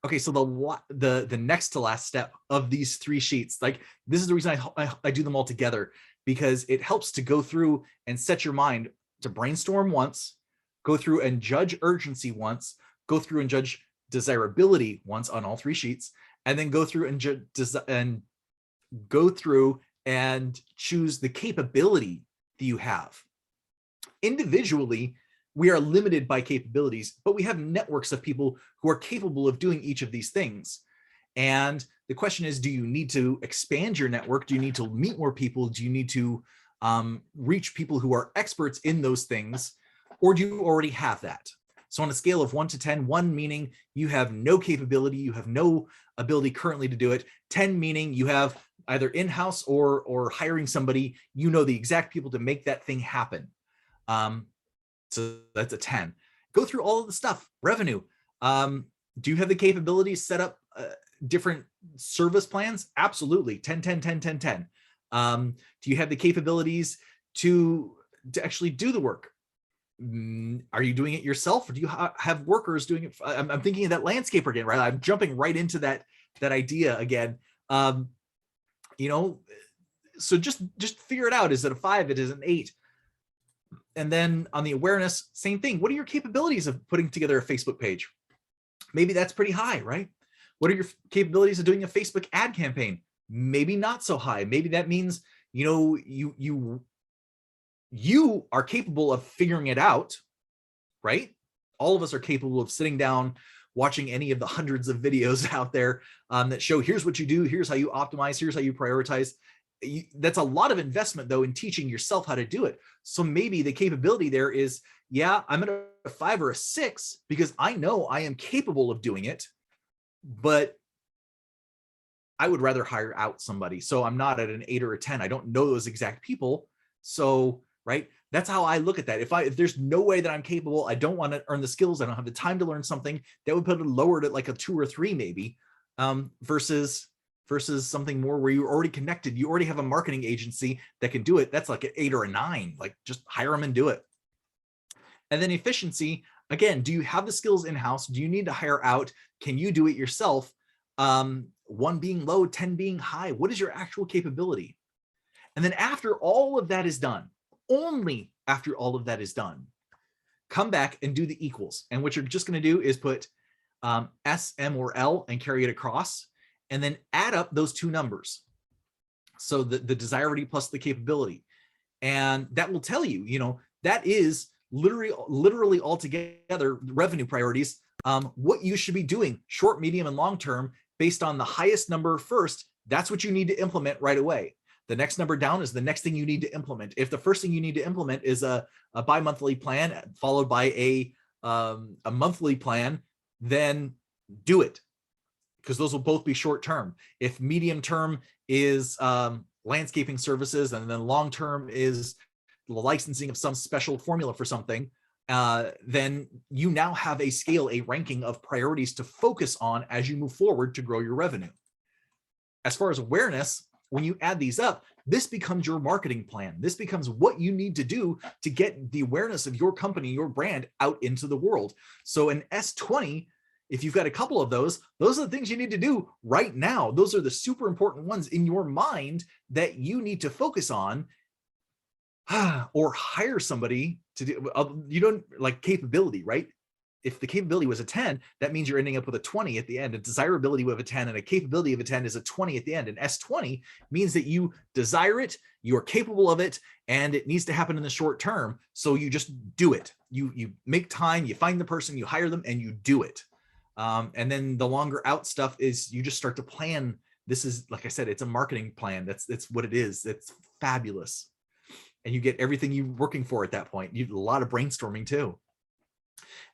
Okay, so the next to last step of these 3 sheets, like this is the reason I do them all together, because it helps to go through and set your mind to brainstorm once, go through and judge urgency once, go through and judge desirability once on all 3 sheets, and then go through and choose the capability that you have. Individually, we are limited by capabilities, but we have networks of people who are capable of doing each of these things. And the question is, do you need to expand your network? Do you need to meet more people? Do you need to reach people who are experts in those things? Or do you already have that? So on a scale of 1 to 10, 1 meaning you have no capability, you have no ability currently to do it. 10 meaning you have either in-house or hiring somebody, you know the exact people to make that thing happen. So that's a 10. Go through all of the stuff. Revenue. Do you have the capability to set up different service plans? Absolutely. 10, 10, 10, 10, 10. Do you have the capabilities to actually do the work? Are you doing it yourself, or do you have workers doing it? I'm thinking of that landscaper again, right? I'm jumping right into that idea again. You know, so just figure it out. Is it a 5? It is an 8. And then on the awareness, same thing. What are your capabilities of putting together a Facebook page? Maybe that's pretty high, right? What are your capabilities of doing a Facebook ad campaign? Maybe not so high. Maybe that means, you know, you are capable of figuring it out, right? All of us are capable of sitting down, watching any of the hundreds of videos out there that show, here's what you do, here's how you optimize, here's how you prioritize. that's a lot of investment though in teaching yourself how to do it. So maybe the capability there is, yeah, I'm at a 5 or a 6 because I know I am capable of doing it, but I would rather hire out somebody. So I'm not at an 8 or a 10. I don't know those exact people. So, right, that's how I look at that. If there's no way that I'm capable, I don't want to earn the skills, I don't have the time to learn something, that would put it lowered at like a 2 or 3 maybe, versus something more where you're already connected. You already have a marketing agency that can do it. That's like an 8 or a 9. Like, just hire them and do it. And then efficiency, again, do you have the skills in-house? Do you need to hire out? Can you do it yourself? 1 being low, 10 being high. What is your actual capability? And then after all of that is done, only after all of that is done, come back and do the equals. And what you're just going to do is put S, M, or L and carry it across, and then add up those two numbers. So the desirability plus the capability. And that will tell you, that is literally altogether revenue priorities, what you should be doing short, medium, and long term based on the highest number first. That's what you need to implement right away. The next number down is the next thing you need to implement. If the first thing you need to implement is a bi-monthly plan followed by a monthly plan, then do it, because those will both be short term. If medium term is landscaping services, and then long term is the licensing of some special formula for something, then you now have a scale, a ranking of priorities to focus on as you move forward to grow your revenue. As far as awareness, when you add these up, this becomes your marketing plan. This becomes what you need to do to get the awareness of your company, your brand out into the world. So an S20, if you've got a couple of those are the things you need to do right now. Those are the super important ones in your mind that you need to focus on, or hire somebody to do. You don't like capability, right? If the capability was a 10, that means you're ending up with a 20 at the end. A desirability of a 10 and a capability of a 10 is a 20 at the end. And S20 means that you desire it, you are capable of it, and it needs to happen in the short term. So you just do it. You make time, you find the person, you hire them, and you do it. And then the longer out stuff is you just start to plan. This is, like I said, it's a marketing plan. That's what it is. It's fabulous. And you get everything you're working for at that point. You do a lot of brainstorming too.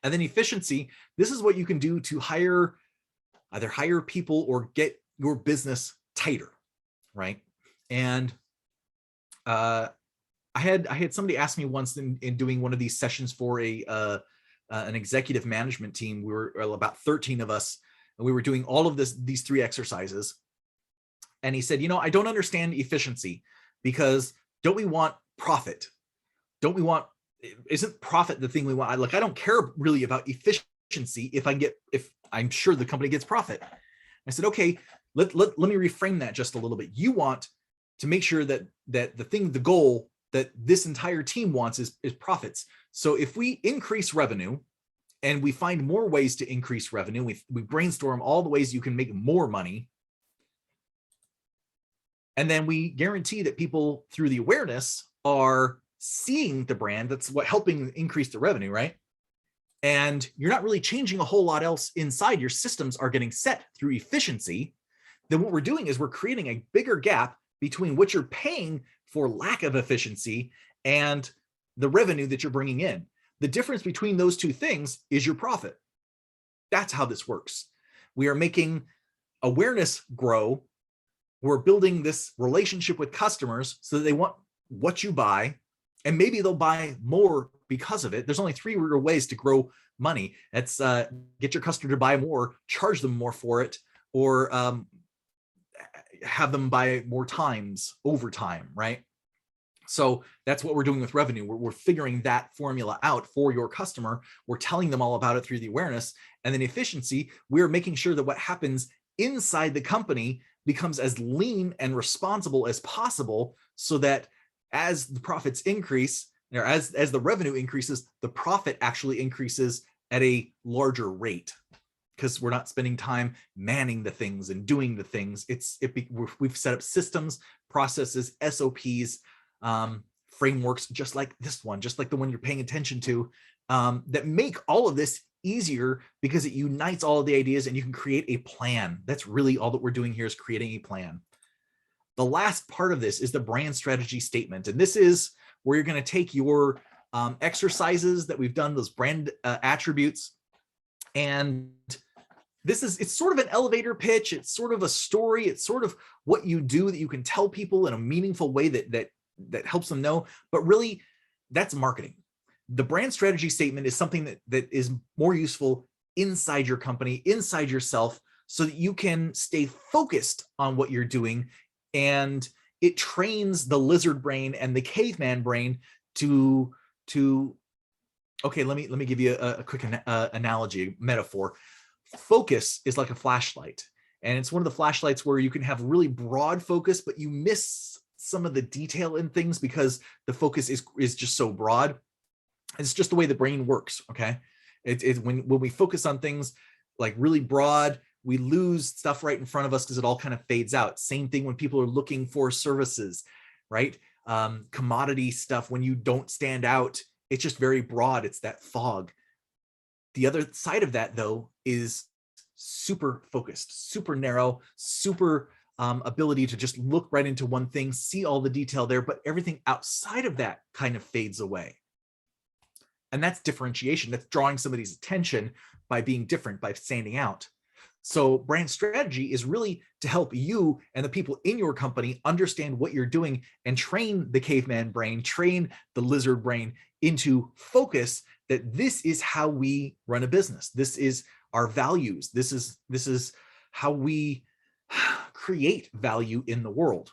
And then efficiency, this is what you can do to either hire people or get your business tighter, right? And I had somebody ask me once in doing one of these sessions for an executive management team. We were about 13 of us, and we were doing all of these 3 exercises. And he said, I don't understand efficiency, because don't we want profit? Isn't profit the thing we want? I don't care really about efficiency if I'm sure the company gets profit. I said, okay, let me reframe that just a little bit. You want to make sure that the goal that this entire team wants is profits. So if we increase revenue and we find more ways to increase revenue, we brainstorm all the ways you can make more money, and then we guarantee that people through the awareness are seeing the brand, that's what helping increase the revenue, right? And you're not really changing a whole lot else inside. Your systems are getting set through efficiency. Then what we're doing is we're creating a bigger gap between what you're paying for lack of efficiency and the revenue that you're bringing in. The difference between those two things is your profit. That's how this works. We are making awareness grow. We're building this relationship with customers so that they want what you buy, and maybe they'll buy more because of it. There's only 3 real ways to grow money. That's get your customer to buy more, charge them more for it, or have them buy more times over time, right? So that's what we're doing with revenue. We're figuring that formula out for your customer. We're telling them all about it through the awareness. And then efficiency, we're making sure that what happens inside the company becomes as lean and responsible as possible, so that as the profits increase, or as the revenue increases, the profit actually increases at a larger rate, because we're not spending time manning the things and doing the things. We've set up systems, processes, SOPs, frameworks, just like this one, just like the one you're paying attention to, that make all of this easier, because it unites all of the ideas and you can create a plan. That's really all that we're doing here, is creating a plan. The last part of this is the brand strategy statement. And this is where you're going to take your exercises that we've done, those brand attributes. And it's sort of an elevator pitch. It's sort of a story. It's sort of what you do that you can tell people in a meaningful way that helps them know. But really, that's marketing. The brand strategy statement is something that is more useful inside your company, inside yourself, so that you can stay focused on what you're doing. And it trains the lizard brain and the caveman brain to okay, let me give you a quick analogy, metaphor. Focus is like a flashlight, and it's one of the flashlights where you can have really broad focus, but you miss some of the detail in things because the focus is just so broad. It's just the way the brain works. Okay, when we focus on things like really broad, we lose stuff right in front of us because it all kind of fades out. Same thing when people are looking for services, right? Commodity stuff, when you don't stand out, it's just very broad. It's that fog. The other side of that, though, is super focused, super narrow, super ability to just look right into one thing, see all the detail there, but everything outside of that kind of fades away. And that's differentiation. That's drawing somebody's attention by being different, by standing out. So brand strategy is really to help you and the people in your company understand what you're doing and train the caveman brain, train the lizard brain into focus, that this is how we run a business. This is our values. This is how we create value in the world.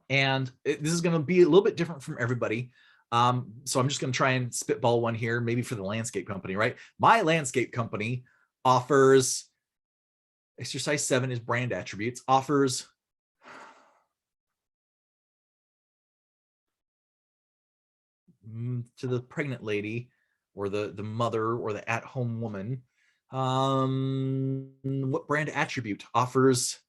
And this is going to be a little bit different from everybody. So I'm just going to try and spitball one here, maybe for the landscape company, right? My landscape company offers, exercise 7 is brand attributes, offers to the pregnant lady or the mother or the at-home woman, what brand attribute offers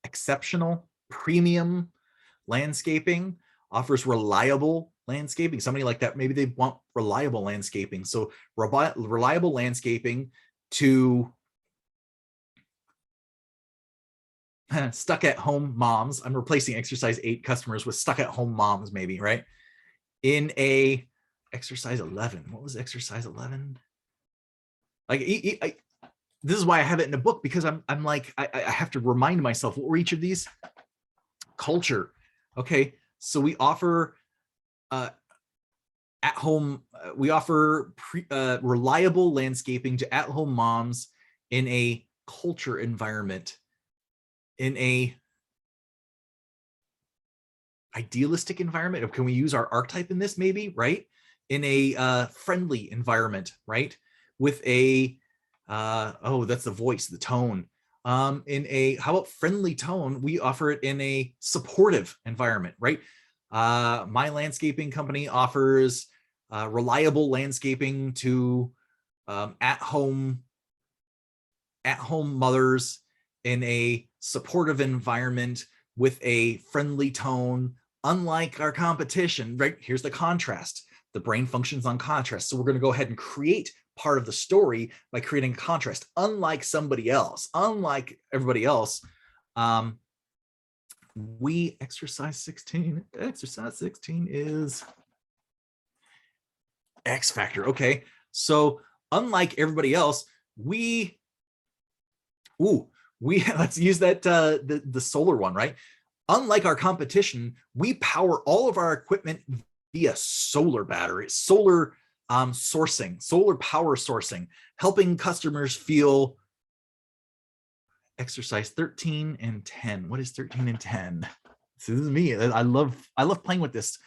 exceptional, premium landscaping, offers reliable landscaping? Somebody like that, maybe they want reliable landscaping. So reliable landscaping to stuck at home moms. I'm replacing exercise 8 customers with stuck at home moms, maybe, right? In a exercise 11. What was exercise 11? Like, this is why I have it in a book, because I'm like, I have to remind myself, what were each of these? Culture. Okay, so we offer at home, we offer reliable landscaping to at-home moms in a culture environment, in a idealistic environment. Can we use our archetype in this, maybe, right? In a friendly environment, right? With a oh, that's the voice, the tone. In a, how about friendly tone? We offer it in a supportive environment, right? My landscaping company offers reliable landscaping to at-home mothers in a supportive environment with a friendly tone, unlike our competition, right? Here's the contrast. The brain functions on contrast. So we're going to go ahead and create part of the story by creating a contrast. Unlike somebody else, unlike everybody else, we exercise 16 is X factor. Okay, so unlike everybody else, we let's use that the solar one, right? Unlike our competition, we power all of our equipment via solar battery, solar sourcing, solar power sourcing, helping customers feel. Exercise 13 and 10. What is 13 and 10? So this is me. I love playing with this,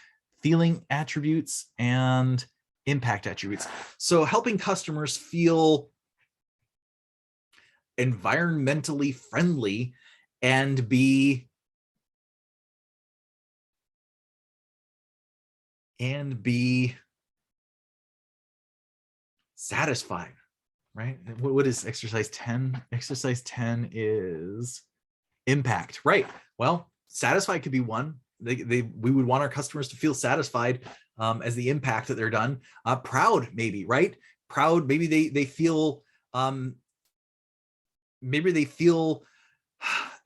feeling attributes and impact attributes. So helping customers feel environmentally friendly and be satisfied, right? What is exercise 10? Exercise 10 is impact, right? Well, satisfied could be one. We would want our customers to feel satisfied as the impact that they're done. Proud, maybe, right? Proud, maybe they feel maybe they feel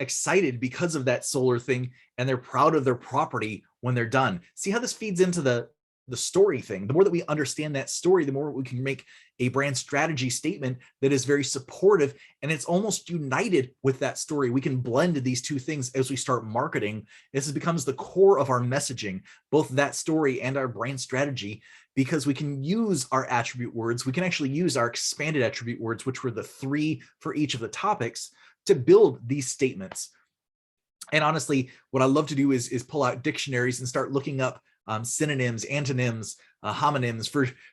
excited because of that solar thing, and they're proud of their property when they're done. See how this feeds into the story thing. The more that we understand that story, the more we can make a brand strategy statement that is very supportive, and it's almost united with that story. We can blend these two things as we start marketing. This becomes the core of our messaging, both that story and our brand strategy, because we can use our attribute words. We can actually use our expanded attribute words, which were the 3 for each of the topics, to build these statements. And honestly, what I love to do is pull out dictionaries and start looking up synonyms, antonyms, homonyms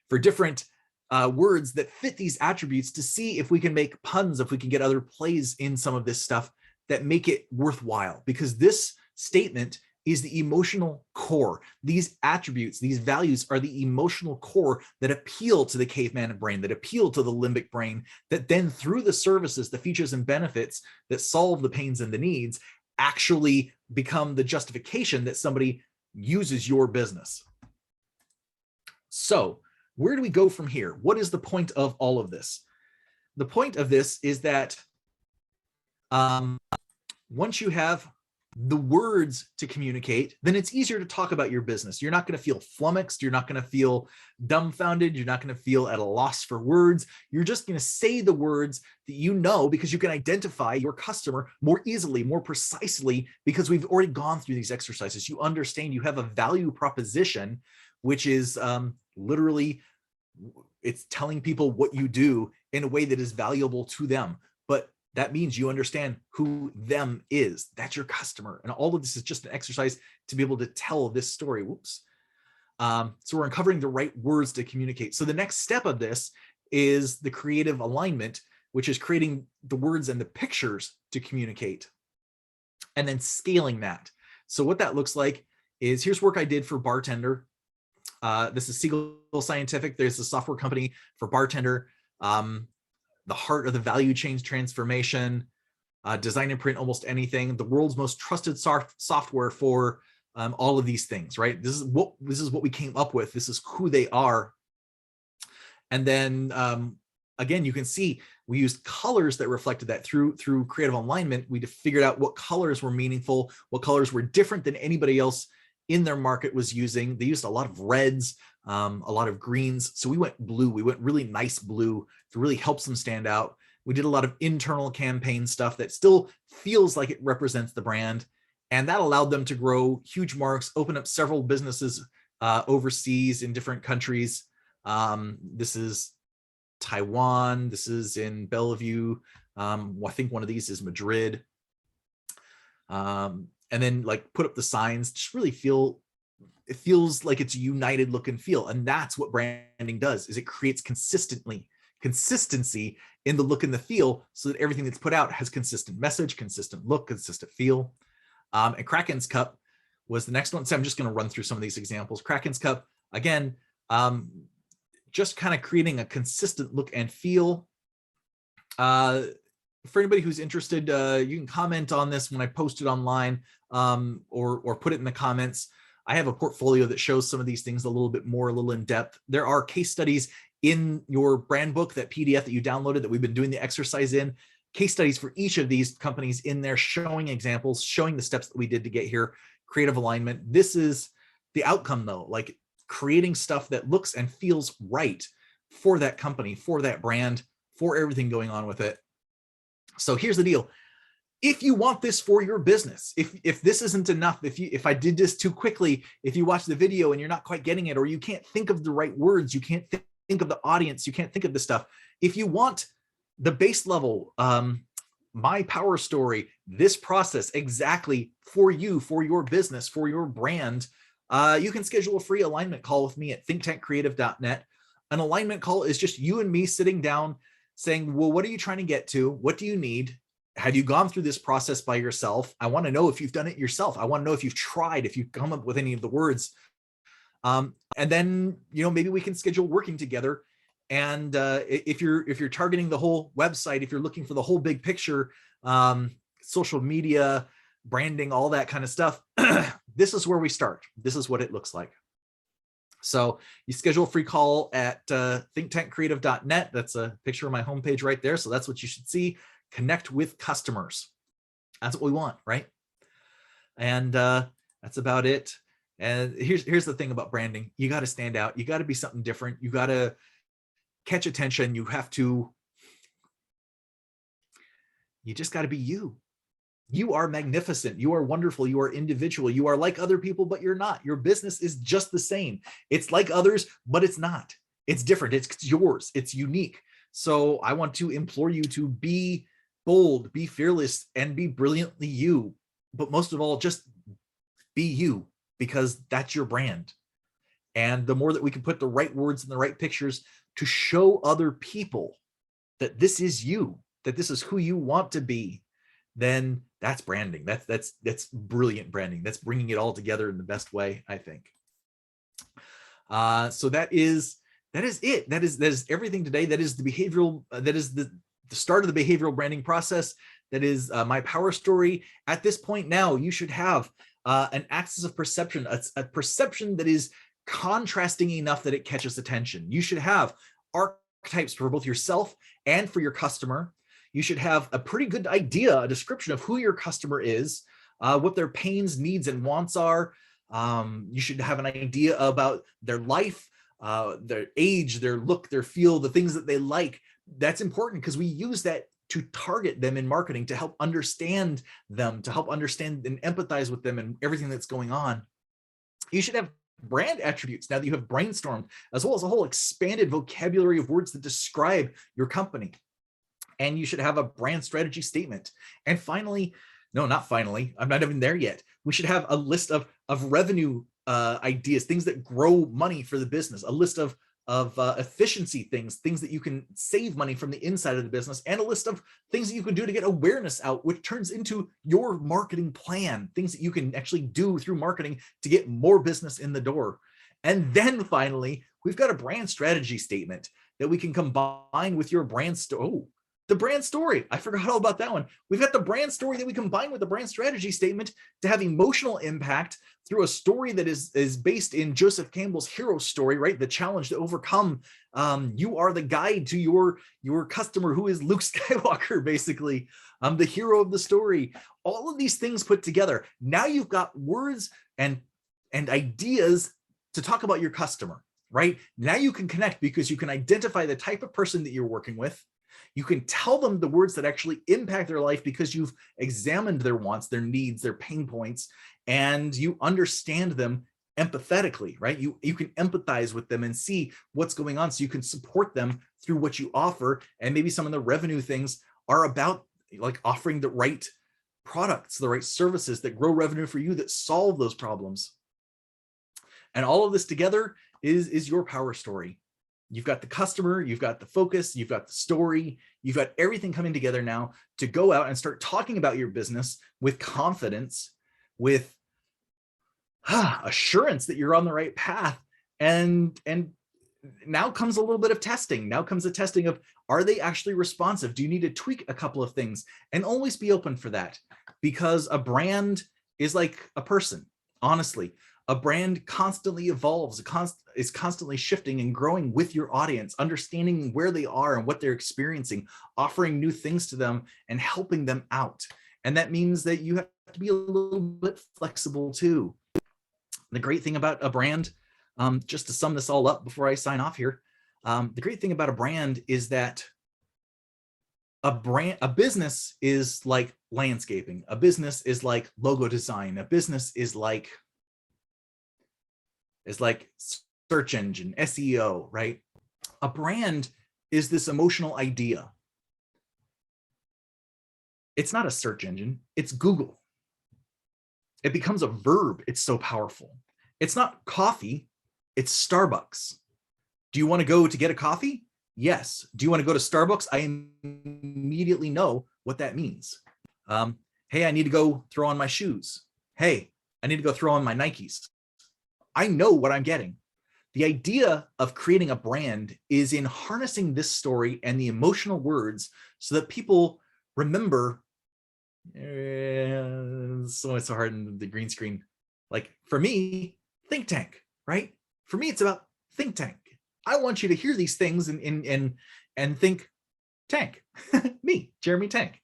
for different words that fit these attributes, to see if we can make puns, if we can get other plays in some of this stuff that make it worthwhile, because this statement is the emotional core. These attributes, these values are the emotional core that appeal to the caveman brain, that appeal to the limbic brain, that then through the services, the features and benefits that solve the pains and the needs, actually become the justification that somebody uses your business. So where do we go from here? What is the point of all of this? The point of this is that once you have the words to communicate, then it's easier to talk about your business. You're not going to feel flummoxed. You're not going to feel dumbfounded. You're not going to feel at a loss for words. You're just going to say the words that you know, because you can identify your customer more easily, more precisely, because we've already gone through these exercises. You understand you have a value proposition, which is literally, it's telling people what you do in a way that is valuable to them. But that means you understand who them is. That's your customer. And all of this is just an exercise to be able to tell this story. Whoops. So we're uncovering the right words to communicate. So the next step of this is the creative alignment, which is creating the words and the pictures to communicate, and then scaling that. So what that looks like is, here's work I did for Bartender. This is Siegel Scientific. There's a software company for Bartender. The heart of the value chain transformation, design and print almost anything, the world's most trusted software for all of these things, right? This is what we came up with. This is who they are. And then again, you can see we used colors that reflected that through creative alignment. We figured out what colors were meaningful, what colors were different than anybody else in their market was using. They used a lot of reds, a lot of greens. So we went blue. We went really nice blue to really help them stand out. We did a lot of internal campaign stuff that still feels like it represents the brand. And that allowed them to grow huge marks, open up several businesses overseas in different countries. This is Taiwan. This is in Bellevue. I think one of these is Madrid. And then like put up the signs, just really it feels like it's a united look and feel. And that's what branding does, is it creates consistency in the look and the feel, so that everything that's put out has consistent message, consistent look, consistent feel. And Kraken's Cup was the next one. So I'm just going to run through some of these examples. Kraken's Cup, again, just kind of creating a consistent look and feel. For anybody who's interested, you can comment on this when I post it online, or put it in the comments. I have a portfolio that shows some of these things a little bit more, a little in depth. There are case studies in your brand book, that PDF that you downloaded that we've been doing the exercise in, case studies for each of these companies in there, showing examples, showing the steps that we did to get here, creative alignment. This is the outcome though, like creating stuff that looks and feels right for that company, for that brand, for everything going on with it. So here's the deal. If you want this for your business, if this isn't enough, if I did this too quickly, if you watch the video and you're not quite getting it, or you can't think of the right words, you can't think of the audience, you can't think of the stuff. If you want the base level, my power story, this process exactly for you, for your business, for your brand, you can schedule a free alignment call with me at thinktankcreative.net. An alignment call is just you and me sitting down saying, well, what are you trying to get to? What do you need? Have you gone through this process by yourself? I want to know if you've done it yourself. I want to know if you've tried, if you've come up with any of the words. And then, maybe we can schedule working together. And if you're targeting the whole website, if you're looking for the whole big picture, social media, branding, all that kind of stuff, this is where we start. This is what it looks like. So you schedule a free call at thinktankcreative.net. That's a picture of my homepage right there. So that's what you should see. connect with customers. That's what we want, right? And that's about it. And here's the thing about branding. You got to stand out. You got to be something different. You got to catch attention. You just got to be you. You are magnificent. You are wonderful. You are individual. You are like other people, but you're not. Your business is just the same. It's like others, but it's not. It's different. It's yours. It's unique. So I want to implore you to be bold, be fearless, and be brilliantly you. But most of all, just be you, because that's your brand. And the more that we can put the right words and the right pictures to show other people that this is you, that this is who you want to be, then that's branding. That's brilliant branding. That's bringing it all together in the best way, I think. So that is it. That is everything today. That is the behavioral. That is the start of the behavioral branding process. That is my power story. At this point now, you should have an axis of perception, a perception that is contrasting enough that it catches attention. You should have archetypes for both yourself and for your customer. You should have a pretty good idea, a description of who your customer is, what their pains, needs, and wants are. You should have an idea about their life, their age, their look, their feel, the things that they like. That's important because we use that to target them in marketing, to help understand them, to help understand and empathize with them and everything that's going on. You should have brand attributes now that you have brainstormed, as well as a whole expanded vocabulary of words that describe your company. And you should have a brand strategy statement. And finally, no, not finally, I'm not even there yet. We should have a list of revenue ideas, things that grow money for the business, a list of efficiency things that you can save money from the inside of the business, and a list of things that you can do to get awareness out, which turns into your marketing plan, things that you can actually do through marketing to get more business in the door. And then finally, we've got a brand strategy statement that we can combine with your brand story. Oh, the brand story. I forgot all about that one. We've got the brand story that we combine with the brand strategy statement to have emotional impact through a story that is based in Joseph Campbell's hero story, right? The challenge to overcome. You are the guide to your customer, who is Luke Skywalker, basically. The hero of the story. All of these things put together. Now you've got words and ideas to talk about your customer, right? Now you can connect because you can identify the type of person that you're working with. You can tell them the words that actually impact their life because you've examined their wants, their needs, their pain points, and you understand them empathetically, right? You can empathize with them and see what's going on, so you can support them through what you offer. And maybe some of the revenue things are about like offering the right products, the right services that grow revenue for you, that solve those problems. And all of this together is your power story. You've got the customer, you've got the focus, you've got the story, you've got everything coming together now to go out and start talking about your business with confidence, with assurance that you're on the right path. And now comes a little bit of testing. Now comes the testing of, are they actually responsive? Do you need to tweak a couple of things? And always be open for that, because a brand is like a person, honestly. A brand constantly evolves, is constantly shifting and growing with your audience, understanding where they are and what they're experiencing, offering new things to them and helping them out. And that means that you have to be a little bit flexible too. The great thing about a brand, just to sum this all up before I sign off here, the great thing about a brand is that a business is like landscaping. A business is like logo design. A business is like search engine, SEO, right? A brand is this emotional idea. It's not a search engine, it's Google. It becomes a verb, it's so powerful. It's not coffee, it's Starbucks. Do you want to go to get a coffee? Yes. Do you want to go to Starbucks? I immediately know what that means. Hey, I need to go throw on my shoes. Hey, I need to go throw on my Nikes. I know what I'm getting. The idea of creating a brand is in harnessing this story and the emotional words so that people remember. So it's so hard in the green screen. Like for me, think tank, right? For me, it's about think tank. I want you to hear these things and think tank. Me, Jeremy Tank.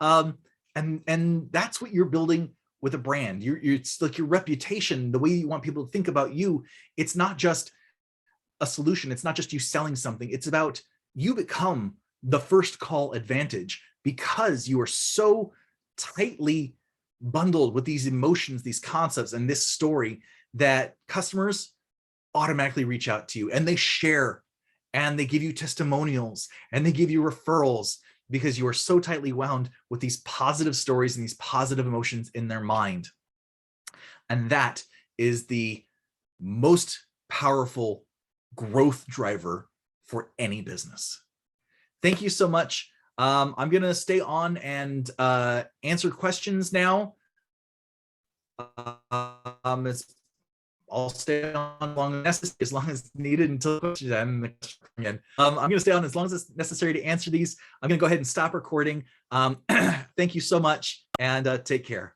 And that's what you're building with a brand. It's like your reputation, the way you want people to think about you. It's not just a solution. It's not just you selling something. It's about you become the first call advantage because you are so tightly bundled with these emotions, these concepts, and this story that customers automatically reach out to you and they share and they give you testimonials and they give you referrals because you are so tightly wound with these positive stories and these positive emotions in their mind. And that is the most powerful growth driver for any business. Thank you so much. I'm going to stay on and answer questions now. I'll stay on as long as needed until questions end. I'm going to stay on as long as it's necessary to answer these. I'm going to go ahead and stop recording. Thank you so much and take care.